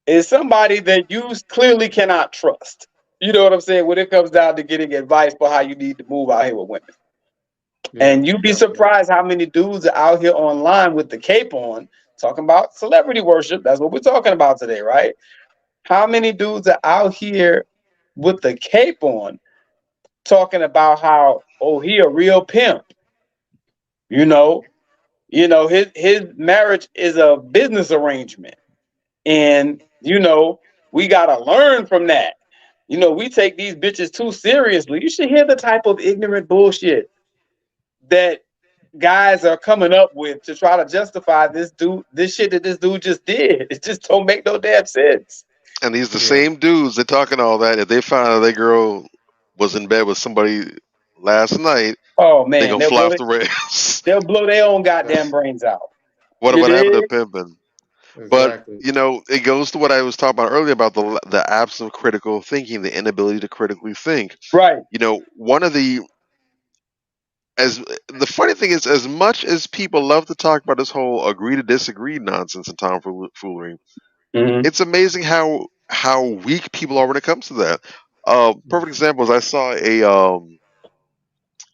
is somebody that you clearly cannot trust. You know what I'm saying? When it comes down to getting advice for how you need to move out here with women. yeah, And you'd be yeah, surprised how many dudes are out here online with the cape on, talking about celebrity worship. That's what we're talking about today, right? How many dudes are out here with the cape on, talking about how, oh, he a real pimp. You know, his marriage is a business arrangement. And, we gotta learn from that. We take these bitches too seriously. You should hear the type of ignorant bullshit that guys are coming up with to try to justify this shit that this dude just did. It just don't make no damn sense. And these the yeah. same dudes that talking all that. If they find out that girl was in bed with somebody last night, Oh they man, gonna fly off the rails. they'll blow their own goddamn That's brains out. what You what happened to dig? pimping? But exactly. it goes to what I was talking about earlier about the absence of critical thinking, the inability to critically think. Right. One of the funny thing is, as much as people love to talk about this whole agree to disagree nonsense and tomfoolery, Mm-hmm. it's amazing how weak people are when it comes to that. Perfect example is I saw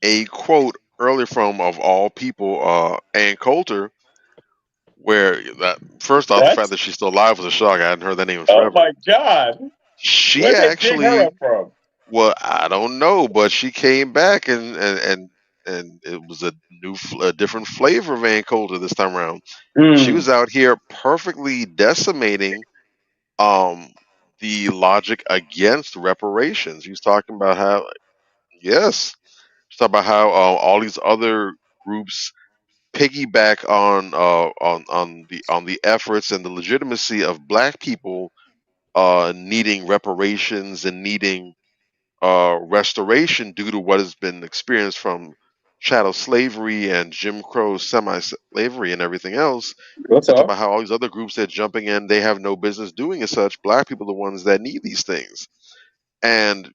a quote earlier from, of all people, Ann Coulter, where that first off, the fact That's that she's still alive was a shock. I hadn't heard that name in oh forever. my god. She Where they dig her actually, up from? well, I don't know, but she came back and it was a different flavor of Ann Coulter this time around. She Mm, was out here perfectly decimating um the logic against reparations. He was talking about how, yes, he's talking about how all these other groups piggyback on the efforts and the legitimacy of black people needing reparations and needing restoration due to what has been experienced from chattel slavery and Jim Crow semi-slavery and everything else. what's And talk up? about how all these other groups that are jumping in, they have no business doing as such. Black people are the ones that need these things. And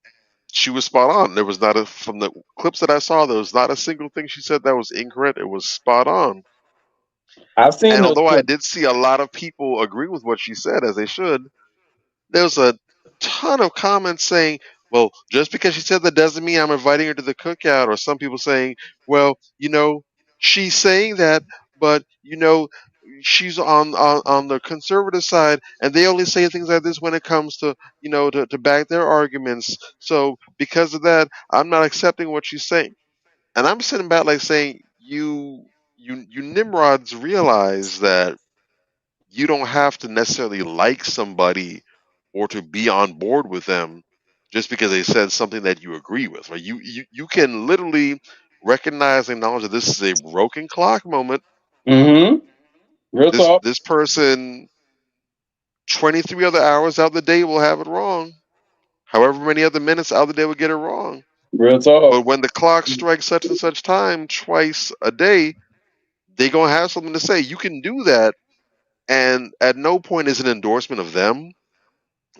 she was spot on. There was not from the clips that I saw, there was not a single thing she said that was incorrect. It was spot on. I've seen And those although I clips. did see a lot of people agree with what she said, as they should, there's a ton of comments saying, well, just because she said that doesn't mean I'm inviting her to the cookout. Or some people saying, well, she's saying that, but, she's on the conservative side, and they only say things like this when it comes to, to back their arguments. So because of that, I'm not accepting what she's saying. And I'm sitting back like saying, you Nimrods realize that you don't have to necessarily like somebody or to be on board with them just because they said something that you agree with. Right? You can literally recognize and acknowledge that this is a broken clock moment. Mm-hmm. Real This talk. this person 23 other hours out of the day will have it wrong. However many other minutes out of the day will get it wrong. Real But talk. when the clock strikes such and such time twice a day, they gonna have something to say. You can do that, and at no point is an endorsement of them.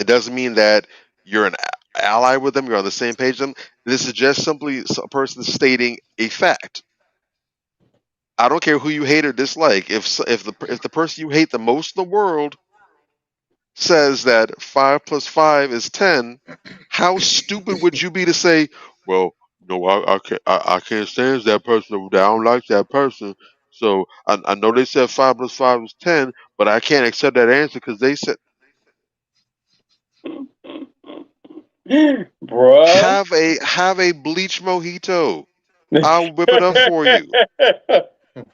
It doesn't mean that you're an ally with them, you're on the same page with them. This is just simply a person stating a fact. I don't care who you hate or dislike. If the person you hate the most in the world says that 5 + 5 is 10, how stupid would you be to say, well, no, I can't stand that person. I don't like that person. So I know they said 5 + 5 is 10, but I can't accept that answer because they said, Bruh. have a bleach mojito. I'll whip it up for you.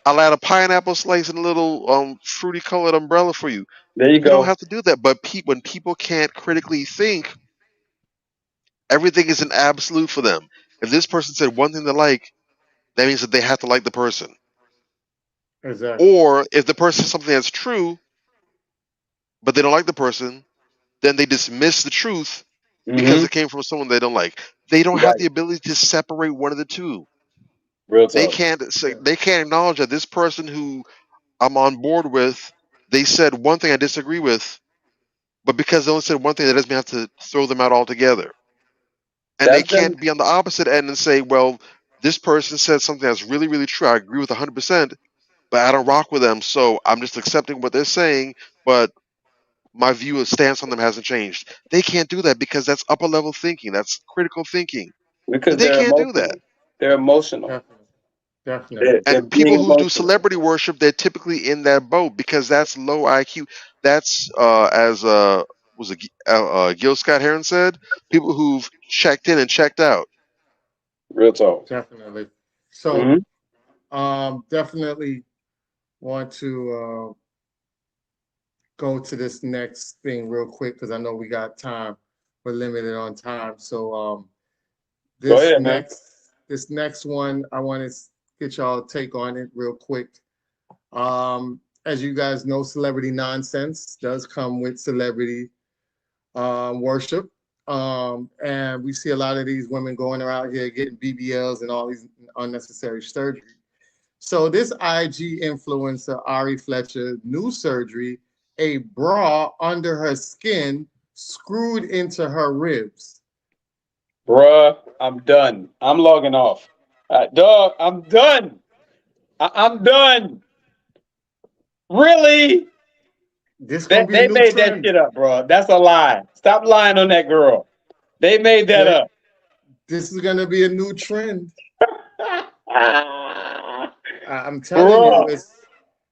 I'll add a pineapple slice and a little fruity colored umbrella for you. There you You don't go. have to do that. But when people can't critically think, everything is an absolute for them. If this person said one thing they like, that means that they have to like the person. Exactly. Or if the person says something that's true, but they don't like the person, then they dismiss the truth because Hmm. it came from someone they don't like. They don't have Right. the ability to separate one of the two. Real They talk. can't say, they can't acknowledge that this person who I'm on board with, they said one thing I disagree with, but because they only said one thing, that doesn't mean I have to throw them out altogether. And they That's been can't be on the opposite end and say, well, this person said something that's really, really true. I agree with 100%, but I don't rock with them, so I'm just accepting what they're saying, but my view of stance on them hasn't changed. They can't do that because that's upper level thinking. That's critical thinking. because They they're can't do that. emotional. They're emotional. Definitely. Definitely. They're And people being who do emotional. celebrity worship, they're typically in that boat because that's low IQ. That's as was it Gil Scott Heron said, people who've checked in and checked out. Real talk. Definitely. So, Hmm. definitely want to go to this next thing real quick because I know we got time. We're limited on time. So, Go ahead, man. this next one, I want to get y'all take on it real quick. As you guys know, celebrity nonsense does come with celebrity worship. And we see a lot of these women going around here getting BBLs and all these unnecessary surgery. So this IG influencer, Ari Fletcher, new surgery, a bra under her skin screwed into her ribs. Bruh, I'm done. I'm logging off. Dog, I'm done. I'm done. Really? This They, gonna be a they new made that trend. shit up, bro. That's a lie. Stop lying on that girl. They made that Yeah. up. This is gonna be a new trend. I'm telling Bro. you,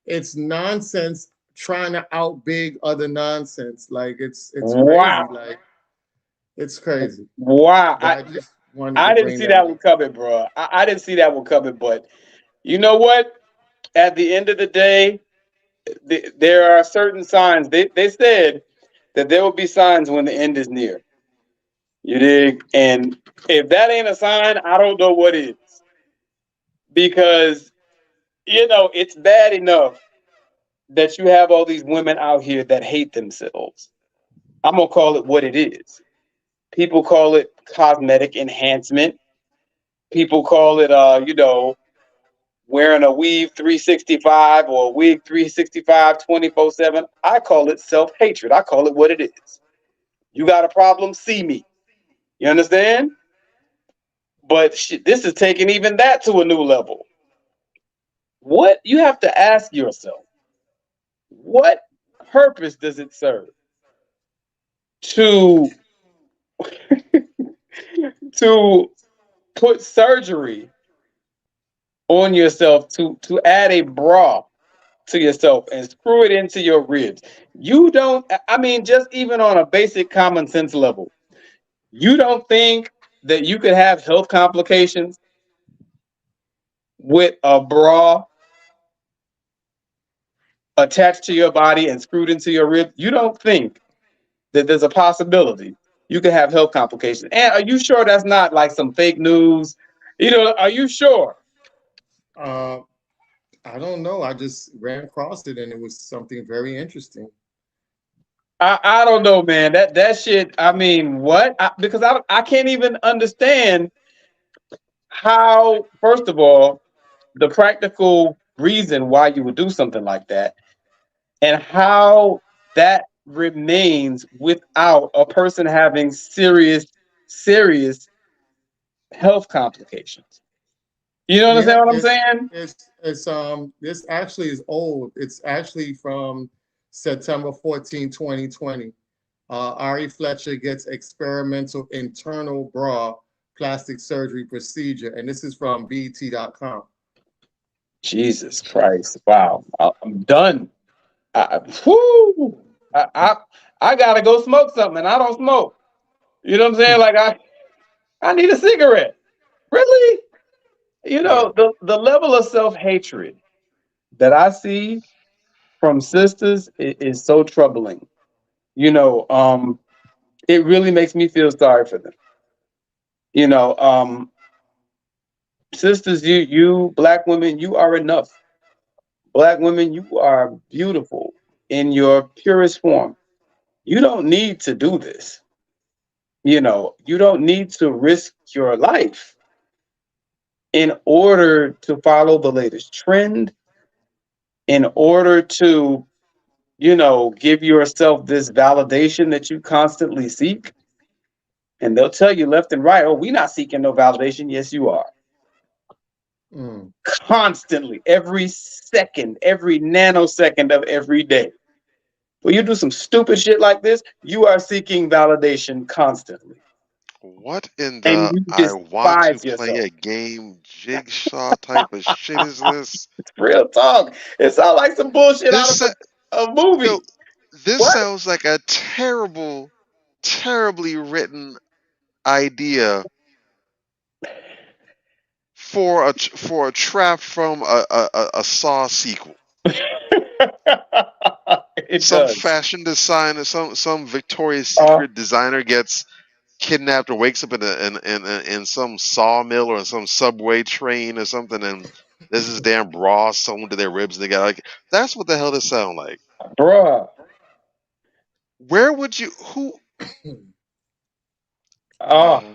it's nonsense trying to outbig other nonsense. Like it's Wow. crazy. Like it's crazy. Wow. But I just wanted I to didn't bring see that that one up. coming, bro. I didn't see that one coming, but you know what? At the end of the day, there are certain signs. They said that there will be signs when the end is near. You dig? And if that ain't a sign, I don't know what is. Because, it's bad enough that you have all these women out here that hate themselves. I'm going to call it what it is. People call it cosmetic enhancement. People call it, wearing a weave 365 or a wig 365 24/7. I call it self-hatred. I call it what it is. You got a problem? See me. You understand? But this is taking even that to a new level. What you have to ask yourself, what purpose does it serve to to put surgery on yourself to add a bra to yourself and screw it into your ribs? You don't, I mean, just even on a basic common sense level, you don't think that you could have health complications with a bra attached to your body and screwed into your rib? You don't think that there's a possibility you could have health complications? And are you sure that's not like some fake news? Are you sure? Uh, I don't know. I just ran across it and it was something very interesting. I don't know, man. That shit. I mean, what? Because I can't even understand how. First of all, the practical reason why you would do something like that, and how that remains without a person having serious health complications. You know Yeah, what I'm saying? it's this actually is old. It's actually from September 14, 2020. Ari Fletcher gets experimental internal bra plastic surgery procedure, and this is from BET.com. Jesus Christ! Wow, I'm done. Whoo! I gotta go smoke something, and I don't smoke. You know what I'm saying? Like I need a cigarette. Really? Yeah. The level of self-hatred that I see from sisters is so troubling. You know, it really makes me feel sorry for them. You know, sisters, you black women, you are enough. Black women, you are beautiful in your purest form. You don't need to do this. You know, you don't need to risk your life in order to follow the latest trend, in order to, you know, give yourself this validation that you constantly seek. And they'll tell you left and right, oh, we're not seeking no validation. Yes, you are. Mm. Constantly, every second, every nanosecond of every day. When you do some stupid shit like this, you are seeking validation constantly. What in And the you I want to despise play yourself. a game jigsaw type of shit is this? Real talk. It sounds like some bullshit out This of sa- a yo, movie. this What? sounds like a terribly written idea for a trap from a Saw sequel. It Some does. fashion designer, some Victoria's Uh, Secret designer gets kidnapped or wakes up in some sawmill or in some subway train or something, and there's this damn bra sewn to their ribs. And they got like, that's what the hell this sound like. bruh. Where would you who? Oh, Yeah.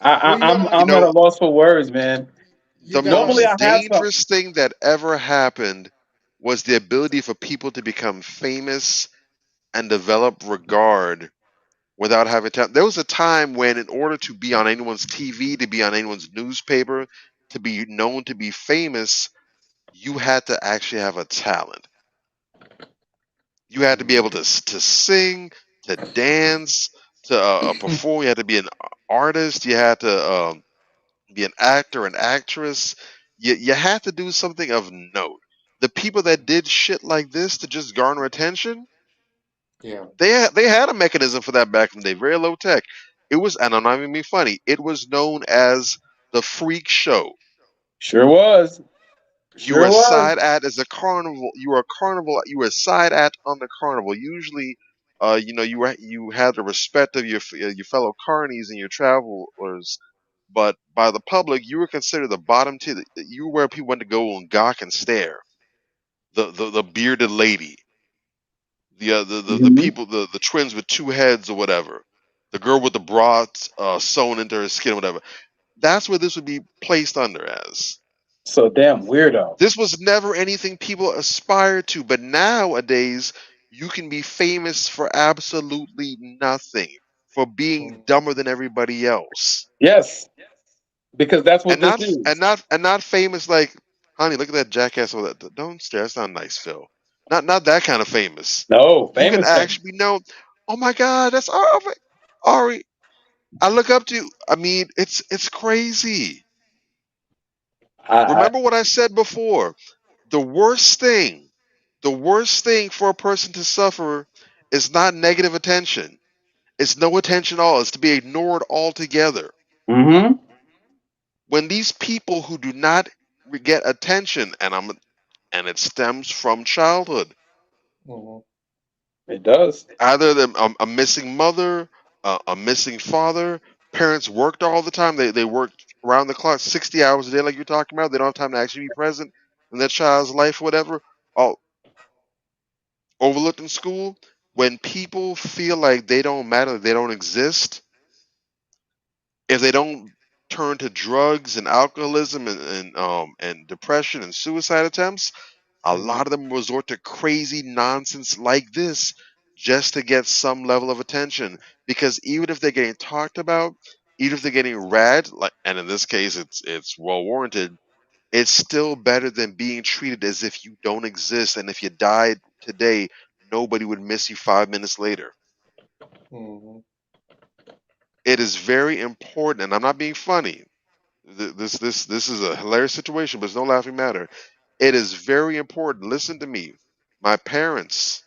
I, Well, I, I'm You I'm at a know, loss for words, man. you the Normally, guys, I most have some. dangerous thing that ever happened was the ability for people to become famous and develop regard without having time. There was a time when, in order to be on anyone's TV, to be on anyone's newspaper, to be known to be famous, you had to actually have a talent. You had to be able to sing, to dance, to perform. You had to be an artist. You had to be an actor, an actress. You had to do something of note. The people that did shit like this to just garner attention, yeah. they had a mechanism for that back in the day, very low tech. It was, and I'm not even being funny. It was known as the freak show. Sure was. You were Sure a was. side act as a carnival. You were a carnival. You were a side act on the carnival. Usually, you had the respect of your fellow carnies and your travelers, but by the public, you were considered the bottom tier. You were where people went to go and gawk and stare. The bearded lady, the Mhm. people, the twins with two heads or whatever, the girl with the bra sewn into her skin, whatever. That's where this would be placed under as. So damn weirdo. This was never anything people aspired to, but nowadays you can be famous for absolutely nothing, for being Mm. dumber than everybody else, Yes, because that's what and this not is. not famous like, honey, look at that jackass over that. Don't stare. That's not nice, Phil. Not that kind of famous. No, You can famous fame. actually be known. Oh my God, that's Ari. I look up to you. I mean, it's crazy. I Remember what I said before. The worst thing, the worst thing for a person to suffer is not negative attention. It's no attention at all. It's to be ignored altogether. mm-hmm. When these people who do not get attention, and it stems from childhood, Mhm. It does. either a missing mother, a missing father, parents worked all the time. They worked around the clock, 60 hours a day, like you're talking about. They don't have time to actually be present in their child's life, or whatever. All overlooked in school. When people feel like they don't matter, they don't exist, if they don't turn to drugs and alcoholism and depression and suicide attempts, a Mhm. lot of them resort to crazy nonsense like this just to get some level of attention. Because even if they're getting talked about, even if they're getting read, like, and in this case it's well warranted, it's still better than being treated as if you don't exist, and if you died today, nobody would miss you 5 minutes later. Mhm. It is very important, and I'm not being funny. This is a hilarious situation, but it's no laughing matter. It is very important. Listen to me. My parents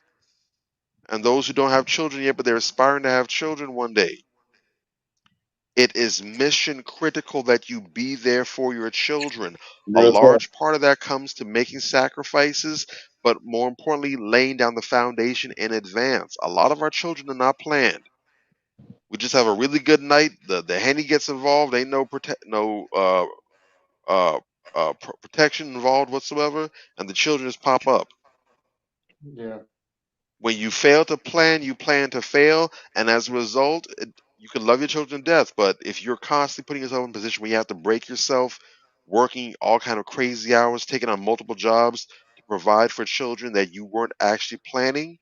and those who don't have children yet, but they're aspiring to have children one day. It is mission critical that you be there for your children. A Real talk. large part of that comes to making sacrifices, but more importantly, laying down the foundation in advance. A lot of our children are not planned. We just have a really good night. The henny gets involved. Ain't no protection involved whatsoever, and the children just pop up. Yeah. When you fail to plan, you plan to fail, and as a result, you can love your children to death. But if you're constantly putting yourself in a position where you have to break yourself, working all kind of crazy hours, taking on multiple jobs to provide for children that you weren't actually planning,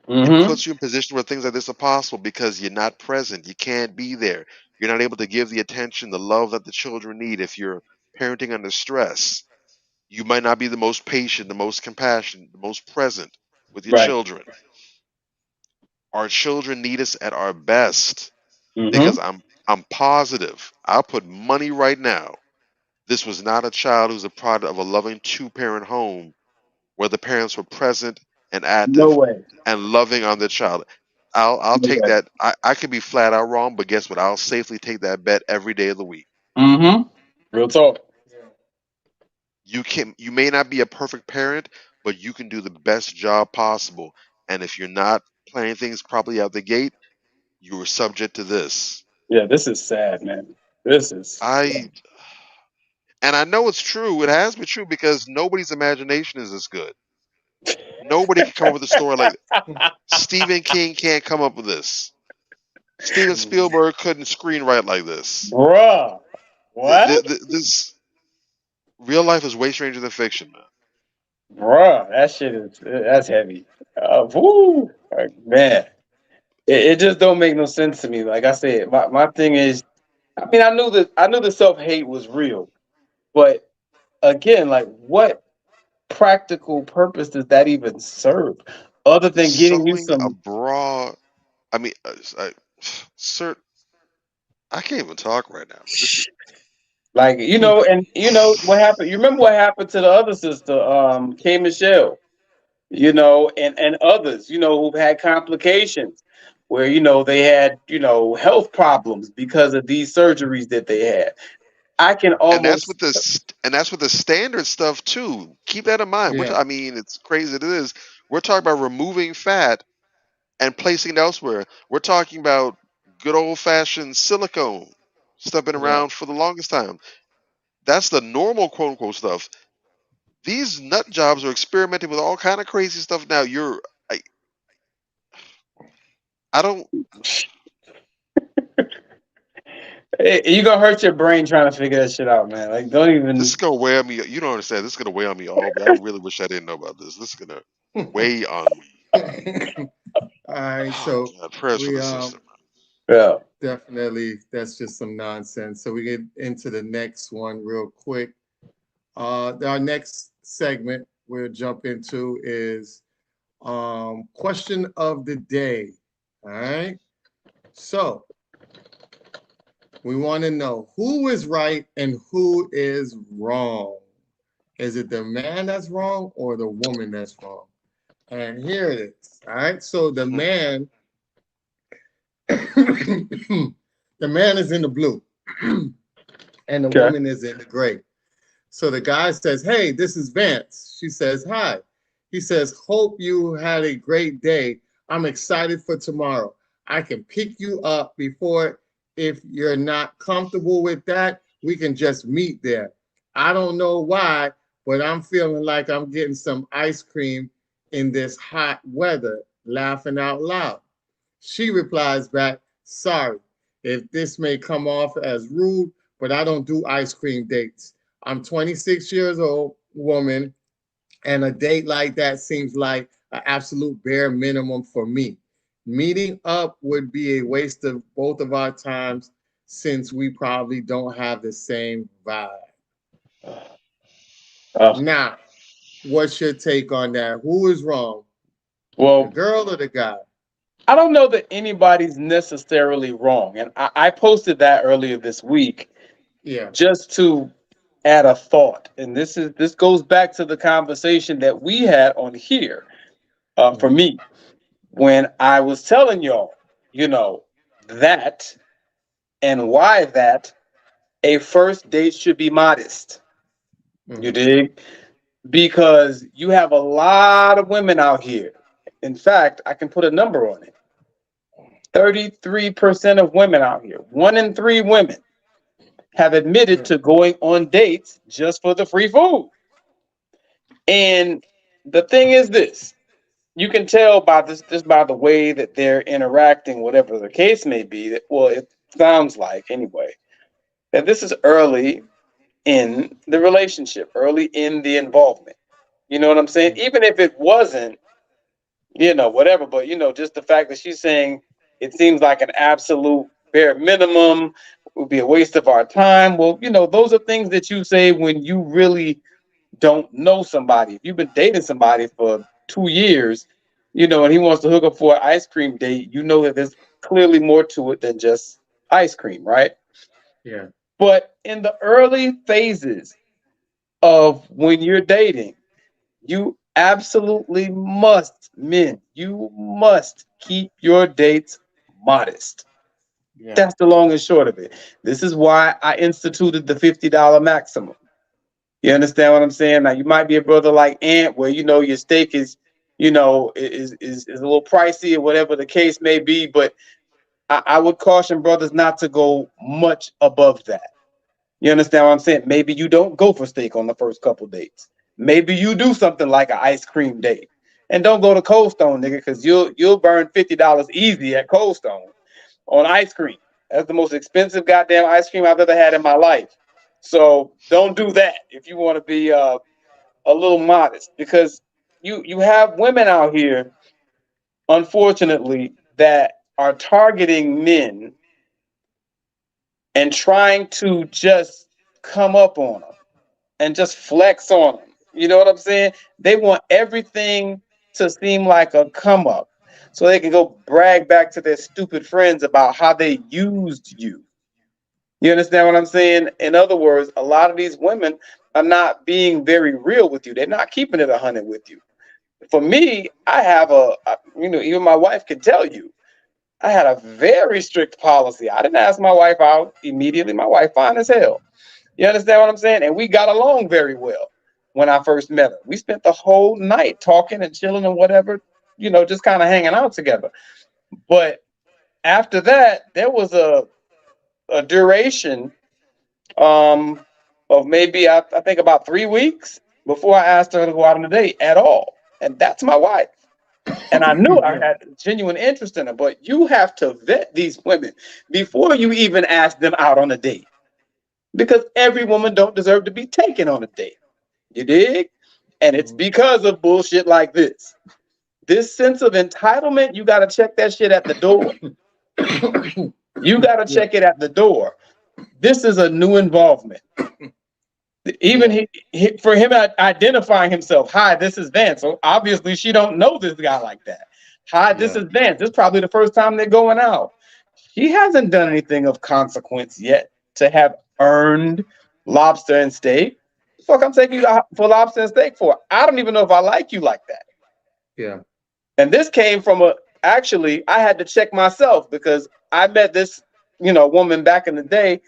it puts you in a position where things like this are possible because you're not present. You can't be there. You're not able to give the attention, the love that the children need. If you're parenting under stress, you might not be the most patient, the most compassionate, the most present with your Right. children. Our children need us at our best Mm-hmm. because I'm positive. I'll put money right now. This was not a child who's a product of a loving 2-parent home where the parents were present and active No way. and loving on the child. I'll No take way. that. I could be flat out wrong, but guess what? I'll safely take that bet every day of the week. Mm-hmm. Real talk. You may not be a perfect parent, but you can do the best job possible. And if you're not planning things properly out the gate, you are subject to this. Yeah, this is sad, man. This is And I know it's true. It has been true because nobody's imagination is as good. Nobody can come up with a story like Stephen King can't come up with this. Steven Spielberg couldn't screenwrite like this. bruh. What? This real life is way stranger than fiction, man. Bruh, that's heavy. Woo, like, man. It just don't make no sense to me. Like I said, my thing is, I mean, I knew the self-hate was real, but again, like, what practical purpose does that even serve, other than getting you Sowing some? abroad. I mean, sir, I can't even talk right now. Like, and what happened. You remember what happened to the other sister, K. Michelle, and others, who've had complications where, they had, health problems because of these surgeries that they had. I can And that's almost. with the standard stuff too. Keep that in mind. Yeah. I mean, it's crazy it is. We're talking about removing fat and placing it elsewhere. We're talking about good old fashioned silicone stuff been around for the longest time. That's the normal quote unquote stuff. These nut jobs are experimenting with all kind of crazy stuff now. I don't. You're gonna hurt your brain trying to figure that shit out, man. Like, don't even. This is gonna weigh on me. You don't understand. This is gonna weigh on me all day. I really wish I didn't know about this. This is gonna weigh on me. All right, so God, prayers for we the system. Yeah. definitely that's just some nonsense. So we get into the next one real quick. Our next segment we'll jump into is question of the day. All right. So we want to know who is right and who is wrong. Is it the man that's wrong or the woman that's wrong? And here it is. All right. So the man, the man is in the blue, and the Okay. woman is in the gray. So the guy says, "Hey, this is Vance." She says, "Hi." He says, "Hope you had a great day. I'm excited for tomorrow. I can pick you up before. If you're not comfortable with that, we can just meet there. I don't know why, but I'm feeling like I'm getting some ice cream in this hot weather," laughing out loud. She replies back, "Sorry if this may come off as rude, but I don't do ice cream dates. I'm 26 years old, woman, and a date like that seems like an absolute bare minimum for me. Meeting up would be a waste of both of our times since we probably don't have the same vibe." Now, what's your take on that? Who is wrong? The Well, girl or the guy? I don't know that anybody's necessarily wrong, and I posted that earlier this week Yeah. just to add a thought, and this goes back to the conversation that we had on here. For me, when I was telling y'all, that and why that a first date should be modest. You dig? Because you have a lot of women out here. In fact, I can put a number on it. 33% of women out here, 1 in 3 women, have admitted to going on dates just for the free food. And the thing is this, you can tell by this just by the way that they're interacting, whatever the case may be, that, well, it sounds like anyway, that this is early in the relationship, early in the involvement. You know what I'm saying? Even if it wasn't, whatever, but just the fact that she's saying it seems like an absolute bare minimum would be a waste of our time. Well, those are things that you say when you really don't know somebody. If you've been dating somebody for 2 years, and he wants to hook up for an ice cream date, that there's clearly more to it than just ice cream, right? Yeah. But in the early phases of when you're dating, you absolutely must, men, you must keep your dates modest. Yeah. That's the long and short of it. This is why I instituted the $50 maximum. You understand what I'm saying? Now, you might be a brother like Ant, where your steak is a little pricey or whatever the case may be, but I would caution brothers not to go much above that. You understand what I'm saying? Maybe you don't go for steak on the first couple dates. Maybe you do something like an ice cream date. And don't go to Cold Stone, nigga, because you'll burn $50 easy at Cold Stone on ice cream. That's the most expensive goddamn ice cream I've ever had in my life. So don't do that if you want to be a little modest, because you have women out here, unfortunately, that are targeting men and trying to just come up on them and just flex on them. You know what I'm saying? They want everything to seem like a come up so they can go brag back to their stupid friends about how they used you. You understand what I'm saying? In other words, a lot of these women are not being very real with you. They're not keeping it 100 with you. For me, I have even my wife can tell you, I had a very strict policy. I didn't ask my wife out immediately. My wife fine as hell. You understand what I'm saying? And we got along very well when I first met her. We spent the whole night talking and chilling and whatever, just kind of hanging out together. But after that, there was a duration of maybe I think about 3 weeks before I asked her to go out on a date at all. And that's my wife. And I knew I had genuine interest in her, but you have to vet these women before you even ask them out on a date, because every woman don't deserve to be taken on a date. You dig? And it's because of bullshit like this. This sense of entitlement, you got to check that shit at the door. You got to check it at the door. This is a new involvement. Even for him identifying himself, hi, this is Vance. So obviously she don't know this guy like that. Hi, this is Vance. This is probably the first time they're going out. She hasn't done anything of consequence yet to have earned lobster and steak. The fuck I'm taking you out for lobster and steak for? I don't even know if I like you like that. Yeah. And this came from actually, I had to check myself, because I met this, woman back in the day,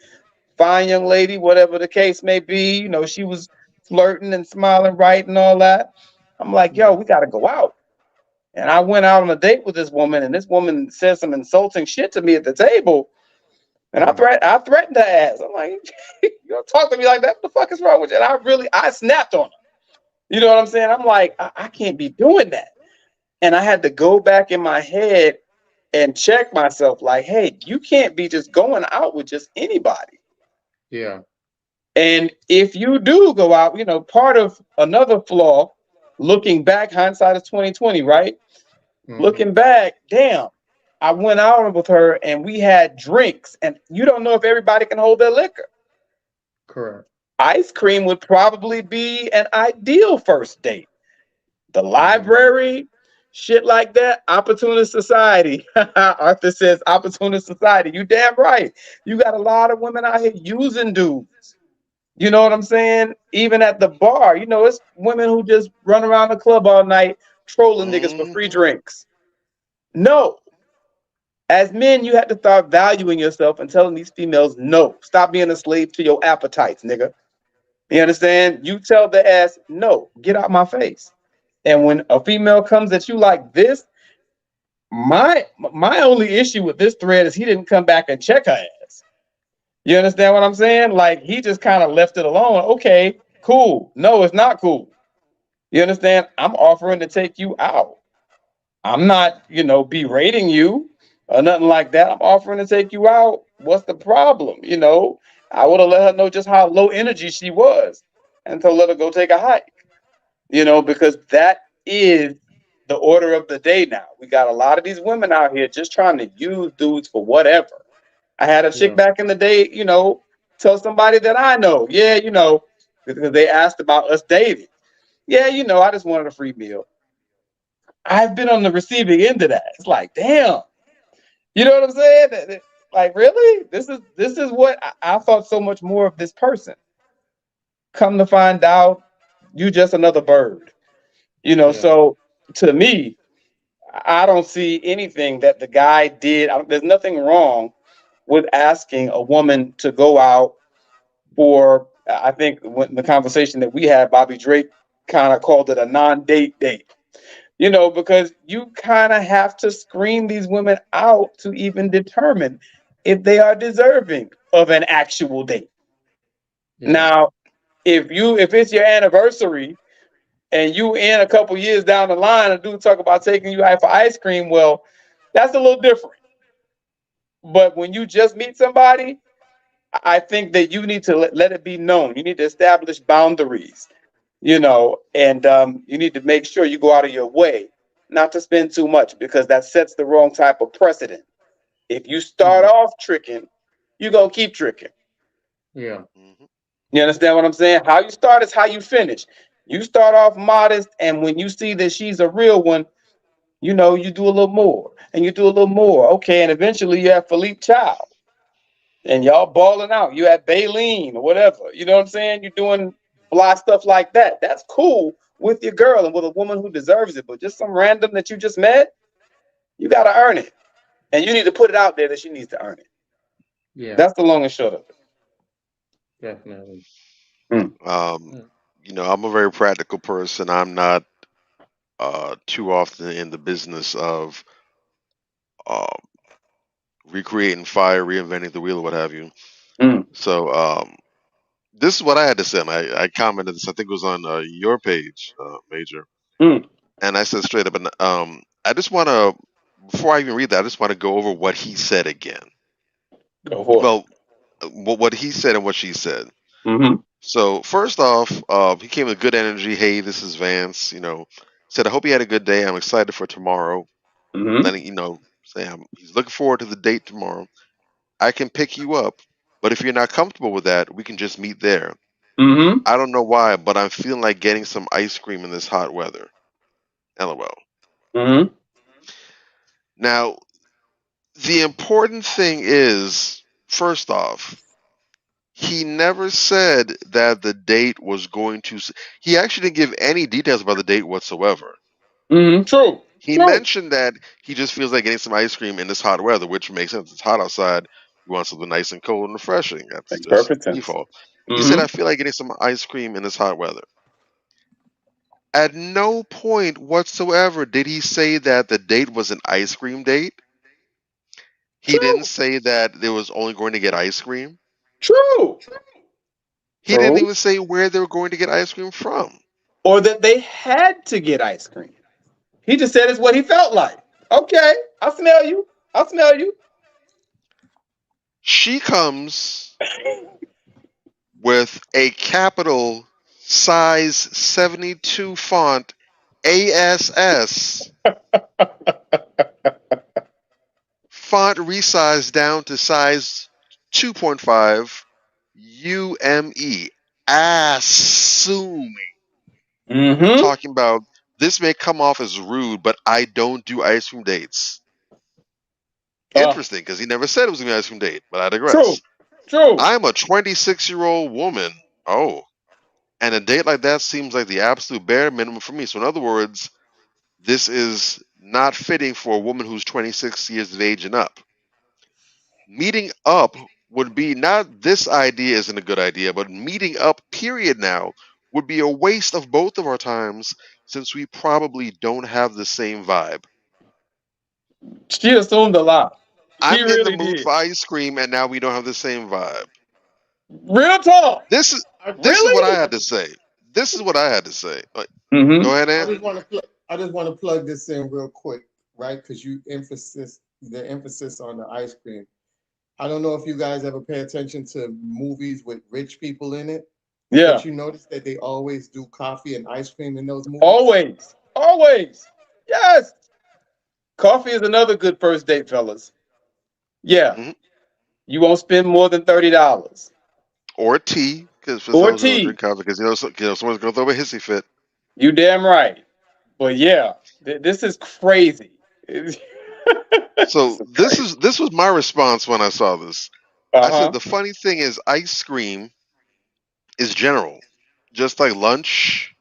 fine young lady, whatever the case may be. She was flirting and smiling right and all that. I'm like, yo, we got to go out. And I went out on a date with this woman, and this woman said some insulting shit to me at the table. And I threatened her ass. I'm like, you don't talk to me like that. What the fuck is wrong with you? And I snapped on her. You know what I'm saying? I'm like, I can't be doing that. And I had to go back in my head and check myself like, hey, you can't be just going out with just anybody. Yeah. And if you do go out, part of another flaw, looking back, hindsight is 2020, right? Mm-hmm. Looking back, damn, I went out with her and we had drinks, and you don't know if everybody can hold their liquor. Correct. Ice cream would probably be an ideal first date. The library, shit like that, opportunist society. Arthur says opportunist society. You damn right. You got a lot of women out here using dudes. You know what I'm saying? Even at the bar, it's women who just run around the club all night trolling niggas for free drinks. No. As men, you have to start valuing yourself and telling these females, no, stop being a slave to your appetites, nigga. You understand? You tell the ass, no, get out my face. And when a female comes at you like this, my only issue with this thread is he didn't come back and check her ass. You understand what I'm saying? Like, he just kind of left it alone. Okay, cool. No, it's not cool. You understand? I'm offering to take you out. I'm not, berating you or nothing like that. I'm offering to take you out. What's the problem? I would have let her know just how low energy she was and to let her go take a hike, because that is the order of the day now. We got a lot of these women out here just trying to use dudes for whatever. I had a chick back in the day, tell somebody that I know, because they asked about us dating. Yeah, I just wanted a free meal. I've been on the receiving end of that. It's like, damn, you know what I'm saying? Like, really? This is what I thought so much more of this person. Come to find out, you just another bird. So to me, I don't see anything that the guy did. There's nothing wrong with asking a woman to go out for, I think when the conversation that we had, Bobby Drake kind of called it a non-date date. Because you kind of have to screen these women out to even determine if they are deserving of an actual date. Yeah. Now, if it's your anniversary and you in a couple years down the line and dude talk about taking you out for ice cream, well, that's a little different. But when you just meet somebody, I think that you need to let it be known. You need to establish boundaries. And you need to make sure you go out of your way not to spend too much, because that sets the wrong type of precedent. If you start off tricking, you're going to keep tricking. Yeah. You understand what I'm saying? How you start is how you finish. You start off modest, and when you see that she's a real one, you do a little more, and you do a little more. Okay, and eventually you have Philippe Child, and y'all balling out. You have Baleen or whatever. You know what I'm saying? You're doing fly stuff like that. That's cool with your girl and with a woman who deserves it. But just some random that you just met, you got to earn it. And you need to put it out there that she needs to earn it. Yeah. That's the long and short of it. Definitely. I'm a very practical person. I'm not too often in the business of recreating fire, reinventing the wheel, or what have you. So this is what I had to say, and I commented this. I think it was on your page, Major, and I said straight up. And I just want to, before I even read that, I just want to go over what he said again. Go for it. Well, what he said and what she said. So first off, he came with good energy. Hey, this is Vance. Said I hope he had a good day. I'm excited for tomorrow. Letting say he's looking forward to the date tomorrow. I can pick you up, but if you're not comfortable with that, we can just meet there. I don't know why, but I'm feeling like getting some ice cream in this hot weather. LOL. Now, the important thing is, first off, he never said that the date was going to. He actually didn't give any details about the date whatsoever. True. He mentioned that he just feels like getting some ice cream in this hot weather, which makes sense. It's hot outside. You want something nice and cold and refreshing. That's just perfect default. He said, I feel like getting some ice cream in this hot weather. At no point whatsoever did he say that the date was an ice cream date. He didn't say that they was only going to get ice cream. True. He didn't even say where they were going to get ice cream from. Or that they had to get ice cream. He just said it's what he felt like. Okay, I smell you. I smell you. She comes with a capital size 72 font ASS. Font resized down to size 2.5 UME. Assuming. Talking about this may come off as rude, but I don't do ice cream dates. Interesting, because he never said it was going to be an ice cream date, but I digress. True. I'm a 26-year-old woman. Oh. And a date like that seems like the absolute bare minimum for me. So in other words, this is not fitting for a woman who's 26 years of age and up. Meeting up would be not this idea isn't a good idea, but meeting up, period, now would be a waste of both of our times since we probably don't have the same vibe. She assumed a lot. She I'm in the really mood did. for ice cream, and now we don't have the same vibe. Real talk. This is Really? what I had to say. This is what I had to say. Mm-hmm. Go ahead, I Ant. just want to plug this in real quick, right? Because the emphasis on the ice cream. I don't know if you guys ever pay attention to movies with rich people in it, Yeah. but you notice that they always do coffee and ice cream in those movies. Always. Always. Yes. Coffee is another good first date, fellas. Yeah. Mhm. You won't spend more than $30. Or tea, because for Or those who don't tea. drink coffee, because someone's gonna throw a hissy fit. You damn right. But yeah, this is crazy. So this was my response when I saw this. I Uh-huh. said the funny thing is ice cream is general, just like lunch,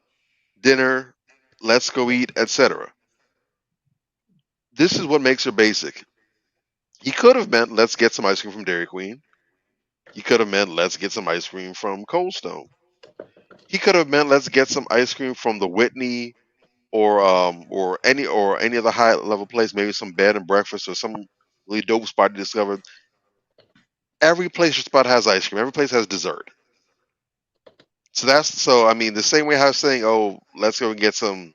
dinner, let's go eat, etc. This is what makes her basic. He could have meant let's get some ice cream from Dairy Queen. He could have meant let's get some ice cream from Cold Stone. He could have meant let's get some ice cream from the Whitney or any other high level place, maybe some bed and breakfast or some really dope spot you discovered. Every place or spot has ice cream. Every place has dessert. So I mean the same way I was saying, oh, let's go and get some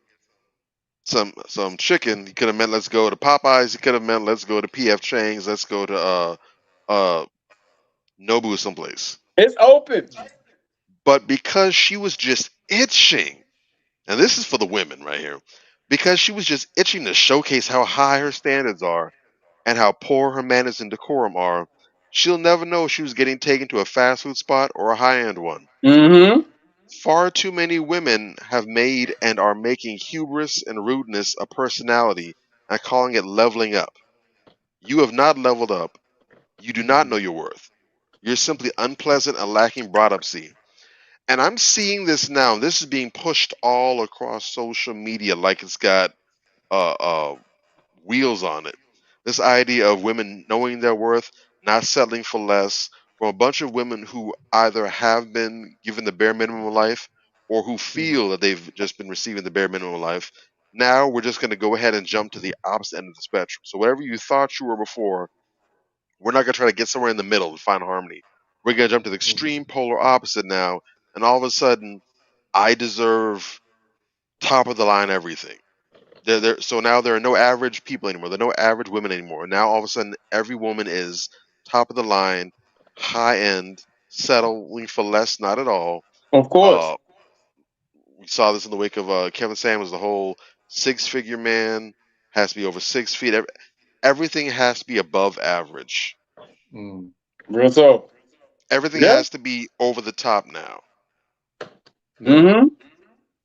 chicken. He could have meant let's go to Popeyes. He could have meant let's go to PF Chang's. Let's go to Nobu someplace. It's open. But because she was just itching, and this is for the women right here, because she was just itching to showcase how high her standards are and how poor her manners and decorum are, she'll never know if she was getting taken to a fast food spot or a high-end one. Mm-hmm. Far too many women have made and are making hubris and rudeness a personality and calling it leveling up. You have not leveled up. You do not know your worth. You're simply unpleasant and lacking broad-upsy. And I'm seeing this now. This is being pushed all across social media like it's got wheels on it. This idea of women knowing their worth, not settling for less, from a bunch of women who either have been given the bare minimum of life or who feel that they've just been receiving the bare minimum of life. Now we're just going to go ahead and jump to the opposite end of the spectrum. So whatever you thought you were before, we're not going to try to get somewhere in the middle to find harmony. We're going to jump to the extreme polar opposite now, and all of a sudden, I deserve top of the line everything. So now there are no average people anymore. There are no average women anymore. Now all of a sudden, every woman is top of the line, high end, settling for less, not at all. Of course. We saw this in the wake of Kevin Samuels. The whole 6-figure man has to be over 6 feet. Everything has to be above average. Real talk. Everything Yeah. has to be over the top now. Mm-hmm.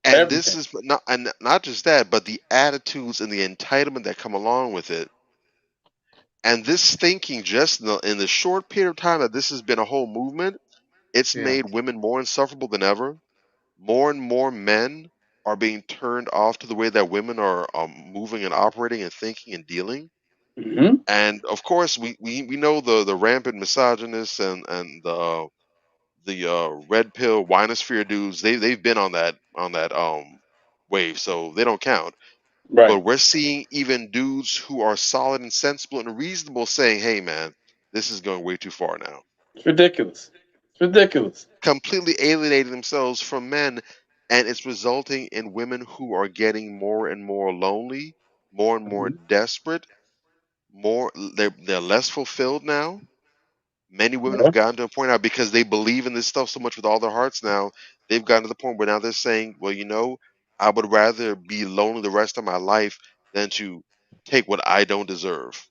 And Everything. this is not just that, but the attitudes and the entitlement that come along with it. And this thinking, just in the short period of time that this has been a whole movement, it's Yeah. made women more insufferable than ever. More and more men are being turned off to the way that women are moving and operating and thinking and dealing. Mm-hmm. And of course, we know the rampant misogynists and the red pill winosphere dudes. They've been on that wave, so they don't count. Right. But we're seeing even dudes who are solid and sensible and reasonable saying, "Hey, man, this is going way too far now." It's ridiculous. It's ridiculous. Completely alienating themselves from men, and it's resulting in women who are getting more and more lonely, more and more desperate, they're less fulfilled now. Many women Yeah. have gotten to a point now because they believe in this stuff so much with all their hearts now. They've gotten to the point where now they're saying, well, I would rather be lonely the rest of my life than to take what I don't deserve.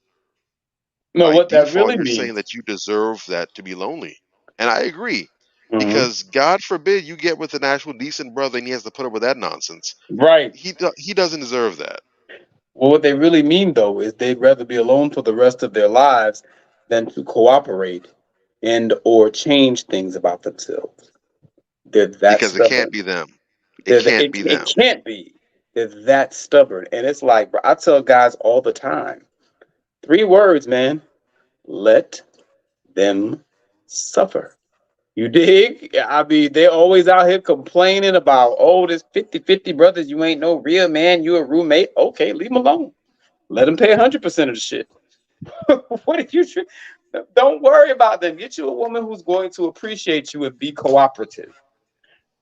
No, By what that default, really you're saying means. that you deserve that to be lonely. And I agree. Mhm. Because God forbid you get with an actual decent brother and he has to put up with that nonsense. Right. He doesn't deserve that. Well, what they really mean, though, is they'd rather be alone for the rest of their lives than to cooperate and or change things about themselves. They're that Because it can't stubborn. be them. It can't be them. It can't be. is that stubborn. And it's like, bro, I tell guys all the time, 3 words, man. Let them suffer. You dig? I mean, they're always out here complaining about, oh, this 50-50 brothers, you ain't no real man, you a roommate. Okay, leave them alone. Let them pay 100% of the shit. What are you? Don't worry about them. Get you a woman who's going to appreciate you and be cooperative.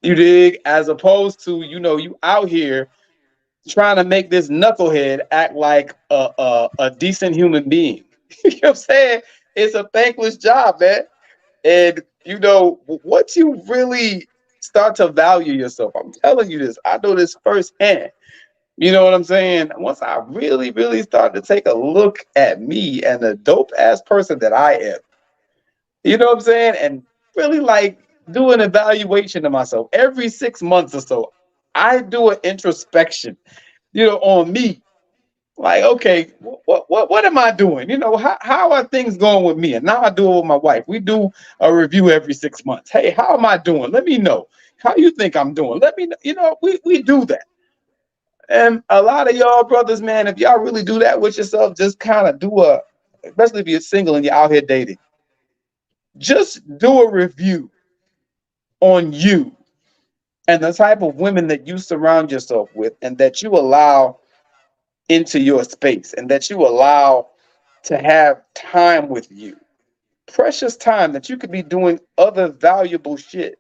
You dig? As opposed to, you out here trying to make this knucklehead act like a decent human being. You know what I'm saying? It's a thankless job, man. And once you really start to value yourself, I'm telling you this, I know this firsthand. You know what I'm saying? Once I really, really started to take a look at me and the dope ass person that I am, you know what I'm saying? And really like do an evaluation of myself every 6 months or so. I do an introspection, on me. Like, okay, what am I doing? How are things going with me? And now I do it with my wife. We do a review every 6 months. Hey, how am I doing? Let me know. How you think I'm doing? Let me know. We do that. And a lot of y'all brothers, man, if y'all really do that with yourself, just kind of especially if you're single and you're out here dating, just do a review on you and the type of women that you surround yourself with and that you allow into your space and that you allow to have time with you. Precious time that you could be doing other valuable shit.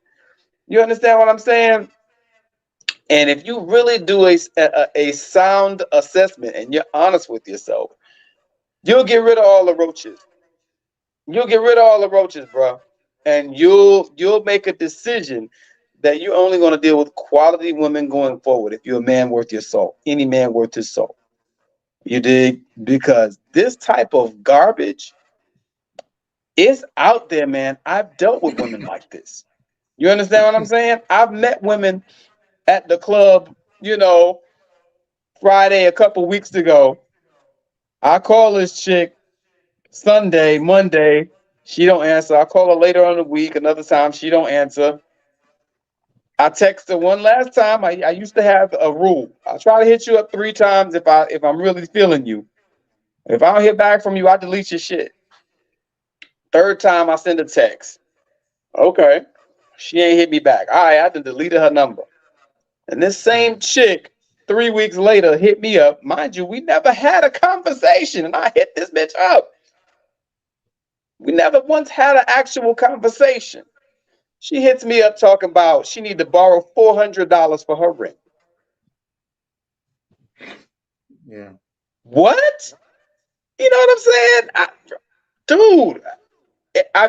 You understand what I'm saying? And if you really do a sound assessment and you're honest with yourself, you'll get rid of all the roaches. You'll get rid of all the roaches, bro. And you'll make a decision that you're only going to deal with quality women going forward if you're a man worth your salt. Any man worth his salt. You dig? Because this type of garbage is out there, man. I've dealt with women like this. You understand what I'm saying? I've met women at the club, Friday a couple weeks ago. I call this chick Sunday, Monday, she don't answer. I call her later on in the week, another time, she don't answer. I text her one last time. I used to have a rule. I try to hit you up 3 times if I'm really feeling you. If I don't hear back from you, I delete your shit. 3rd time I send a text. Okay. She ain't hit me back. All right, I done deleted her number. And this same chick 3 weeks later hit me up. Mind you, we never had a conversation, and I hit this bitch up. We never once had an actual conversation. She hits me up talking about she need to borrow $400 for her rent. Yeah. What? You know what I'm saying? Dude,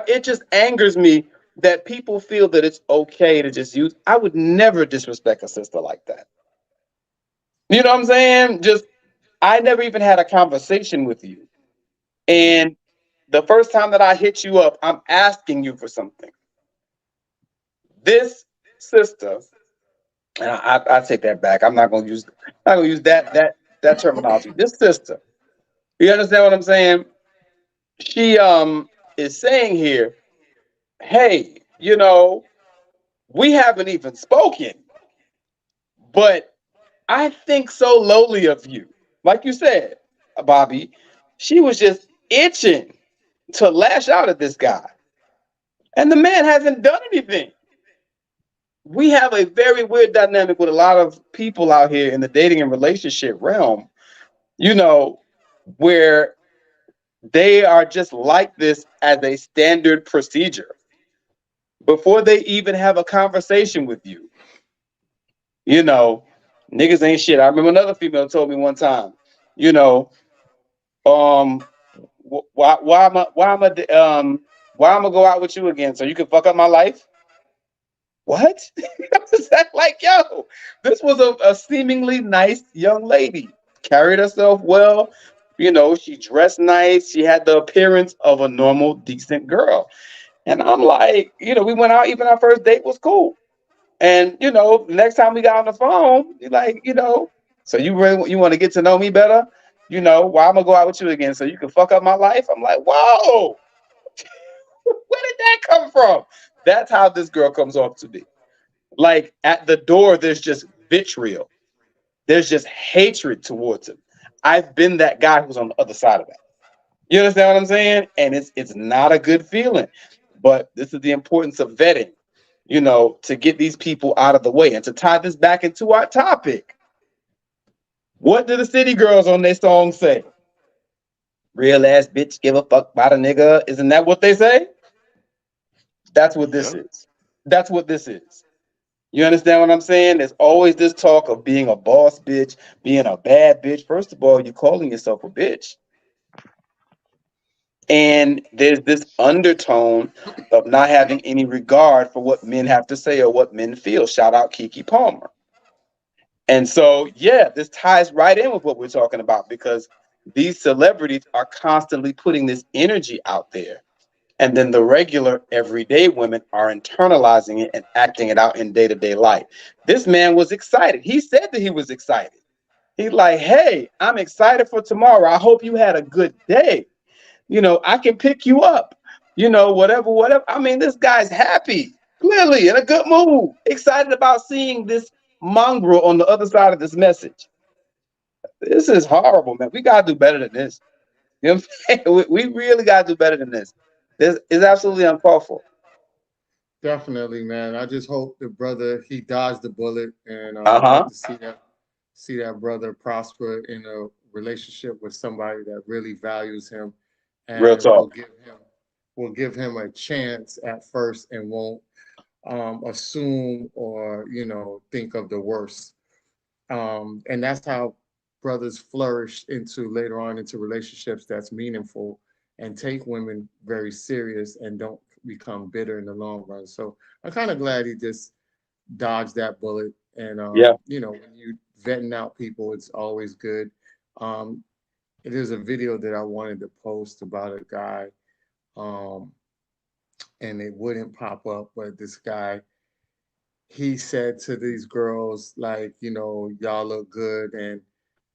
it just angers me that people feel that it's okay to just use. I would never disrespect a sister like that. You know what I'm saying? I never even had a conversation with you. And the first time that I hit you up, I'm asking you for something. This sister, and I take that back. I'm not gonna use that terminology. This sister, you understand what I'm saying? She is saying here, hey, we haven't even spoken, but I think so lowly of you. Like you said, Bobby, she was just itching to lash out at this guy. And the man hasn't done anything. We have a very weird dynamic with a lot of people out here in the dating and relationship realm, where they are just like this as a standard procedure before they even have a conversation with you. Niggas ain't shit. I remember another female told me one time, why am I go out with you again so you can fuck up my life? What? Was that like, yo, this was a seemingly nice young lady, carried herself well, she dressed nice, she had the appearance of a normal, decent girl. And I'm like, we went out, even our first date was cool. And the next time we got on the phone, you're like, so you want to get to know me better? Why I'm gonna go out with you again so you can fuck up my life? I'm like, whoa, where did that come from? That's how this girl comes off to be. Like at the door, there's just vitriol. there's just hatred towards him. I've been that guy who's on the other side of that. You understand what I'm saying? And it's not a good feeling. But this is the importance of vetting, you know, to get these people out of the way. And to tie this back into our topic, what do the city girls on their song say? Real ass bitch, give a fuck about a nigga. Isn't that what they say? That's what this Yeah. is. That's what this is. You understand what I'm saying? There's always this talk of being a boss bitch, being a bad bitch. First of all, you're calling yourself a bitch. And there's this undertone of not having any regard for what men have to say or what men feel. Shout out Keke Palmer. And so, yeah, this ties right in with what we're talking about, because these celebrities are constantly putting this energy out there. And then the regular everyday women are internalizing it and acting it out in day-to-day life. This man was excited. He said that he was excited. He's like, hey, I'm excited for tomorrow. I hope you had a good day. You know, I can pick you up, you know, whatever. I mean, this guy's happy, clearly in a good mood, excited about seeing this mongrel on the other side of this message. This is horrible, man. We got to do better than this. You know what I'm saying? We really got to do better than this. This is absolutely uncalled for. Definitely, man. I just hope the brother, he dodged the bullet, and I Uh-huh. hope to see that brother prosper in a relationship with somebody that really values him and Real talk. will give him a chance at first and won't assume or, you know, think of the worst. And that's how brothers flourish into later on into relationships that's meaningful and take women very serious and don't become bitter in the long run. So I'm kind of glad he just dodged that bullet. And Yeah. you know, when you vetting out people, it's always good. Um, it is a video that I wanted to post about a guy, um, and it wouldn't pop up, but this guy, he said to these girls, like, you know, y'all look good, and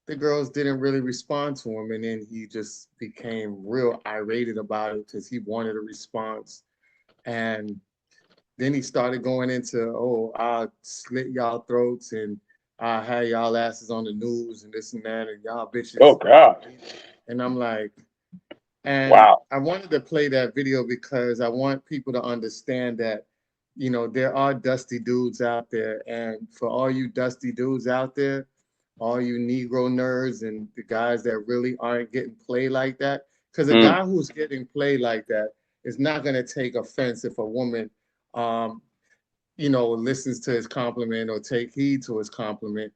the girls didn't really respond to him, and then he just became real irate about it because he wanted a response. And then he started going into, oh, I'll slit y'all throats and I'll have y'all asses on the news and this and that, and y'all bitches. Oh, God. And I'm like, and Wow. I wanted to play that video because I want people to understand that, you know, there are dusty dudes out there. And for all you dusty dudes out there, all you Negro nerds and the guys that really aren't getting played like that, because a guy who's getting played like that is not going to take offense if a woman, you know, listens to his compliment or take heed to his compliment.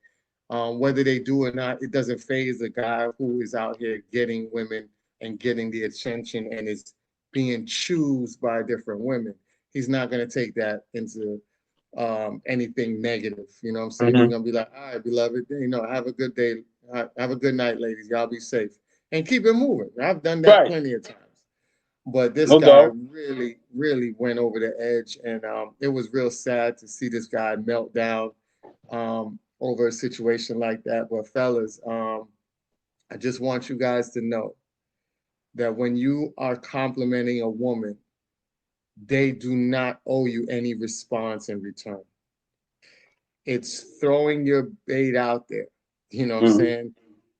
Whether they do or not, it doesn't phase the guy who is out here getting women and getting the attention and is being choosed by different women. He's not going to take that into anything negative. You know what I'm saying? He's going to be like, all right, beloved, you know, have a good day. Have a good night, ladies. Y'all be safe. And keep it moving. I've done that Right. plenty of times. But this No guy doubt. really went over the edge. And it was real sad to see this guy melt down over a situation like that. But fellas, I just want you guys to know that when you are complimenting a woman, they do not owe you any response in return. It's throwing your bait out there. You know what I'm saying?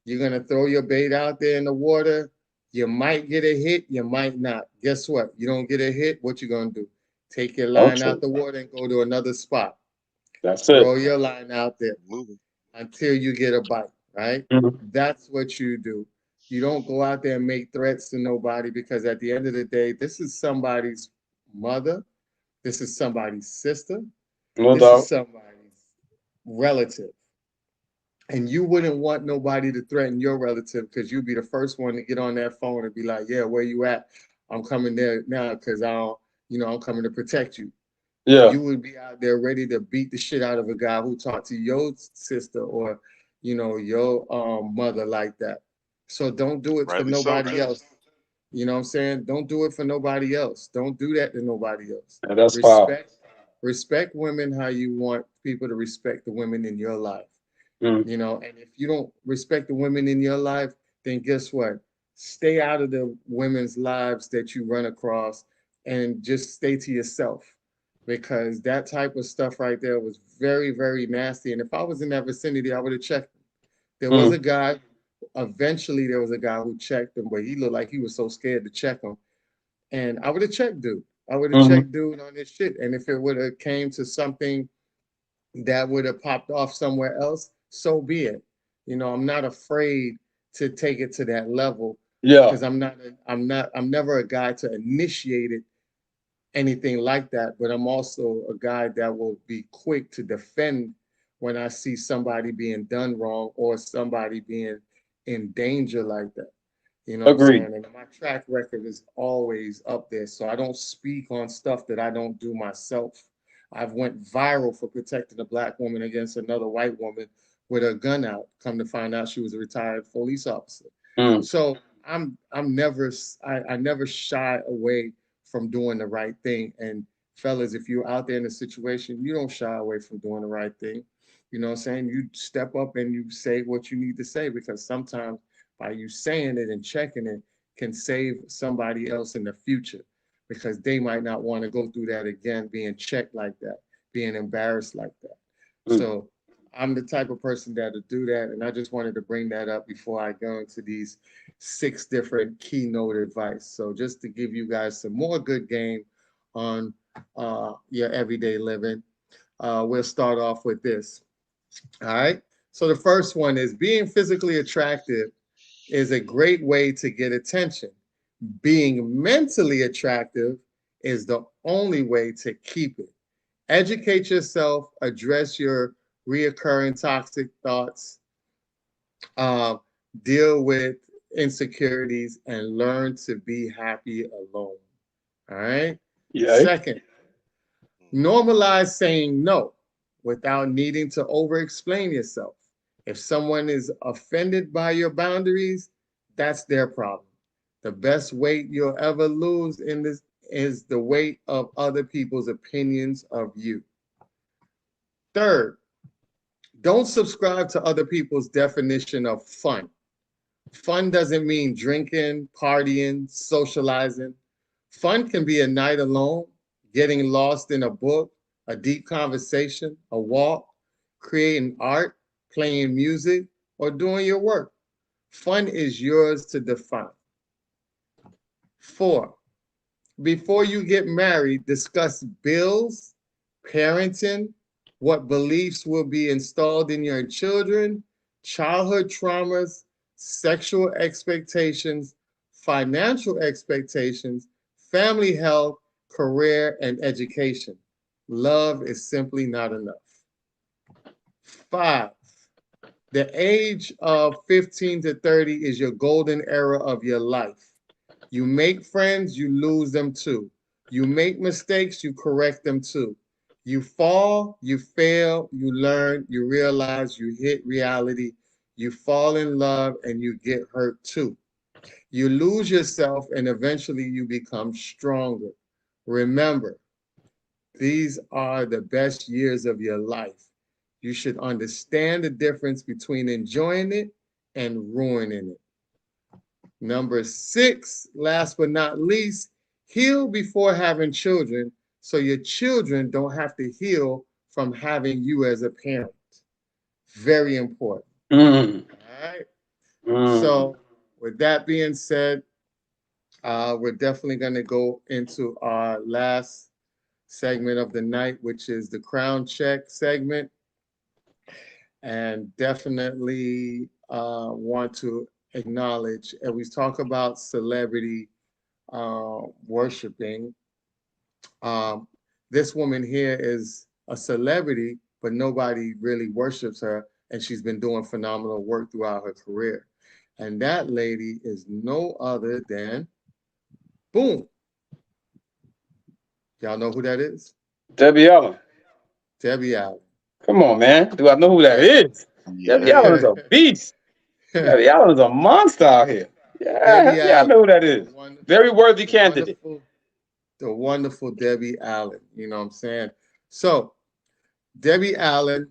You're going to throw your bait out there in the water. You might get a hit, you might not. Guess what? You don't get a hit, what you going to do? Take your line out the water and go to another spot. That's Throw it. your line out there Moving. until you get a bite, right? That's what you do. You don't go out there and make threats to nobody, because at the end of the day, this is somebody's mother. This is somebody's sister. No This is doubt. somebody's relative. And you wouldn't want nobody to threaten your relative, because you'd be the first one to get on that phone and be like, yeah, where you at? I'm coming there now because I'm coming to protect you. Yeah. You would be out there ready to beat the shit out of a guy who talked to your sister or, you know, your mother like that. So don't do it for Rightly so, nobody too. else. You know what I'm saying? Don't do it for nobody else. Don't do that to nobody else. Yeah, that's foul. Respect women how you want people to respect the women in your life. You know, and if you don't respect the women in your life, then guess what? Stay out of the women's lives that you run across and just stay to yourself, because that type of stuff right there was very, very nasty. And if I was in that vicinity, I would have checked them. There was a guy, eventually there was a guy who checked him, but he looked like he was so scared to check him. And I would have checked dude. I would have checked dude on this shit. And if it would have came to something that would have popped off somewhere else, so be it. You know, I'm not afraid to take it to that level Yeah. because I'm never a guy to initiate it, anything like that. But I'm also a guy that will be quick to defend when I see somebody being done wrong or somebody being in danger like that. You know what I'm Agreed. saying? And my track record is always up there. So I don't speak on stuff that I don't do myself. I've went viral for protecting a black woman against another white woman with her gun out. Come to find out she was a retired police officer. So I never shy away from doing the right thing. And fellas, if you're out there in a situation, you don't shy away from doing the right thing. You know what I'm saying? You step up and you say what you need to say, because sometimes by you saying it and checking it can save somebody else in the future, because they might not want to go through that again, being checked like that, being embarrassed like that. So I'm the type of person that'll do that. And I just wanted to bring that up before I go into these 6 different keynote advice. So just to give you guys some more good game on your everyday living, we'll start off with this. All right. So the first one is being physically attractive is a great way to get attention. Being mentally attractive is the only way to keep it. Educate yourself, address your reoccurring toxic thoughts, deal with insecurities, and learn to be happy alone. All right. Yeah. Second, normalize saying no without needing to over-explain yourself. If someone is offended by your boundaries, that's their problem. The best weight you'll ever lose in this is the weight of other people's opinions of you. Third, don't subscribe to other people's definition of fun. Fun doesn't mean drinking, partying, socializing. Fun can be a night alone, getting lost in a book, a deep conversation, a walk, creating art, playing music, or doing your work. Fun is yours to define. 4, before you get married, discuss bills, parenting, what beliefs will be installed in your children, childhood traumas, sexual expectations, financial expectations, family health, career, and education. Love is simply not enough. 5, the age of 15 to 30 is your golden era of your life. You make friends, you lose them too. You make mistakes, you correct them too. You fall, you fail, you learn, you realize, you hit reality, you fall in love, and you get hurt too. You lose yourself, and eventually you become stronger. Remember, these are the best years of your life. You should understand the difference between enjoying it and ruining it. Number 6, last but not least, heal before having children so your children don't have to heal from having you as a parent. Very important. All right. So with that being said, we're definitely going to go into our last segment of the night, which is the Crown Check segment. And definitely want to acknowledge, and we talk about celebrity worshiping. This woman here is a celebrity, but nobody really worships her, and she's been doing phenomenal work throughout her career. And that lady is no other than, boom. Y'all know who that is? Debbie Allen. Debbie Allen. Come on, man. Do I know who that is? Debbie Allen is a beast. Debbie Allen is a monster out here. Yeah, I know who that is. Very worthy candidate. The wonderful Debbie Allen. You know what I'm saying? So, Debbie Allen,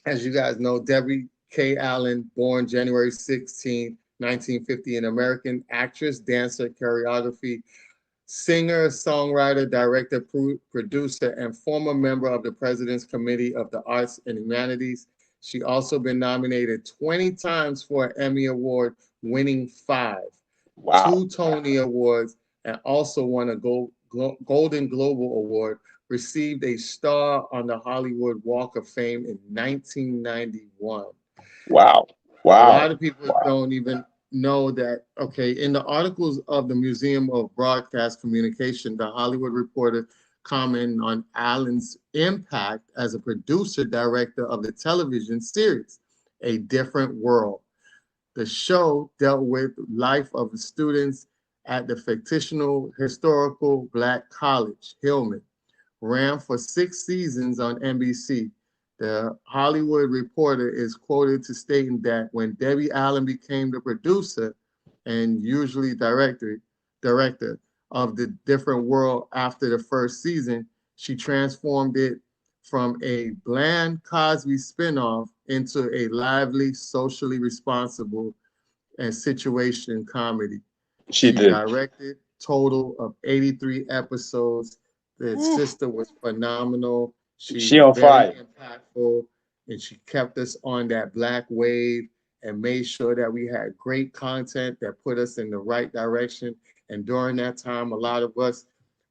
as you guys know, Debbie K. Allen, born January 16, 1950, an American actress, dancer, choreography, singer, songwriter, director, producer, and former member of the President's Committee of the Arts and Humanities. She also been nominated 20 times for an Emmy Award, winning 5, Wow. 2 Tony Awards, and also won a Golden Globe Award. Received a star on the Hollywood Walk of Fame in 1991. Wow. A Wow. lot of people don't even know that. Okay, in the articles of the Museum of Broadcast Communication, the Hollywood Reporter commented on Allen's impact as a producer director of the television series A Different World. The show dealt with life of the students at the fictional historical Black college, Hillman. Ran for 6 seasons on NBC. The Hollywood Reporter is quoted to stating that when Debbie Allen became the producer and usually director of The Different World after the first season, she transformed it from a bland Cosby spinoff into a lively, socially responsible and situation comedy. She did. Directed total of 83 episodes. The sister was phenomenal. She on fire. Impactful, and she kept us on that Black wave and made sure that we had great content that put us in the right direction. And during that time, a lot of us,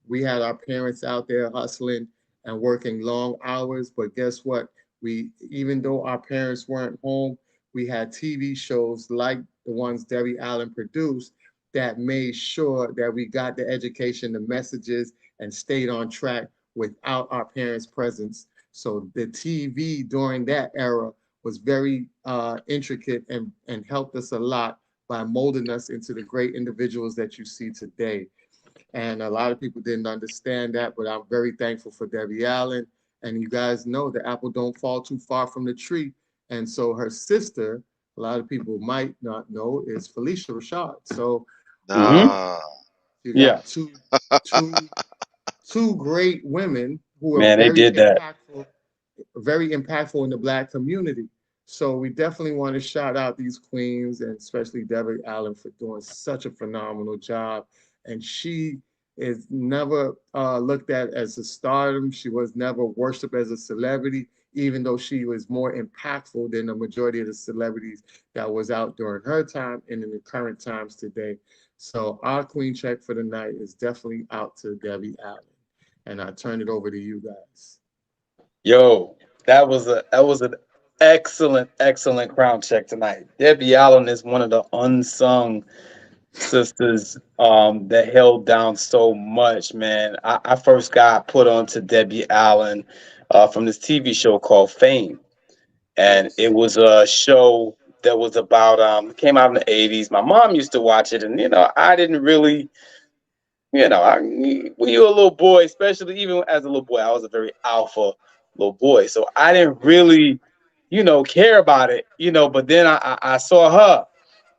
we had our parents out there hustling and working long hours. But guess what? Even though our parents weren't home, we had TV shows like the ones Debbie Allen produced that made sure that we got the education, the messages, and stayed on track without our parents' presence. So the TV during that era was very intricate and helped us a lot by molding us into the great individuals that you see today. And a lot of people didn't understand that, but I'm very thankful for Debbie Allen. And you guys know the apple don't fall too far from the tree. And so her sister, a lot of people might not know, is Felicia Rashad. So you got two great women who are very impactful in the Black community. So we definitely want to shout out these queens, and especially Debbie Allen, for doing such a phenomenal job. And she is never looked at as a stardom. She was never worshipped as a celebrity, even though she was more impactful than the majority of the celebrities that was out during her time and in the current times today. So our queen check for the night is definitely out to Debbie Allen. And I turn it over to you guys. Yo, that was an excellent crown check tonight. Debbie Allen is one of the unsung sisters that held down so much, man. I first got put onto Debbie Allen from this TV show called Fame. And it was a show that was about came out in the 80s. My mom used to watch it, and I didn't really, when you're a little boy, especially even as a little boy, I was a very alpha little boy. So I didn't really, care about it, but then I saw her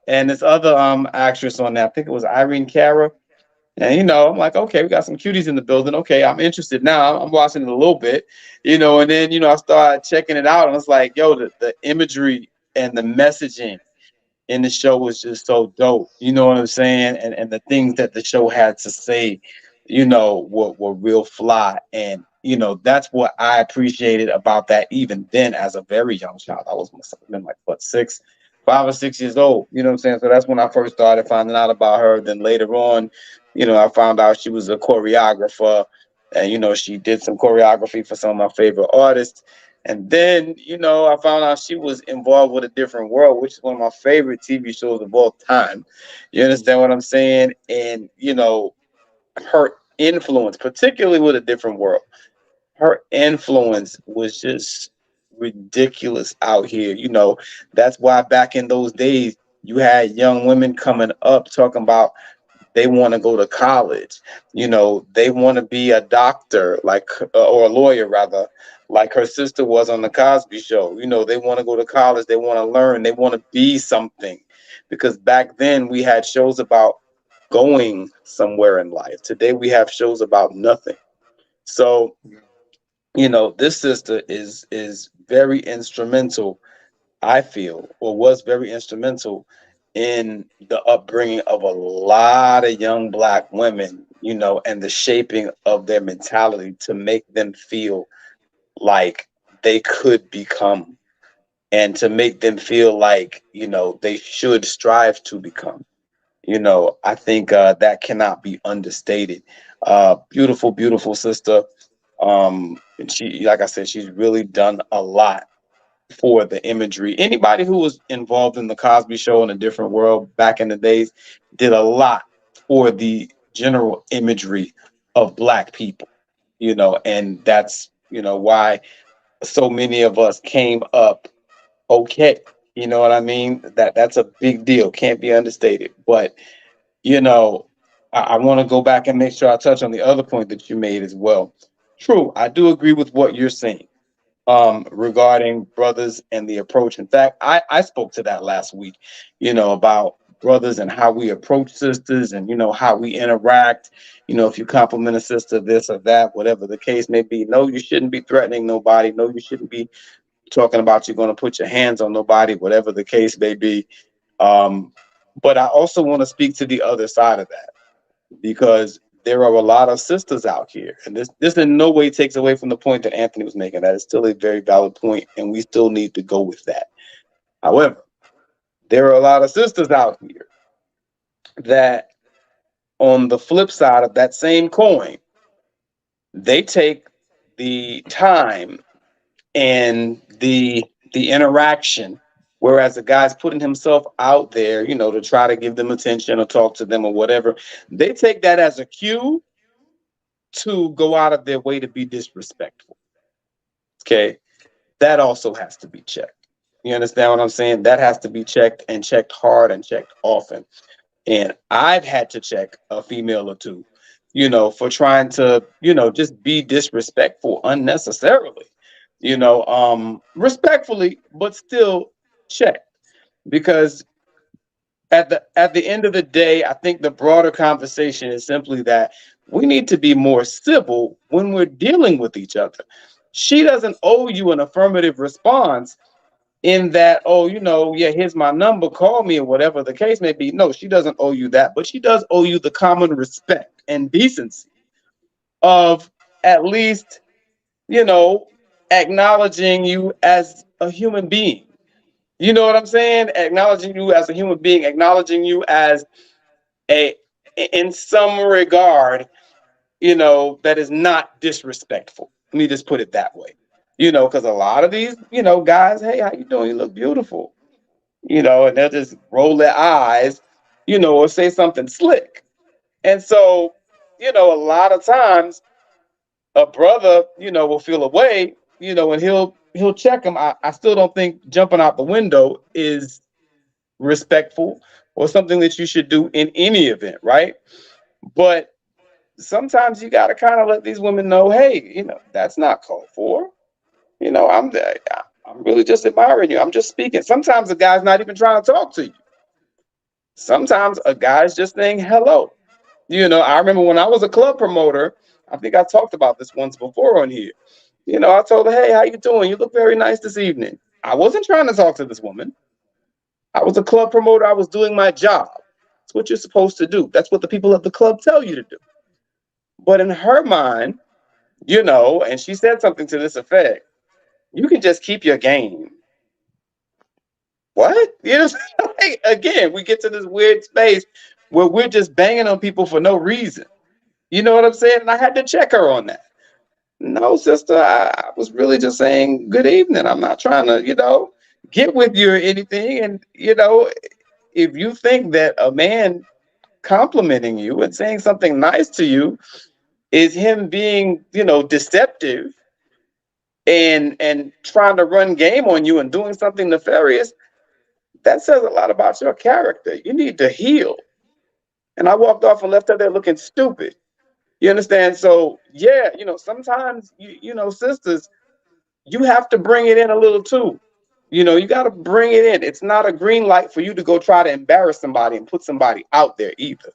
and this other actress on there. I think it was Irene Cara. And, I'm like, okay, we got some cuties in the building. Okay, I'm interested now. I'm watching it a little bit, and then, I started checking it out, and it's like, yo, the imagery and the messaging in the show was just so dope. You know what I'm saying? And the things that the show had to say, were real fly. And, that's what I appreciated about that even then as a very young child. I must have been like, 5 or 6 years old. You know what I'm saying? So that's when I first started finding out about her. Then later on, I found out she was a choreographer, and, she did some choreography for some of my favorite artists. And then, I found out she was involved with A Different World, which is one of my favorite TV shows of all time. You understand what I'm saying? And, her influence, particularly with A Different World, her influence was just ridiculous out here. That's why back in those days, you had young women coming up talking about they want to go to college. They want to be a doctor, or a lawyer rather, like her sister was on the Cosby Show. They want to go to college. They want to learn. They want to be something, because back then we had shows about going somewhere in life. Today we have shows about nothing. So, this sister is very instrumental, I feel, or was very instrumental in the upbringing of a lot of young Black women, and the shaping of their mentality to make them feel like they could become and to make them feel like, you know, they should strive to become. You know, I think that cannot be understated. Beautiful, beautiful sister. And she, like I said, she's really done a lot for the imagery. Anybody who was involved in the Cosby Show in a different world back in the days did a lot for the general imagery of Black people, you know, and that's, you know, why so many of us came up okay. You know what I mean? That's a big deal. Can't be understated. But, you know, I want to go back and make sure I touch on the other point that you made as well. True, I do agree with what you're saying regarding brothers and the approach. In fact, I spoke to that last week, you know, about brothers and how we approach sisters and, you know, how we interact. You know, if you compliment a sister, this or that, whatever the case may be. No, you shouldn't be threatening nobody. No, you shouldn't be talking about you're going to put your hands on nobody, whatever the case may be. But I also want to speak to the other side of that, because there are a lot of sisters out here, and this in no way takes away from the point that Anthony was making. That is still a very valid point, and we still need to go with that. However, there are a lot of sisters out here that, on the flip side of that same coin, they take the time and the interaction, whereas the guy's putting himself out there, you know, to try to give them attention or talk to them or whatever, they take that as a cue to go out of their way to be disrespectful. Okay, that also has to be checked. You understand what I'm saying? That has to be checked, and checked hard and checked often. And I've had to check a female or two, you know, for trying to, you know, just be disrespectful unnecessarily, you know, respectfully, but still check. Because at the end of the day, I think the broader conversation is simply that we need to be more civil when we're dealing with each other. She doesn't owe you an affirmative response in that, oh, you know, yeah, here's my number, call me, or whatever the case may be. No, she doesn't owe you that, but she does owe you the common respect and decency of at least, you know, acknowledging you as a human being. You know what I'm saying? Acknowledging you as a human being, acknowledging you as in some regard, you know, that is not disrespectful. Let me just put it that way. You know, because a lot of these, you know, guys, hey, how you doing? You look beautiful. You know, and they'll just roll their eyes, you know, or say something slick. And so, you know, a lot of times a brother, you know, will feel away, you know, and he'll check him. I still don't think jumping out the window is respectful or something that you should do in any event, right? But sometimes you got to kind of let these women know, hey, you know, that's not called for. You know, I'm really just admiring you. I'm just speaking. Sometimes a guy's not even trying to talk to you. Sometimes a guy's just saying hello. You know, I remember when I was a club promoter, I think I talked about this once before on here. You know, I told her, hey, how you doing? You look very nice this evening. I wasn't trying to talk to this woman. I was a club promoter. I was doing my job. That's what you're supposed to do. That's what the people at the club tell you to do. But in her mind, you know, and she said something to this effect, you can just keep your game. What? You know, like, again, we get to this weird space where we're just banging on people for no reason. You know what I'm saying? And I had to check her on that. No, sister, I was really just saying good evening. I'm not trying to, you know, get with you or anything. And, you know, if you think that a man complimenting you and saying something nice to you is him being, you know, deceptive and trying to run game on you and doing something nefarious, that says a lot about your character. You need to heal. And I walked off and left her there looking stupid. You understand? So yeah, you know, sometimes you know, sisters, you have to bring it in a little too. You know, you got to bring it in. It's not a green light for you to go try to embarrass somebody and put somebody out there either.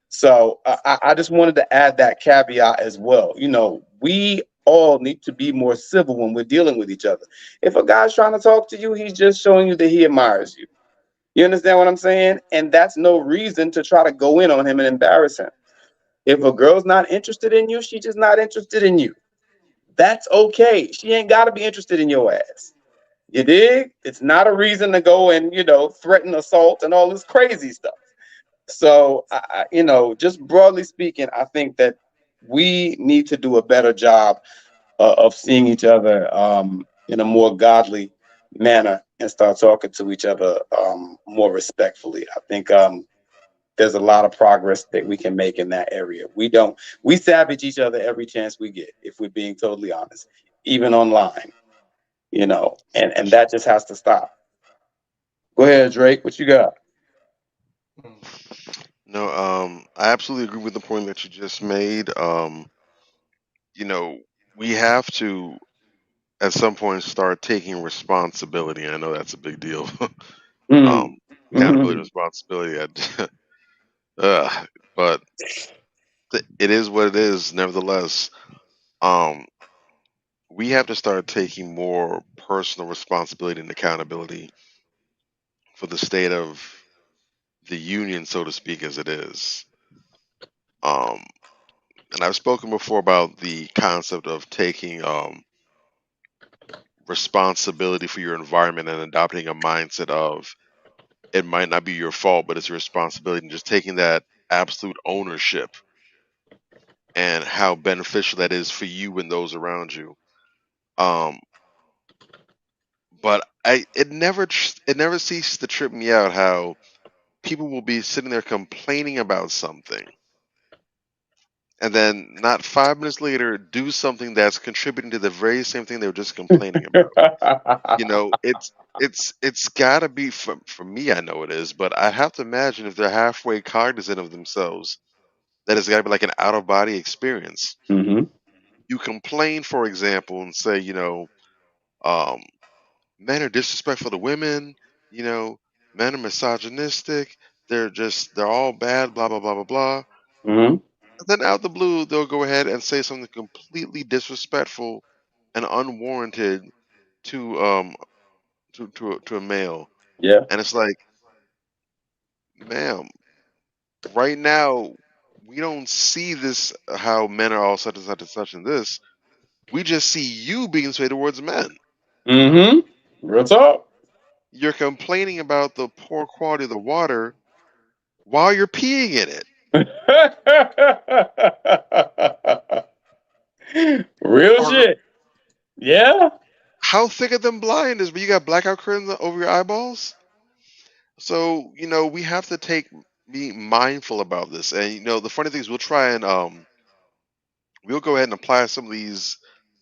So I just wanted to add that caveat as well. You know, we all need to be more civil when we're dealing with each other. If a guy's trying to talk to you, he's just showing you that he admires you. You understand what I'm saying? And that's no reason to try to go in on him and embarrass him. If a girl's not interested in you, she's just not interested in you. That's okay. She ain't got to be interested in your ass. You dig? It's not a reason to go and, threaten assault and all this crazy stuff. So, just broadly speaking, I think that we need to do a better job of seeing each other in a more godly manner and start talking to each other more respectfully. I think there's a lot of progress that we can make in that area. We savage each other every chance we get, if we're being totally honest, even online, and that just has to stop. Go ahead, Drake. What you got? No, I absolutely agree with the point that you just made. You know, we have to at some point start taking responsibility. I know that's a big deal. Mm. um, accountability, Mhm. responsibility. Uh, but it is what it is. Nevertheless, um, we have to start taking more personal responsibility and accountability for the state of the union, so to speak, as it is. Um, and I've spoken before about the concept of taking responsibility for your environment and adopting a mindset of it might not be your fault, but it's your responsibility, and just taking that absolute ownership and how beneficial that is for you and those around you. Um, but it never ceases to trip me out how people will be sitting there complaining about something, and then not 5 minutes later do something that's contributing to the very same thing they were just complaining about. It's gotta be for me. I know it is, but I have to imagine if they're halfway cognizant of themselves, that it's gotta be like an out of body experience. Hmm. You complain, for example, and say, um, men are disrespectful to women. You know, men are misogynistic. They're all bad. Blah blah blah blah blah. Hmm. And then out the blue, they'll go ahead and say something completely disrespectful and unwarranted to a male, Yeah. and it's like, ma'am, right now we don't see this how men are all such and such and such and this. We just see you being swayed towards men. Hmm. Real talk. You're complaining about the poor quality of the water while you're peeing in it. Real Or shit. Yeah. how thick of them blind is when you got blackout curtains over your eyeballs? So, we have to be mindful about this. And the funny thing is we'll try and we'll go ahead and apply some of these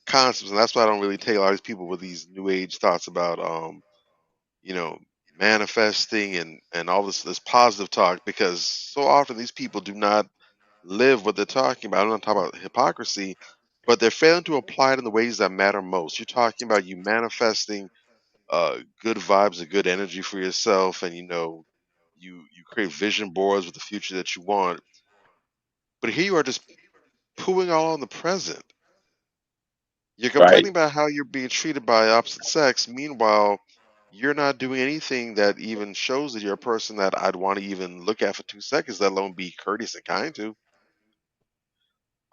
concepts, and that's why I don't really take a lot of these people with these new age thoughts about you know, manifesting and all this positive talk, because so often these people do not live what they're talking about. I'm not talking about hypocrisy, but they're failing to apply it in the ways that matter most. You're talking about you manifesting good vibes and good energy for yourself, and you create vision boards with the future that you want. But here you are just pooing all on the present. You're complaining Right. about how you're being treated by opposite sex. Meanwhile, you're not doing anything that even shows that you're a person that I'd want to even look at for 2 seconds, let alone be courteous and kind to.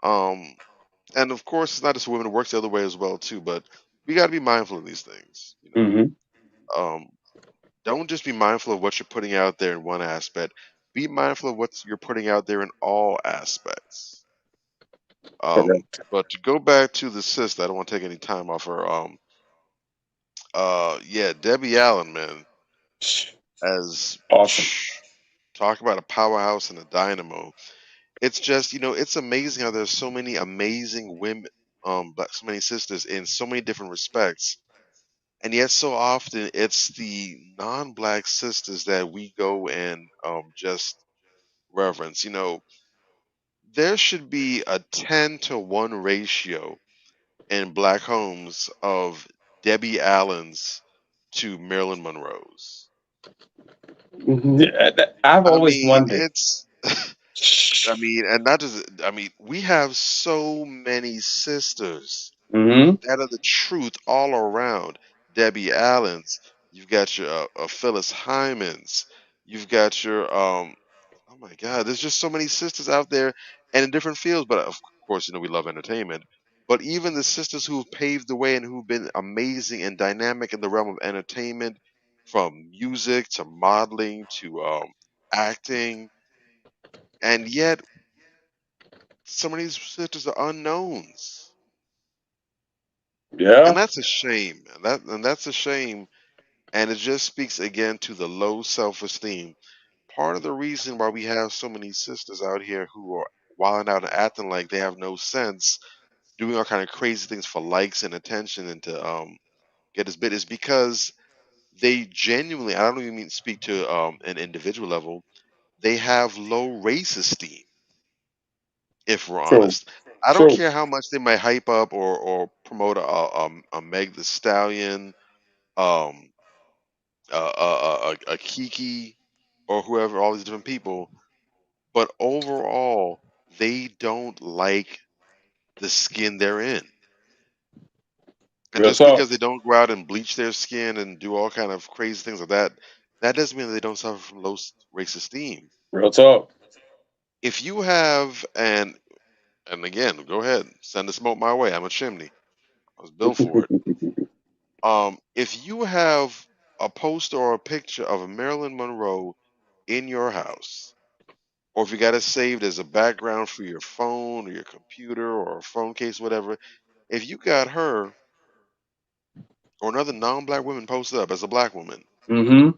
Um, and of course, it's not just women; it works the other way as well too. But we got to be mindful of these things. Hmm. Um, don't just be mindful of what you're putting out there in one aspect. Be mindful of what you're putting out there in all aspects. Correct. But to go back to the sister, I don't want to take any time off her. Yeah, Debbie Allen, man, as Awesome. talk about a powerhouse and a dynamo. It's just, it's amazing how there's so many amazing women, so many sisters in so many different respects, and yet so often it's the non-black sisters that we go and just reverence. There should be a 10-to-1 ratio in black homes of Debbie Allens to Marilyn Monroe's. Yeah, I've I always mean, wondered. it's and not just, we have so many sisters Hmm. that are the truth all around. Debbie Allens, you've got your Phyllis Hymans, you've got your oh my God, there's just so many sisters out there and in different fields. But of course, we love entertainment. But even the sisters who've paved the way and who've been amazing and dynamic in the realm of entertainment, from music to modeling to acting, and yet some of these sisters are unknowns, Yeah. and that's a shame. That's a shame, and it just speaks again to the low self-esteem. Part of the reason why we have so many sisters out here who are wilding out and acting like they have no sense, doing all kind of crazy things for likes and attention and to get as bit is because they genuinely, I don't even mean speak to an individual level, they have low race esteem, if we're True. honest. I don't True. care how much they might hype up or promote a Meg the Stallion, um, a Kiki, or whoever, all these different people, but overall, they don't like the skin they're in. And Real just talk. because they don't go out and bleach their skin and do all kind of crazy things like that, that doesn't mean that they don't suffer from low race esteem. Real talk. If you have, and again, go ahead, send the smoke my way. I'm a chimney. I was built for it. If you have a poster or a picture of a Marilyn Monroe in your house, or if you got it saved as a background for your phone or your computer or a phone case, whatever, if you got her or another non-black woman posted up as a black woman, Mm-hmm.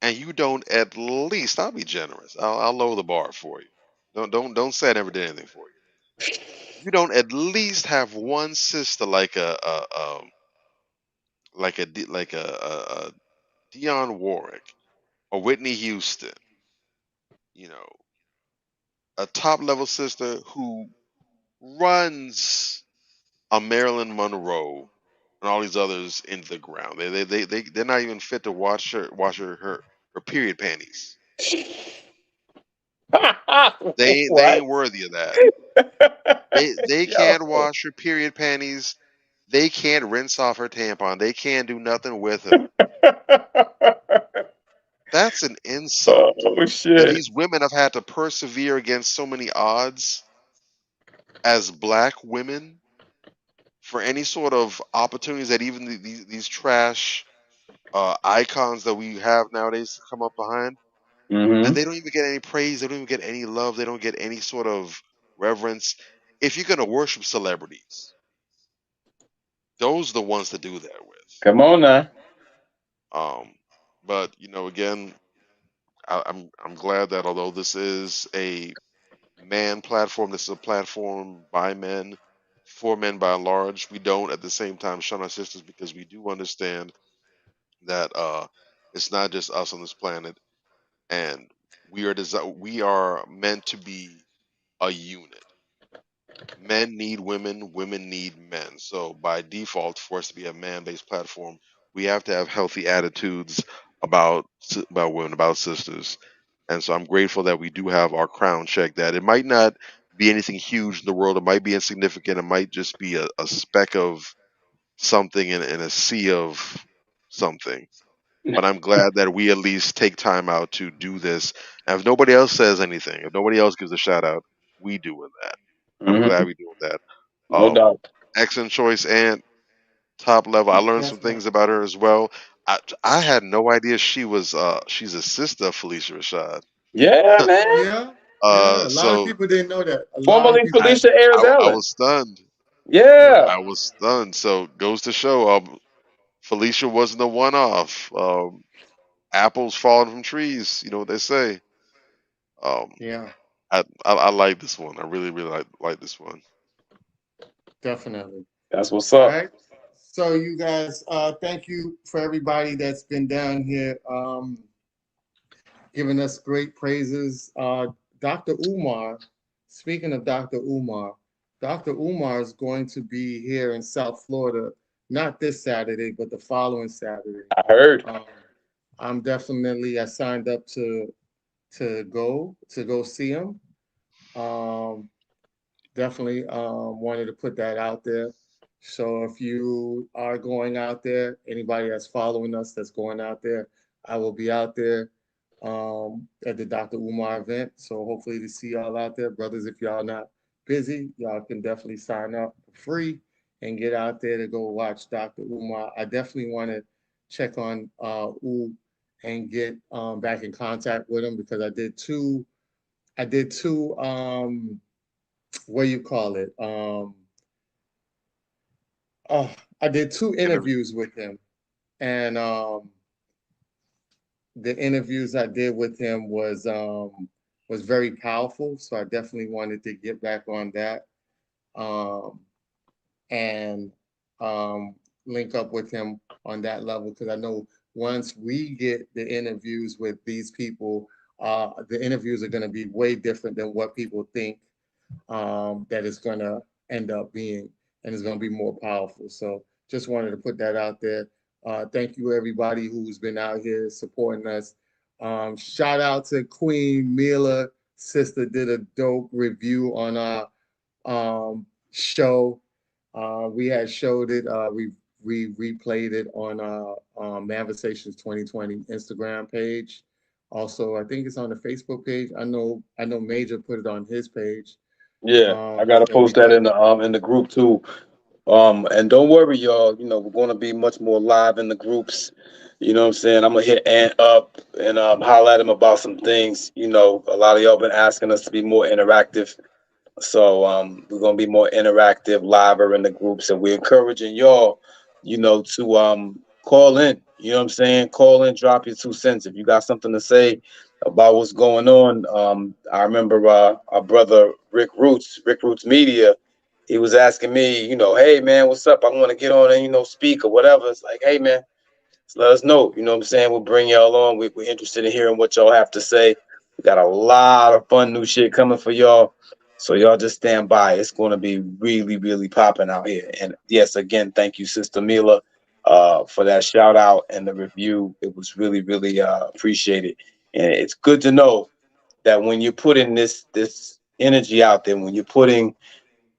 and you don't at least, I'll be generous. I'll lower the bar for you. Don't say I never did anything for you. You don't at least have one sister like a Dionne Warwick or Whitney Houston, you know, a top level sister who runs a Marilyn Monroe and all these others into the ground. They're not even fit to her period panties. They What? ain't worthy of that. They Yo. can't wash her period panties. They can't rinse off her tampon. They can't do nothing with her. That's an insult. Oh And shit. these women have had to persevere against so many odds as black women for any sort of opportunities that even these trash icons that we have nowadays come up behind. And Mm-hmm. they don't even get any praise. They don't even get any love. They don't get any sort of reverence. If you're going to worship celebrities, those are the ones to do that with. Come on now. But again, I'm glad that although this is a man platform, this is a platform by men, for men by and large. We don't at the same time shun our sisters because we do understand that it's not just us on this planet, and we are meant to be a unit. Men need women, women need men. So by default, for us to be a man-based platform, we have to have healthy attitudes about women, about sisters. And so I'm grateful that we do have our crown check. That it might not be anything huge in the world. It might be insignificant. It might just be a speck of something in a sea of something. But I'm glad that we at least take time out to do this. And if nobody else says anything, if nobody else gives a shout out, we doing that. I'm glad Mm-hmm. we doing that. No Um, doubt. excellent choice and top level. I learned some things about her as well. I had no idea she's a sister of Felicia Rashad. Yeah, Oh man. yeah, yeah. A lot of So people didn't know that. A lot of Formerly people. I, Felicia Ayers I Ellen. was stunned. Yeah, Yeah. I was stunned. So goes to show, Felicia wasn't the one off. Apples falling from trees. You know what they say. Um, yeah, I like this one. I really really like this one. definitely. That's what's All up. right. So you guys, thank you for everybody that's been down here, giving us great praises. Dr. Umar, speaking of Dr. Umar is going to be here in South Florida, not this Saturday, but the following Saturday. I heard. Um, I signed up to go see him. Um, Definitely wanted to put that out there. So if you are going out there, anybody that's following us that's going out there, I will be out there at the Dr. Umar event. So hopefully to see y'all out there, brothers. If y'all not busy, y'all can definitely sign up for free and get out there to go watch Dr. Umar. I definitely want to check on U and get back in contact with him because I did two what do you call it? I did 2 interviews with him, and the interviews I did with him was very powerful. So I definitely wanted to get back on that and link up with him on that level because I know once we get the interviews with these people, the interviews are going to be way different than what people think that it's going to end up being, and it's going to be more powerful. So just wanted to put that out there. Thank you everybody who's been out here supporting us. Shout out to Queen Mila. Sister did a dope review on our show. We had showed it. We replayed it on our Manversations 2020 Instagram page. Also, I think it's on the Facebook page. I know Major put it on his page. Yeah, I gotta so post that in the group too. And don't worry, y'all. You know, we're gonna be much more live in the groups. You know what I'm saying? I'm gonna hit Ant up and holler at him about some things. You know, a lot of y'all been asking us to be more interactive. So we're gonna be more interactive, liver in the groups, and we're encouraging y'all, you know, to call in. You know what I'm saying? Call in, drop your 2 cents if you got something to say about what's going on. I remember our brother Rick Roots Media. He was asking me, you know, hey man, what's up? I want to get on and, you know, speak or whatever. It's like, hey man, just let us know. You know what I'm saying? We'll bring y'all on. We're interested in hearing what y'all have to say. We got a lot of fun new shit coming for y'all. So y'all just stand by. It's going to be really, really popping out here. And yes, again, thank you, Sister Mila, for that shout out and the review. It was really, really appreciated. And it's good to know that when you're putting this energy out there, when you're putting,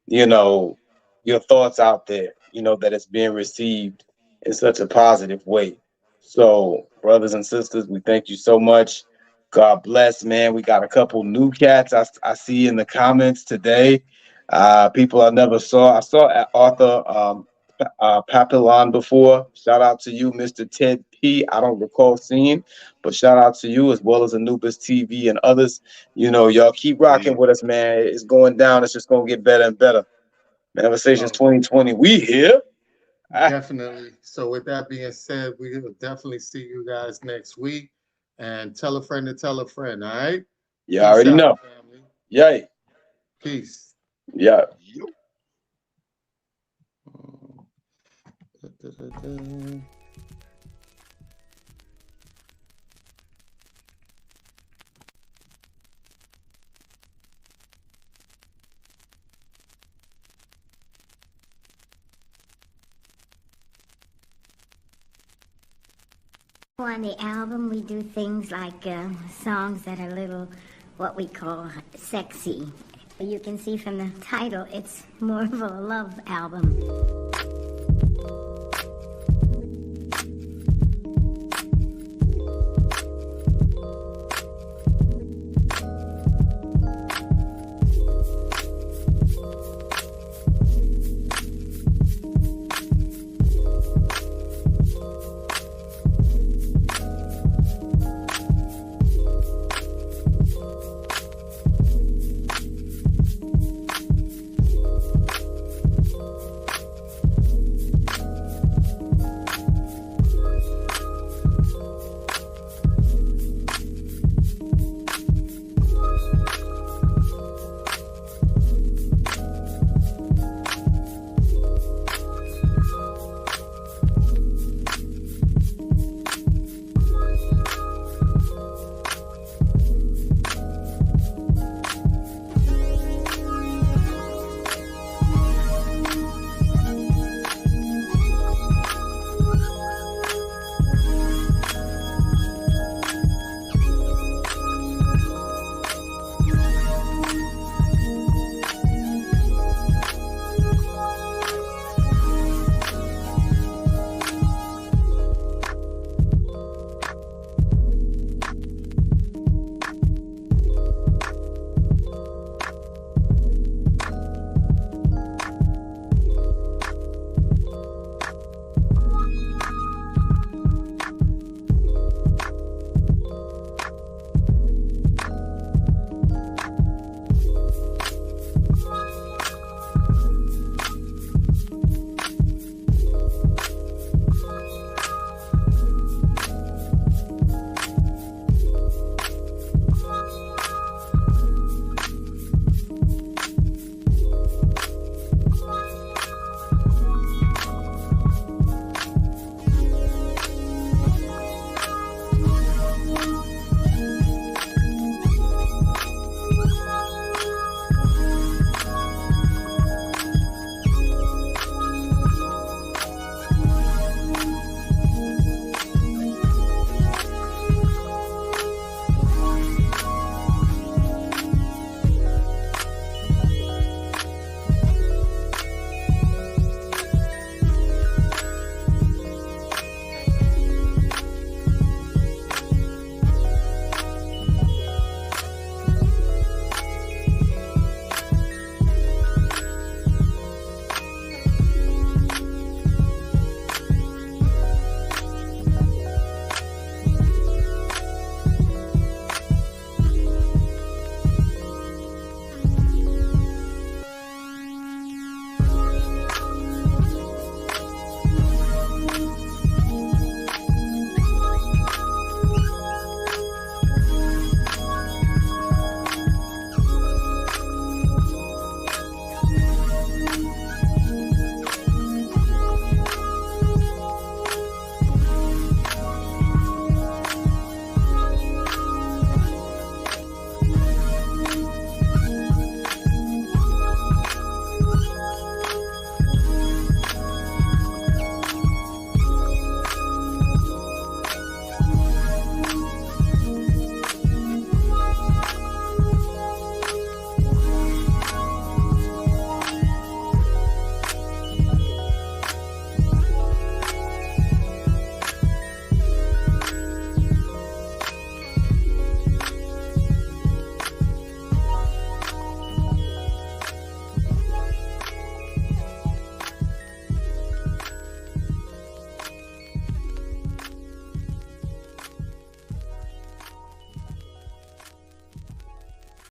you know, your thoughts out there, you know, that it's being received in such a positive way. So, brothers and sisters, we thank you so much. God bless, man. We got a couple new cats I see in the comments today. People I never saw. I saw Arthur Papillon before. Shout out to you, Mr. Ted P. I don't recall seeing, but shout out to you as well as Anubis TV and others. You know, y'all keep rocking with us, man. It's going down. It's just going to get better and better. Manifestations 2020, we here. Definitely. So with that being said, we will definitely see you guys next week. And tell a friend to tell a friend, all right? You already out, know. family. Yay. Peace. Yeah. On the album, we do things like songs that are a little, what we call sexy. You can see from the title, it's more of a love album.